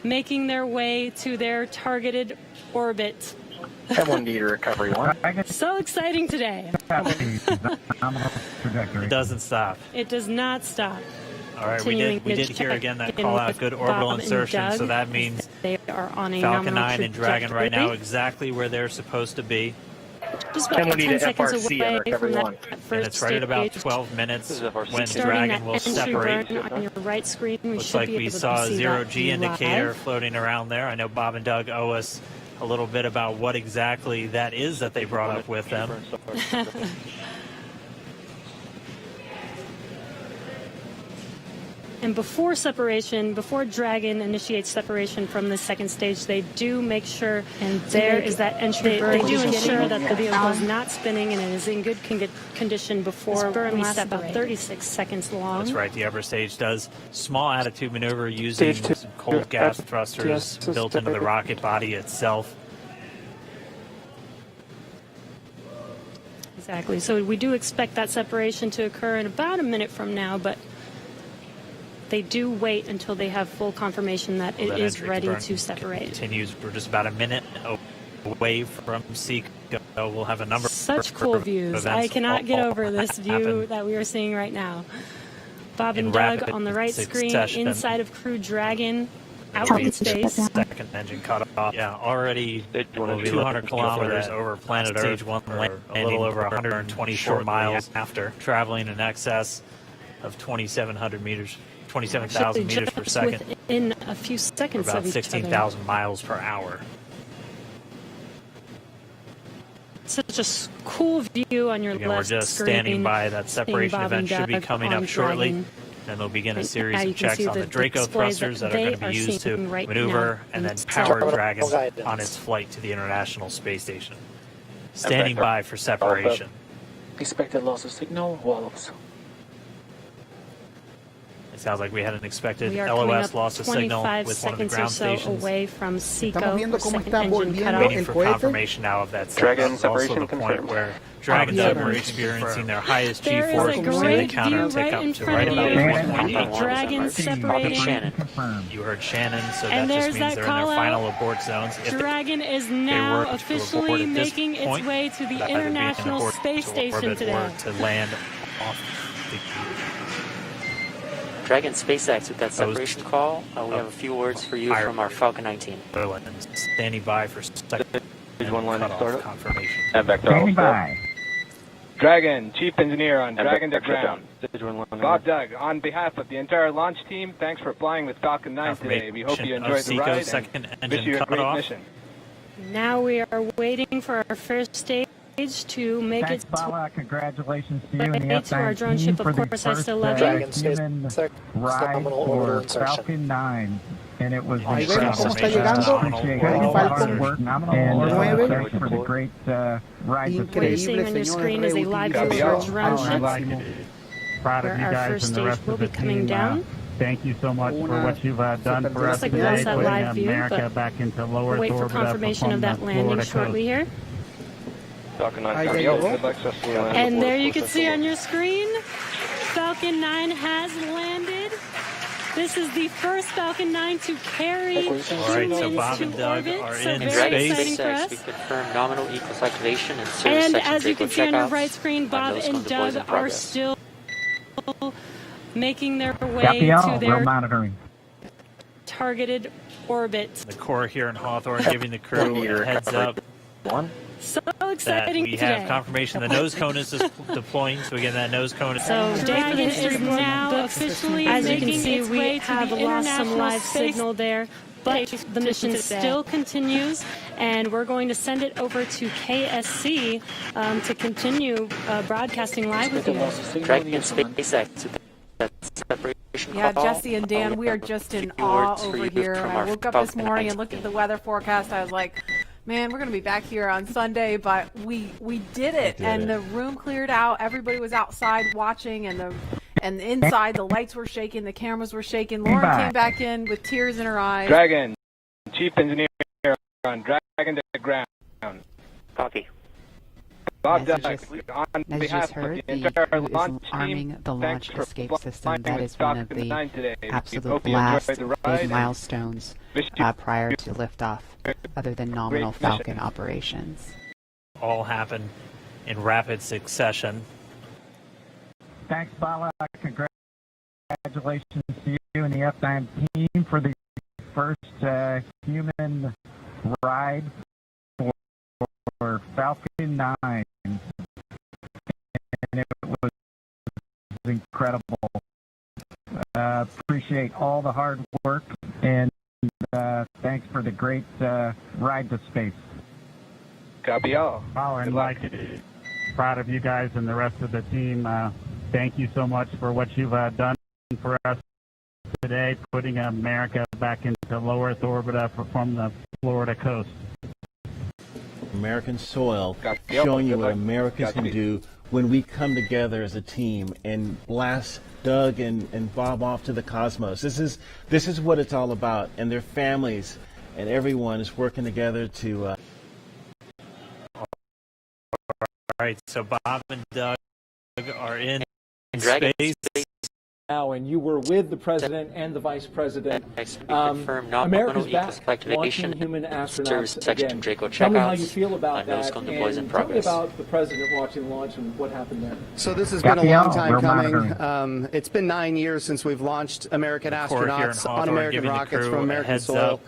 making their way to their targeted orbit. M1D to recovery 1. So exciting today. It doesn't stop. It does not stop. All right, we did hear again that call out good orbital insertion, so that means they are on a Falcon 9 and Dragon right now exactly where they're supposed to be. Just about 10 seconds away from that first and it's right at about 12 minutes when Dragon will separate. On your right screen, looks like we saw a zero-G indicator floating around there. I know Bob and Doug owe us a little bit about what exactly that is that they brought up with them. And before separation, before Dragon initiates separation from the second stage, they do make sure, and there is that entry burn. They do ensure that the vehicle is not spinning and it is in good condition before we step about 36 seconds long. That's right. The upper stage does small attitude maneuver using some cold gas thrusters built into the rocket body itself. Exactly. So we do expect that separation to occur in about a minute from now, but they do wait until they have full confirmation that it is ready to separate. Continues. We're just about a minute away from SECO. We'll have a number of such cool views. I cannot get over this view that we are seeing right now. Bob and Doug on the right screen, inside of Crew Dragon, out in space. Second engine cut off. Yeah, already 200 kilometers over planet Earth. Stage 1 landing, a little over 124 miles after traveling in excess of 2,700 meters. 27,000 meters per second. In a few seconds about 16,000 miles per hour. Such a cool view on your left screen. We're just standing by. That separation event should be coming up shortly. And they'll begin a series of checks on the Draco thrusters that are going to be used to maneuver and then power Dragon on its flight to the International Space Station. Standing by for separation. Expected loss of signal, walls. It sounds like we had an expected We are LOS loss of signal 25 with one of the seconds or ground so stations. away from Seco. Estamos viendo cómo está volviendo Waiting el for cohete. confirmation now of that. Dragon That's also separation the point confirmed. where Dragon's are experiencing their highest There is G-force a and great they counter view take right up in to front right of about you. 1.1. Dragon separating. Shannon. You heard Shannon, so And that there's just means that they're in their call final out. abort zones. If Dragon is they now were to abort officially at this making its point, way to the that would be an International abort Space to Station orbit today. or to land off the Dragon SpaceX with that separation call. We have a few words for you from our Falcon 19. standing by for second one line of startup confirmation. Standing by. Dragon, Chief Engineer on Dragon to Ground. Bob Doug, on behalf of the entire launch team, thanks for flying with Falcon 9 today. We hope you enjoyed the ride second and wish engine you a cut great off. mission. Now we are waiting for our first stage to make Thanks, its Bala. Congratulations to you and the way to our F-9 drone team ship. for Of the course, I first still love you. human ride for Falcon 9. And it was Ahí ven incredible. cómo está llegando Appreciate el all the hard Falcon work and 9. thanks for the great ride. What you're seeing on your screen is a live view of our drone ship. Proud of where you our guys first and the stage rest will of the be coming team. down. Thank you so much for what you've done for us Looks like we today, lost that putting live view, America but back into low we'll Earth wait for orbit confirmation of that landing shortly here. Falcon 9 Ahí copy. llegó. Good luck, successfully landed And aboard there you can Force see Vessel on your screen, Falcon 9 has landed. This is the first Falcon 9 to carry All right, so humans Bob to and Doug orbit, are so in very space. exciting for SpaceX, us. we confirm nominal equals activation and service And section as you Draco can see on your checkouts. right screen, Bob Nose and cone deploys Doug in are progress. still making their way Copy all. to We're their monitoring. targeted orbit. The Corps here in Hawthorne giving the crew a heads up So that exciting we today. have confirmation the nose cone is deploying, so again that nose cone is So Dragon is now officially, as you can see, we have lost some live signal there, but the mission still continues, and we're going to send it over to KSC to continue broadcasting live with you. Dragon SpaceX with that separation Yeah, call. Jesse and Dan, we are just in awe over here. I woke up this morning and looked at the weather forecast. I was like, man, we're going to be back here on Sunday, but we did it. The room cleared out. Everybody was outside watching, and inside the lights were shaking, the cameras were shaking. Lauren came back in with tears in her eyes. Dragon, Chief Engineer on Dragon to Ground. Copy. Bob As Doug, on you just behalf of heard, the the entire crew is launch arming team, the launch thanks for escape flying system. That with is one of Falcon 9 today. the We absolute hope you last enjoyed the ride big and milestones wish you prior to liftoff, other than nominal great mission. Falcon operations. all happen in rapid succession. Thanks, Bala. Congratulations to you and the F-9 team for the first human ride for Falcon 9. And it was incredible. Appreciate all the hard work, and thanks for the great ride to space. Copy all. And proud of you guys and the rest of the team. Thank you so much for what you've done for us today, putting America back into low Earth orbit from the Florida coast. American soil, showing you what Americans can do when we come together as a team and blast Doug and Bob off to the cosmos. This is what it's all about, and their families and everyone is working together to. All right, so Bob and Doug are in Dragon space. Now, and you were with the president and the vice president. Confirm nominal America's equals back, activation. launching human Service astronauts section again. Draco Tell me how you checkouts. feel about Nose that, cone deploys in and tell me progress. about the president watching the launch and what happened there. So this has been a long time coming. It's been 9 years since we've launched American astronauts on American rockets from American soil,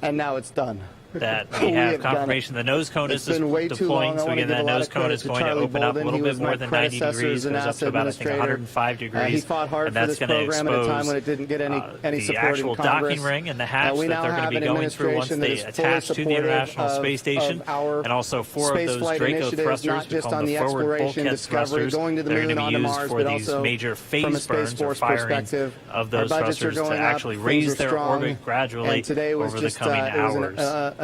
and now it's done. That we have confirmation the nose cone is deploying, so again that nose cone is going to open up a little bit more than 90 degrees, goes up to about I think 105 degrees, he fought hard and that's for this program at a time when it didn't get any the support actual in Congress. docking ring and the hatch we that now they're going have to be an going through once they attach to the International Space Station, and also 4 of those Draco thrusters become the forward bulkhead thrusters. They're going to be used for these major phase burns or firings of those thrusters to actually raise their orbit gradually over the coming hours.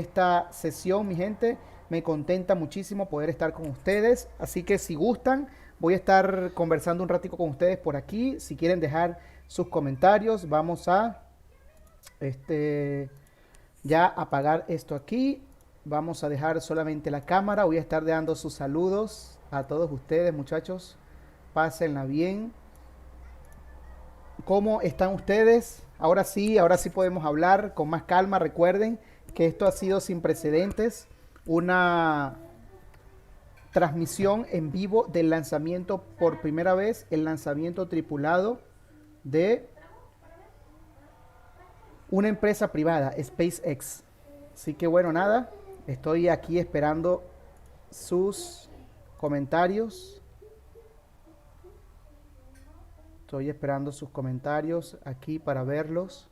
esta sesión, mi gente. Me contenta muchísimo poder estar con ustedes. Así que si gustan, voy a estar conversando un ratico con ustedes por aquí. Si quieren dejar sus comentarios, vamos a ya apagar esto aquí. Vamos a dejar solamente la cámara. Voy a estar dando sus saludos a todos ustedes, muchachos. Pásenla bien. ¿Cómo están ustedes? Ahora sí podemos hablar con más calma. Recuerden que esto ha sido sin precedentes. Una transmisión en vivo del lanzamiento por primera vez, el lanzamiento tripulado de una empresa privada, SpaceX. Así que bueno, nada, estoy aquí esperando sus comentarios. Estoy esperando sus comentarios aquí para verlos.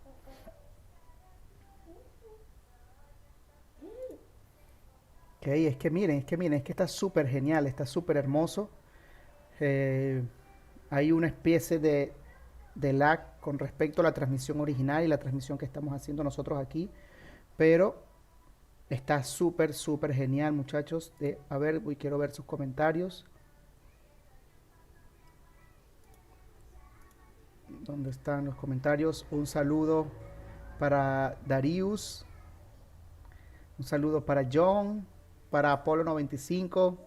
Ok, es que miren, es que está súper genial, está súper hermoso. Hay una especie de lag con respecto a la transmisión original y la transmisión que estamos haciendo nosotros aquí, pero está súper genial, muchachos. A ver, quiero ver sus comentarios. ¿Dónde están los comentarios? Un saludo para Darius, un saludo para John, para Apolo 95,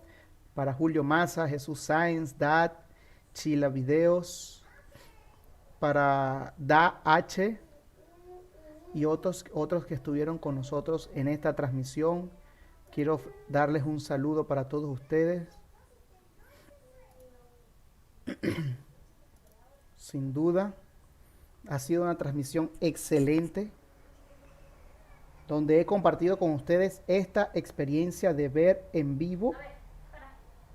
para Julio Maza, Jesús Sáenz, Dad, Chila Videos, para Da H y otros que estuvieron con nosotros en esta transmisión. Quiero darles un saludo para todos ustedes. Sin duda, ha sido una transmisión excelente, donde he compartido con ustedes esta experiencia de ver en vivo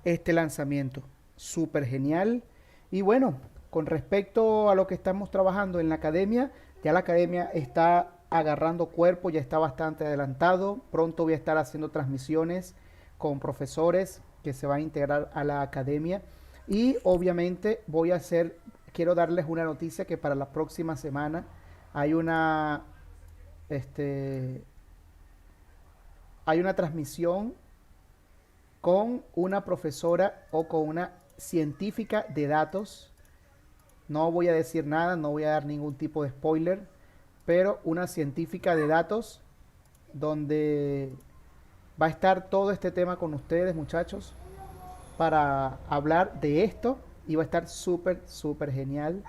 este lanzamiento. Súper genial. Y bueno, con respecto a lo que estamos trabajando en la academia, ya la academia está agarrando cuerpo, ya está bastante adelantado. Pronto voy a estar haciendo transmisiones con profesores que se van a integrar a la academia. Y obviamente quiero darles una noticia que para la próxima semana hay una transmisión con una profesora o con una científica de datos. No voy a decir nada, no voy a dar ningún tipo de spoiler, pero una científica de datos donde va a estar todo este tema con ustedes, muchachos, para hablar de esto, y va a estar súper genial.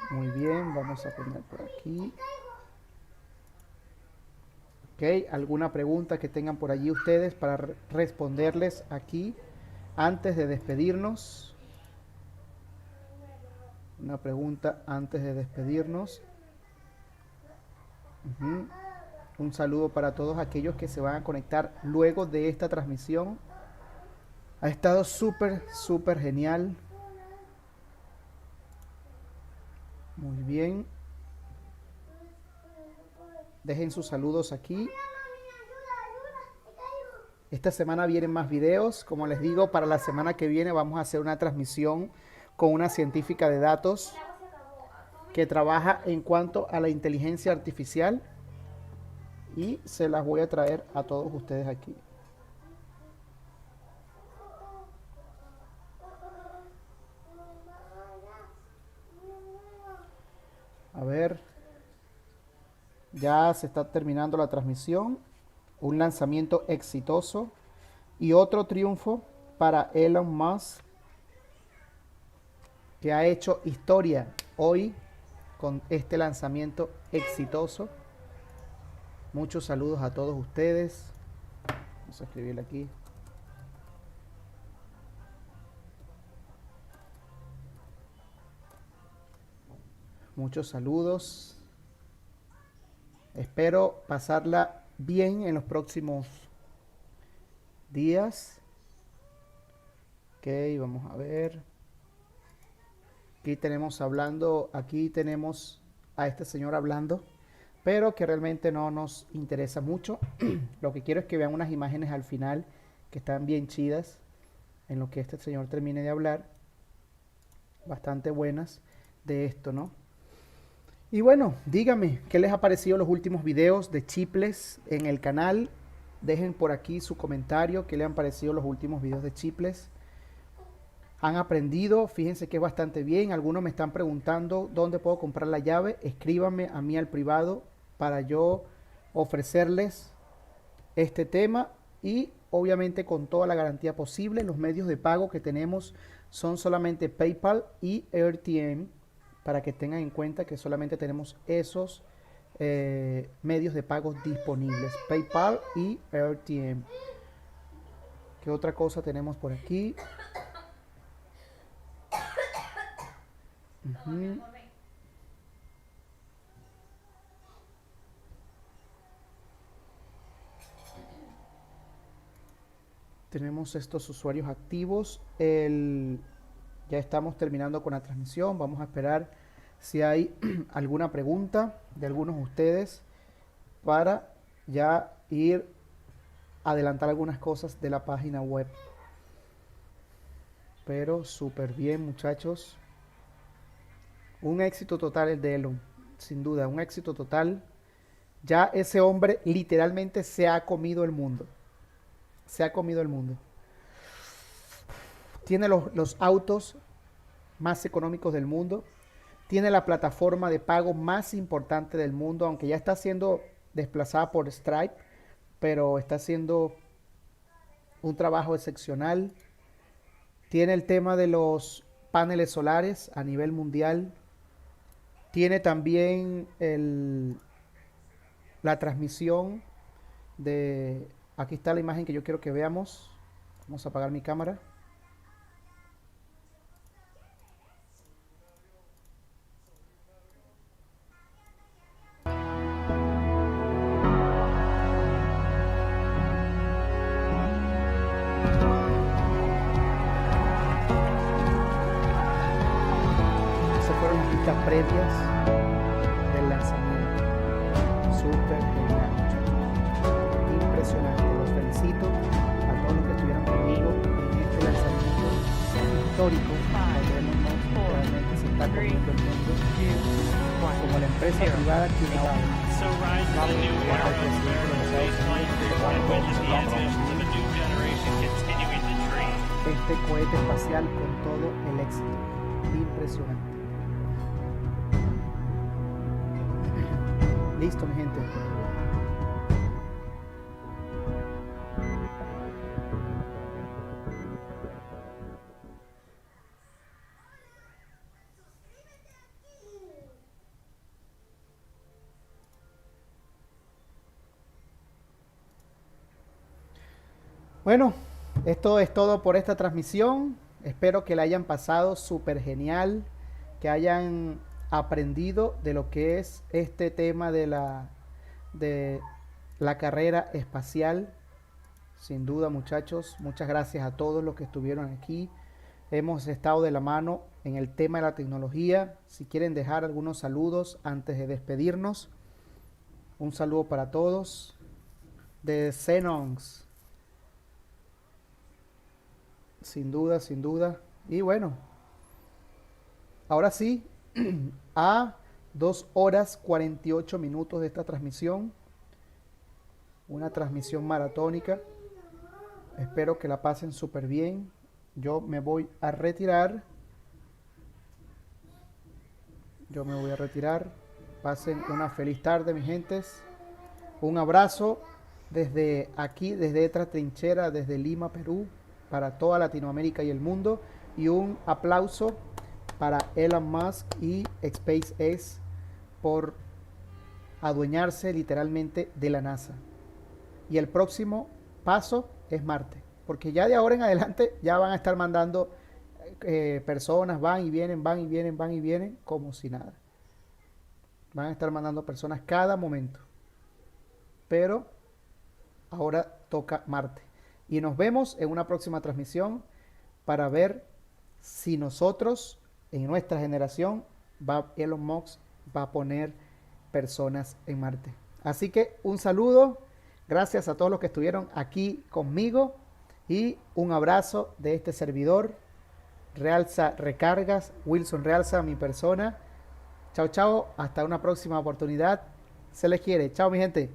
Muy bien, vamos a poner por aquí. Ok, alguna pregunta que tengan por allí ustedes para responderles aquí antes de despedirnos. Una pregunta antes de despedirnos. Un saludo para todos aquellos que se van a conectar luego de esta transmisión. Ha estado súper genial. Muy bien. Dejen sus saludos aquí. Esta semana vienen más videos. Como les digo, para la semana que viene vamos a hacer una transmisión con una científica de datos que trabaja en cuanto a la inteligencia artificial, y se las voy a traer a todos ustedes aquí. A ver, ya se está terminando la transmisión. Un lanzamiento exitoso y otro triunfo para Elon Musk, que ha hecho historia hoy con este lanzamiento exitoso. Muchos saludos a todos ustedes. Vamos a escribirle aquí. Muchos saludos. Espero pasarla bien en los próximos días. Ok, vamos a ver. Aquí tenemos a este señor hablando, pero que realmente no nos interesa mucho. Lo que quiero es que vean unas imágenes al final que están bien chidas en lo que este señor termine de hablar. Bastante buenas de esto, ¿no? Y bueno, díganme, ¿qué les ha parecido los últimos videos de Chiples en el canal? Dejen por aquí su comentario, ¿qué les han parecido los últimos videos de Chiples? han aprendido. Fíjense que es bastante bien. Algunos me están preguntando dónde puedo comprar la llave. Escríbanme a mí al privado para yo ofrecerles este tema, y obviamente con toda la garantía posible. Los medios de pago que tenemos son solamente PayPal y RTM, para que tengan en cuenta que solamente tenemos esos medios de pago disponibles, PayPal y RTM. ¿Qué otra cosa tenemos por aquí? Tenemos estos usuarios activos. Ya estamos terminando con la transmisión. Vamos a esperar si hay alguna pregunta de algunos de ustedes para ya ir a adelantar algunas cosas de la página web. Pero súper bien, muchachos. Un éxito total el de Elon, sin duda, un éxito total. Ya ese hombre literalmente se ha comido el mundo. Se ha comido el mundo. Tiene los autos más económicos del mundo. Tiene la plataforma de pago más importante del mundo, aunque ya está siendo desplazada por Stripe, pero está haciendo un trabajo excepcional. Tiene el tema de los paneles solares a nivel mundial. Tiene también la transmisión de... Aquí está la imagen que yo quiero que veamos. Vamos a apagar mi cámara. Esas fueron las pistas previas del lanzamiento. Súper genial. Impresionante. Los felicito a todos los que estuvieron conmigo en este lanzamiento histórico, donde realmente se está comiendo el mundo como la empresa privada que no este cohete espacial con todo el éxito. Impresionante. Listo, mi gente. Bueno, esto es todo por esta transmisión. Espero que la hayan pasado súper genial, que hayan aprendido de lo que es este tema de la carrera espacial. Sin duda, muchachos, muchas gracias a todos los que estuvieron aquí. Hemos estado de la mano en el tema de la tecnología. Si quieren dejar algunos saludos antes de despedirnos. Un saludo para todos. De Xenons. Sin duda, sin duda. Y bueno, ahora sí, a 2 horas 48 minutos de esta transmisión. Una transmisión maratónica. Espero que la pasen súper bien. Yo me voy a retirar. Pasen una feliz tarde, mis gentes. Un abrazo desde aquí, desde esta trinchera, desde Lima, Perú, para toda Latinoamérica y el mundo. Y un aplauso para Elon Musk y SpaceX por adueñarse literalmente de la NASA. Y el próximo paso es Marte, porque ya de ahora en adelante ya van a estar mandando personas, van y vienen como si nada. Van a estar mandando personas cada momento. Pero ahora toca Marte. Y nos vemos en una próxima transmisión para ver si nosotros, en nuestra generación, Elon Musk va a poner personas en Marte. Así que un saludo, gracias a todos los que estuvieron aquí conmigo y un abrazo de este servidor, Realza Recargas, Wilson Realza, mi persona. Chao, chao, hasta una próxima oportunidad. Se les quiere. Chao, mi gente.